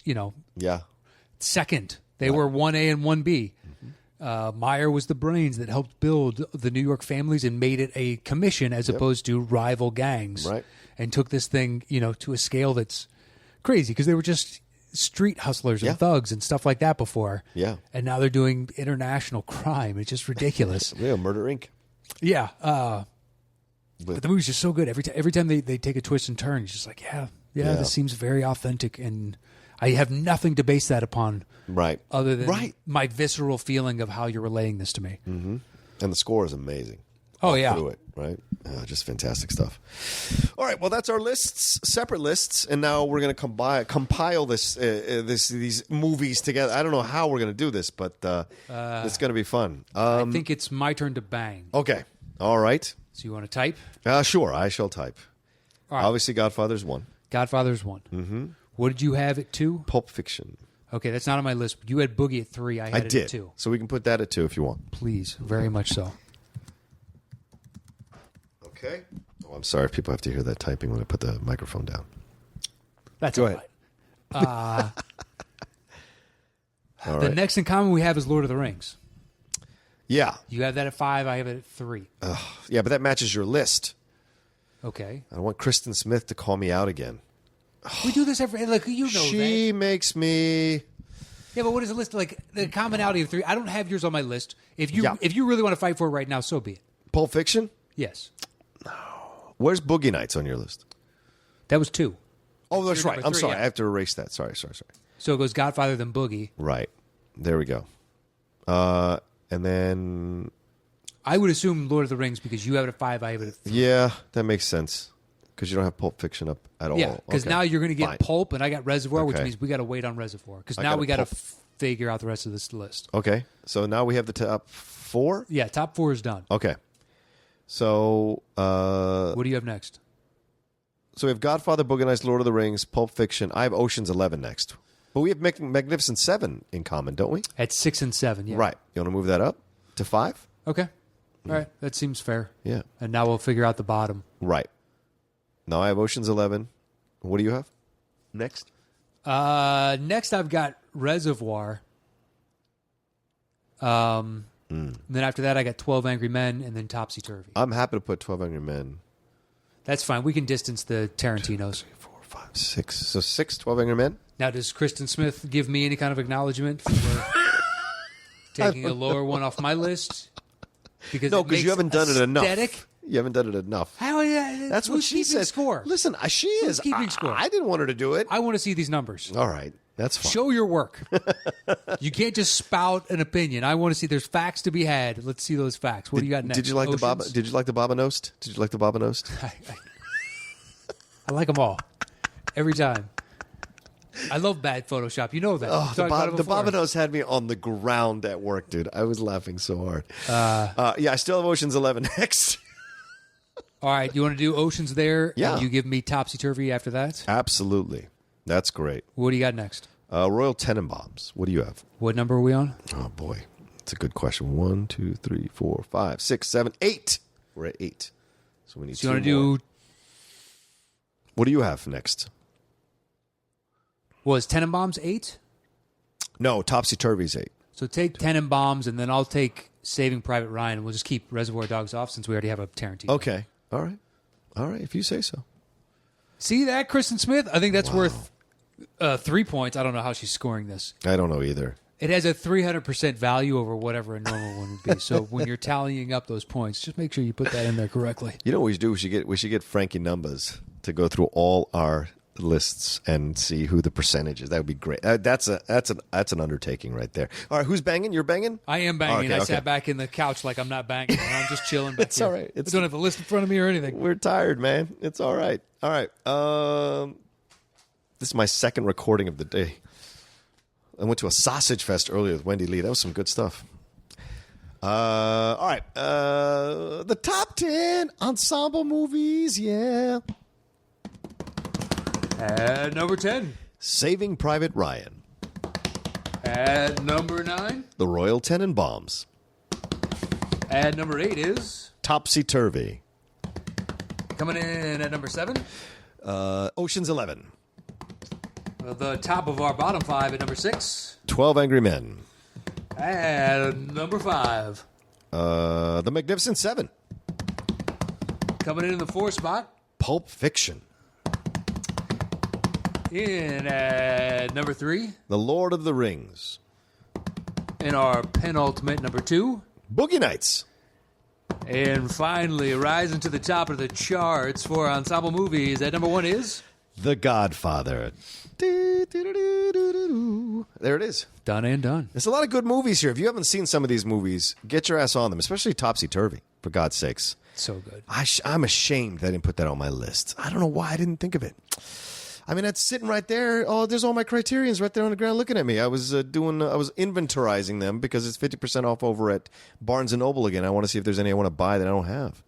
second. They were 1A and 1B. Meyer was the brains that helped build the New York families and made it a commission as opposed to rival gangs. Right. And took this thing, to a scale that's crazy, because they were just street hustlers and thugs and stuff like that before. Yeah. And now they're doing international crime. It's just ridiculous. Murder Inc. Yeah. But the movie's just so good. Every time they take a twist and turn, it's just like, this seems very authentic, and I have nothing to base that upon. Right. Other than my visceral feeling of how you're relaying this to me. Mm-hmm. And the score is amazing. Oh, yeah. Through it, right? Just fantastic stuff. All right, well, that's our lists, separate lists, and now we're going to compile these movies together. I don't know how we're going to do this, but it's going to be fun. I think it's my turn to bang. Okay. All right. So you want to type? Sure, I shall type. All right. Obviously, Godfather's 1. Godfather's 1. Mm-hmm. What did you have at 2? Pulp Fiction. Okay, that's not on my list. You had Boogie at 3. I had it at 2. So we can put that at 2 if you want. Please, very much so. Okay. Oh, I'm sorry if people have to hear that typing when I put the microphone down. That's all right. The next in common we have is Lord of the Rings. Yeah. You have that at 5. I have it at 3. Yeah, but that matches your list. Okay. I want Kristen Smith to call me out again. We do this every... Like, She makes me... Yeah, but what is the list? Like, the commonality of 3... I don't have yours on my list. If you really want to fight for it right now, so be it. Pulp Fiction? Yes. Where's Boogie Nights on your list? That was 2. Oh, that's right. I'm 3, sorry. yeah. I have to erase that. Sorry. So it goes Godfather, then Boogie. Right. There we go. And then... I would assume Lord of the Rings because you have it at 5, I have it at 3. Yeah, that makes sense. Because you don't have Pulp Fiction up at all. Yeah, because now you're going to get Pulp, and I got Reservoir, which means we got to wait on Reservoir. Because now we got to figure out the rest of this list. Okay. So now we have the top 4? Yeah, top 4 is done. Okay. So... what do you have next? So we have Godfather, Boogie Nights, Lord of the Rings, Pulp Fiction. I have Ocean's 11 next. But we have Magnificent 7 in common, don't we? At 6 and 7, yeah. Right. You want to move that up to 5? Okay. All right. That seems fair. Yeah. And now we'll figure out the bottom. Right. Now I have Ocean's 11. What do you have next? Next I've got Reservoir. Then after that, I got 12 Angry Men, and then Topsy Turvy. I'm happy to put 12 Angry Men. That's fine. We can distance the Tarantinos. 2, 3, 4, 5, 6. So 12 Angry Men? Now, does Kristen Smith give me any kind of acknowledgement for taking a lower one off my list? Because you haven't done it enough. Aesthetic? You haven't done it enough. That's what she said. Score? Listen, she is keeping score. I didn't want her to do it. I want to see these numbers. All right. That's fine. Show your work. You can't just spout an opinion. I want to see there's facts to be had. Let's see those facts. What do you got next? Did you like the Baba Knost? Did you like the Baba Knost? I like them all. Every time. I love bad Photoshop. You know that. Oh, the Baba Knost had me on the ground at work, dude. I was laughing so hard. I still have Ocean's 11 next. All right. You want to do Ocean's there? Yeah. And you give me Topsy Turvy after that? Absolutely. That's great. What do you got next? Royal Tenenbaums. What do you have? What number are we on? Oh, boy. It's a good question. 1, 2, 3, 4, 5, 6, 7, 8. We're at 8. So we need 2 you want to more. do... What do you have next? Was Tenenbaums 8? No, Topsy Turvy's 8. So take Tenenbaums, and then I'll take Saving Private Ryan, and we'll just keep Reservoir Dogs off since we already have a Tarantino. Okay. All right. If you say so. See that, Kristen Smith? I think that's worth 3 points. I don't know how she's scoring this. I don't know either. It has a 300% value over whatever a normal one would be. So when you're tallying up those points, just make sure you put that in there correctly. You know what we should do? We should get Frankie Numbers to go through all our lists and see who the percentage is. That would be great. That's an undertaking right there. All right, who's banging? You're banging? I am banging. Okay, I sat back in the couch like I'm not banging. I'm just chilling back It's here. all right. I don't have a list in front of me or anything. We're tired, man. It's all right. All right. This is my second recording of the day. I went to a sausage fest earlier with Wendy Lee. That was some good stuff. All right. The top 10 ensemble movies. Yeah. At number 10. Saving Private Ryan. At number 9. The Royal Tenenbaums. At number 8 is... Topsy Turvy. Coming in at number 7. Ocean's 11. The top of our bottom 5 at number 6. 12 Angry Men. At number 5. The Magnificent Seven. Coming in the 4th spot. Pulp Fiction. In at number 3. The Lord of the Rings. In our penultimate number 2. Boogie Nights. And finally, rising to the top of the charts for ensemble movies at number 1 is... The Godfather. There it is. Done and done. There's a lot of good movies here. If you haven't seen some of these movies, get your ass on them, especially Topsy Turvy, for God's sakes. So good. I'm ashamed that I didn't put that on my list. I don't know why I didn't think of it. I mean, that's sitting right there. Oh, there's all my criterions right there on the ground looking at me. I was inventorizing them because it's 50% off over at Barnes & Noble again. I want to see if there's any I want to buy that I don't have.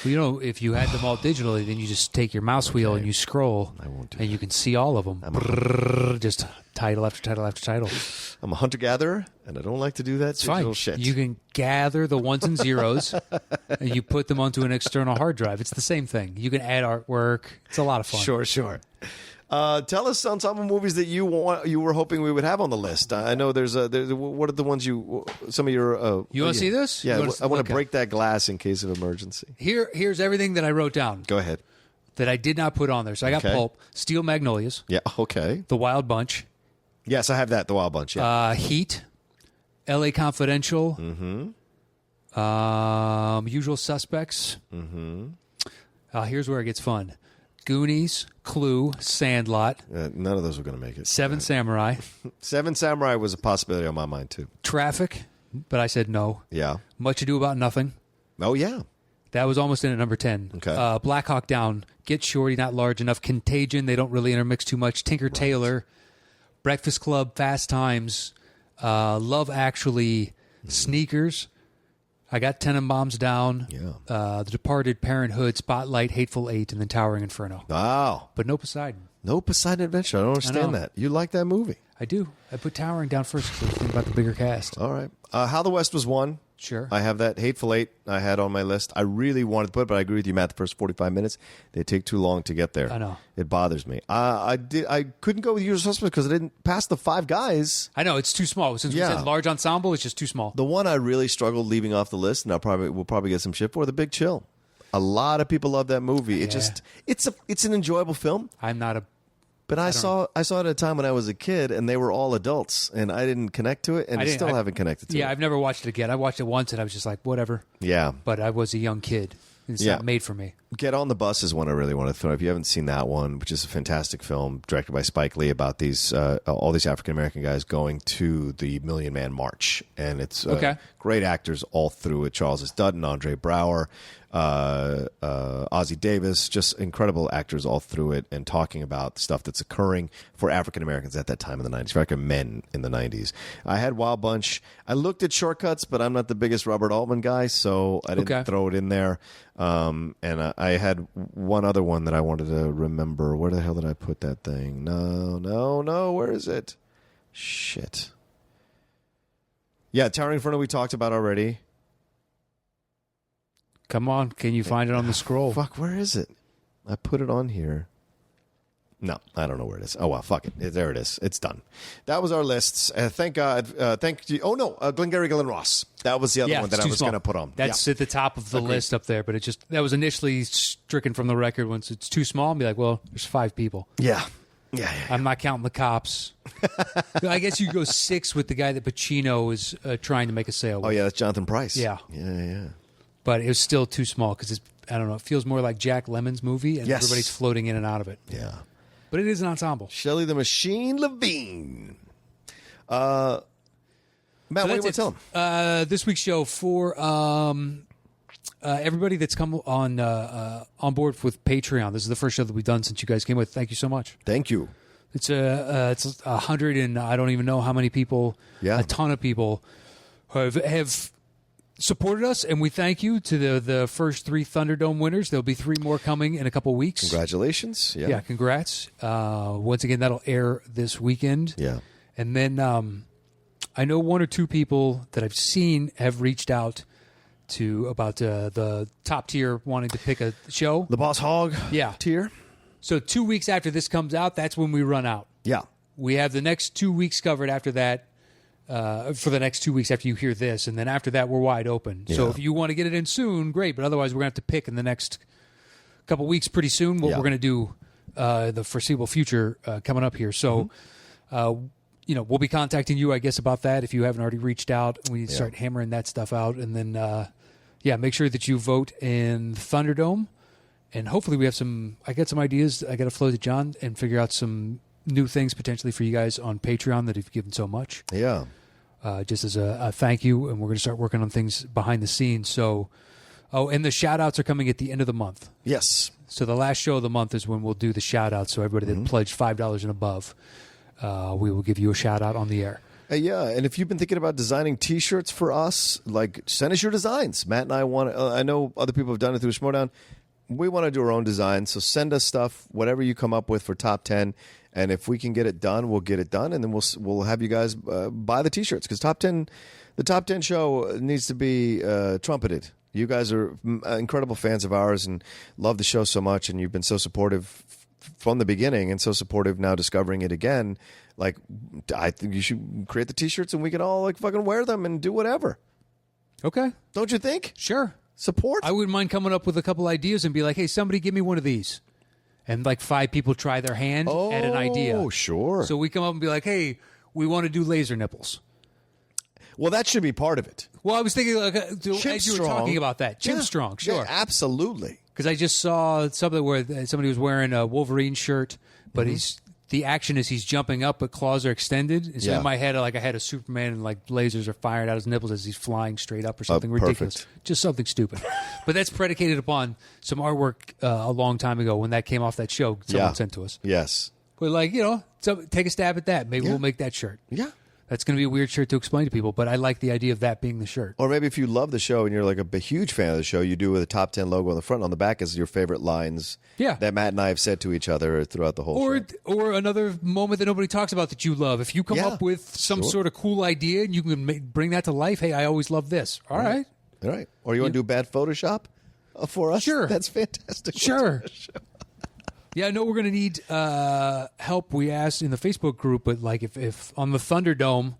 Well, you know, if you had them all digitally, then you just take your mouse wheel and you scroll. I won't do and that. you can see all of them. Just title after title after title. I'm a hunter-gatherer, and I don't like to do that digital shit. You can gather the ones and zeros, and you put them onto an external hard drive. It's the same thing. You can add artwork. It's a lot of fun. Sure. Tell us ensemble movies that you were hoping we would have on the list. I know there's what are the ones some of your you want to see this? Yeah, I want to break that glass in case of emergency. Here's everything that I wrote down. Go ahead. That I did not put on there. So I got Pulp, Steel Magnolias. Yeah, okay. The Wild Bunch. Yes, I have that. The Wild Bunch. Yeah. Heat. L.A. Confidential. Mm-hmm. Usual Suspects. Mm-hmm. Here's where it gets fun. Goonies, Clue, Sandlot. None of those were going to make it. Seven Samurai. Seven Samurai was a possibility on my mind, too. Traffic, but I said no. Yeah. Much Ado About Nothing. Oh, yeah. That was almost in at number 10. Okay. Black Hawk Down. Get Shorty, Not Large Enough. Contagion, they don't really intermix too much. Tinker Tailor. Breakfast Club, Fast Times. Love Actually. Sneakers. I got Tenenbaums down. Yeah. The Departed, Parenthood, Spotlight, Hateful Eight, and then Towering Inferno. Wow. But no Poseidon. No Poseidon Adventure. I don't understand know. that. You like that movie? I do. I put Towering down first because I was thinking about the bigger cast. All right. How the West Was Won. Sure. I have that. Hateful Eight I had on my list. I really wanted to put it, but I agree with you, Matt. The first 45 minutes, they take too long to get there. I know. It bothers me. I couldn't go with Usual Suspects because I didn't pass the five guys. I know. It's too small. Since we said large ensemble, it's just too small. The one I really struggled leaving off the list, and we'll probably get some shit for, The Big Chill. A lot of people love that movie. It's an enjoyable film. I'm not a... But I saw it at a time when I was a kid, and they were all adults, and I didn't connect to it, and I still haven't connected to it. Yeah, I've never watched it again. I watched it once, and I was just like, whatever. Yeah. But I was a young kid. It's not made for me. Get on the Bus is one I really want to throw. If you haven't seen that one, which is a fantastic film directed by Spike Lee about these all these African American guys going to the Million Man March, and it's great actors all through it. Charles S. Dutton, Andre Braugher, Ozzie Davis, just incredible actors all through it, and talking about stuff that's occurring for African Americans at that time in the 90s, for African men in the 90s. I had Wild Bunch. I looked at Shortcuts, but I'm not the biggest Robert Altman guy, so I didn't throw it in there. And I had one other one that I wanted to remember. Where the hell did I put that thing? No. Where is it? Shit. Yeah, Towering Inferno we talked about already. Come on. Can you find it on the scroll? Fuck, where is it? I put it on here. No, I don't know where it is. Oh, well, fuck it. There it is. It's done. That was our lists. Thank God. Thank you. Oh, no. Glengarry Glen Ross. That was the other one that I was going to put on. That's at the top of the list up there, but that was initially stricken from the record. Once it's too small, I'll be like, well, there's 5 people. Yeah. I'm not counting the cops. I guess you go 6 with the guy that Pacino is trying to make a sale with. Oh, yeah. That's Jonathan Pryce. Yeah. Yeah. But it was still too small because I don't know. It feels more like Jack Lemmon's movie, and everybody's floating in and out of it. Yeah. But it is an ensemble. Shelley the Machine Levine. Matt, what do you want to tell them? This week's show for everybody that's come on board with Patreon. This is the first show that we've done since you guys came with. Thank you so much. Thank you. It's 100 and I don't even know how many people. Yeah. A ton of people have supported us, and we thank you to the first 3 Thunderdome winners. There'll be 3 more coming in a couple weeks. Congratulations. Yeah, congrats. Once again, that'll air this weekend. Yeah. And then I know 1 or 2 people that I've seen have reached out to about the top tier wanting to pick a show. The Boss Hog tier. So 2 weeks after this comes out, that's when we run out. Yeah. We have the next 2 weeks covered after that. For the next 2 weeks after you hear this, and then after that we're wide open. Yeah. So if you want to get it in soon, great. But otherwise, we're going to have to pick in the next couple weeks pretty soon what we're going to do the foreseeable future coming up here. So, we'll be contacting you, I guess, about that if you haven't already reached out. We need to start hammering that stuff out, and then make sure that you vote in Thunderdome, and hopefully we have some. I got some ideas. I got to float to John and figure out some new things potentially for you guys on Patreon that have given so much. Yeah. Just as a thank you, and we're going to start working on things behind the scenes. So, and the shout-outs are coming at the end of the month. Yes. So the last show of the month is when we'll do the shout-outs. So everybody that pledged $5 and above, we will give you a shout-out on the air. And if you've been thinking about designing T-shirts for us, send us your designs. Matt and I want to, I know other people have done it through Schmodown. We want to do our own design, so send us stuff, whatever you come up with for Top 10. And if we can get it done, we'll get it done, and then we'll have you guys buy the T-shirts, because the Top 10 show needs to be trumpeted. You guys are incredible fans of ours and love the show so much, and you've been so supportive from the beginning and so supportive now discovering it again. I think you should create the T-shirts, and we can all fucking wear them and do whatever. Okay. Don't you think? Sure. Support. I wouldn't mind coming up with a couple ideas and be like, hey, somebody give me one of these. And 5 people try their hand at an idea. Oh, sure. So we come up and be like, hey, we want to do laser nipples. Well, that should be part of it. Well, I was thinking, as you were talking about that, Chimp Strong, sure. Yeah, absolutely. Because I just saw something where somebody was wearing a Wolverine shirt, but the action is he's jumping up, but claws are extended. And so in my head, I had a Superman and lasers are firing out his nipples as he's flying straight up or something ridiculous. Just something stupid. But that's predicated upon some artwork a long time ago when that came off that show someone sent to us. Yes. But so take a stab at that. Maybe we'll make that shirt. Yeah. That's going to be a weird shirt to explain to people, but I like the idea of that being the shirt. Or maybe if you love the show and you're like a huge fan of the show, you do with a top 10 logo on the front. On the back is your favorite lines that Matt and I have said to each other throughout the whole show. Or another moment that nobody talks about that you love. If you come up with some sort of cool idea and you can bring that to life, hey, I always love this. All right. Or you want to do bad Photoshop for us? Sure. That's fantastic. Sure. Yeah, no, we're going to need help. We asked in the Facebook group, but like if on the Thunderdome,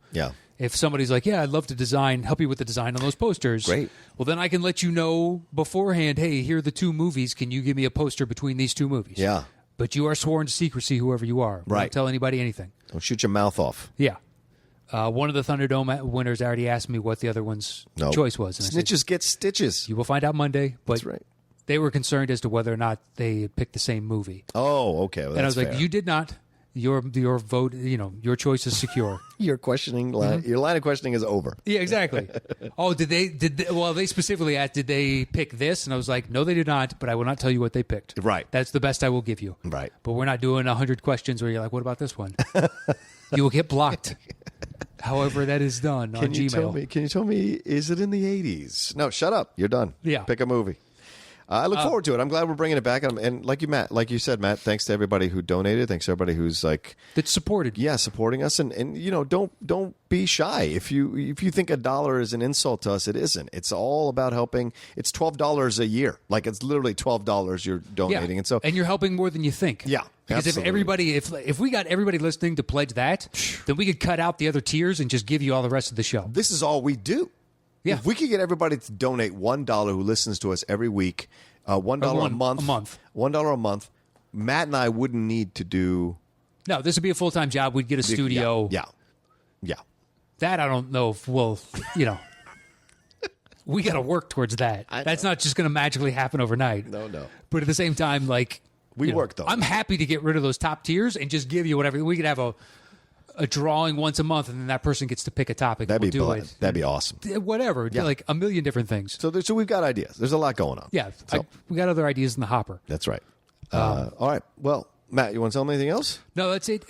if somebody's like, yeah, I'd love to help you with the design on those posters. Great. Well, then I can let you know beforehand, hey, here are the two movies. Can you give me a poster between these two movies? Yeah. But you are sworn to secrecy, whoever you are. Right. Don't tell anybody anything. Don't shoot your mouth off. Yeah. One of the Thunderdome winners already asked me what the other one's choice was. And Snitches get stitches. You will find out Monday. But That's right. They were concerned as to whether or not they had picked the same movie. Oh, okay. Well, and I was fair. like, you did not. Your vote, your choice is secure. Your line of questioning is over. Yeah, exactly. Oh, did they? Well, they specifically asked, did they pick this? And I was like, no, they did not. But I will not tell you what they picked. Right. That's the best I will give you. Right. But we're not doing 100 questions where you're like, what about this one? You will get blocked. However, that is done on Gmail. Can you tell me? Is it in the 80s? No, shut up. You're done. Yeah. Pick a movie. I look forward to it. I'm glad we're bringing it back. And like you said, Matt, thanks to everybody who donated. Thanks to everybody who's that supported. Yeah, supporting us. And don't be shy. If you think $1 is an insult to us, it isn't. It's all about helping. It's $12 a year. Like it's literally $12 you're donating. Yeah. And you're helping more than you think. Yeah. Because absolutely. if we got everybody listening to pledge that, then we could cut out the other tiers and just give you all the rest of the show. This is all we do. Yeah. If we could get everybody to donate $1 who listens to us every week, $1 a month, $1 a month, Matt and I wouldn't need to do. No, this would be a full-time job. We'd get a studio. Yeah. That I don't know if we'll, we got to work towards that. That's not just going to magically happen overnight. No. But at the same time, we work though. I'm happy to get rid of those top tiers and just give you whatever. We could have a drawing once a month, and then that person gets to pick a topic. That'd be awesome. Whatever, like a million different things. So we've got ideas. There's a lot going on. Yeah, so. we got other ideas in the hopper. That's right. All right. Well, Matt, you want to tell me anything else? No, that's it.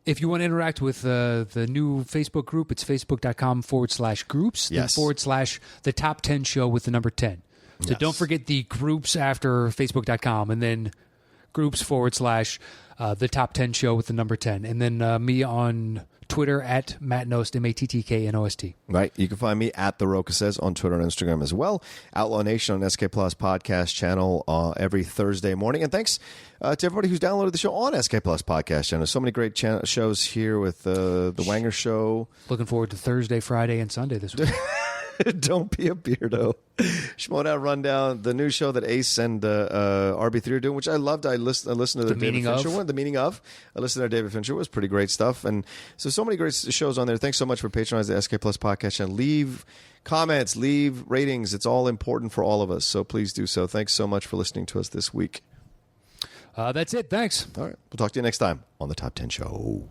If you want to interact with the new Facebook group, it's facebook.com/groups, yes. then / the top 10 show with the number 10. So don't forget the groups after facebook.com, and then groups / the top 10 show with the number 10. And then me on Twitter at Matt Knost, MATTKNOST. Right. You can find me at The Rocha Says on Twitter and Instagram as well. Outlaw Nation on SK Plus podcast channel every Thursday morning. And thanks to everybody who's downloaded the show on SK Plus podcast channel. So many great shows here with the Wanger Show. Looking forward to Thursday, Friday, and Sunday this week. Don't be a beardo. Schmoedown Rundown, the new show that Ace and RB3 are doing, which I loved. I listened to the David Fincher one, The Meaning Of. I listened to their David Fincher. It was pretty great stuff. And so many great shows on there. Thanks so much for patronizing the SK Plus podcast channel. Leave comments, leave ratings. It's all important for all of us. So please do so. Thanks so much for listening to us this week. That's it. Thanks. All right. We'll talk to you next time on the Top 10 Show.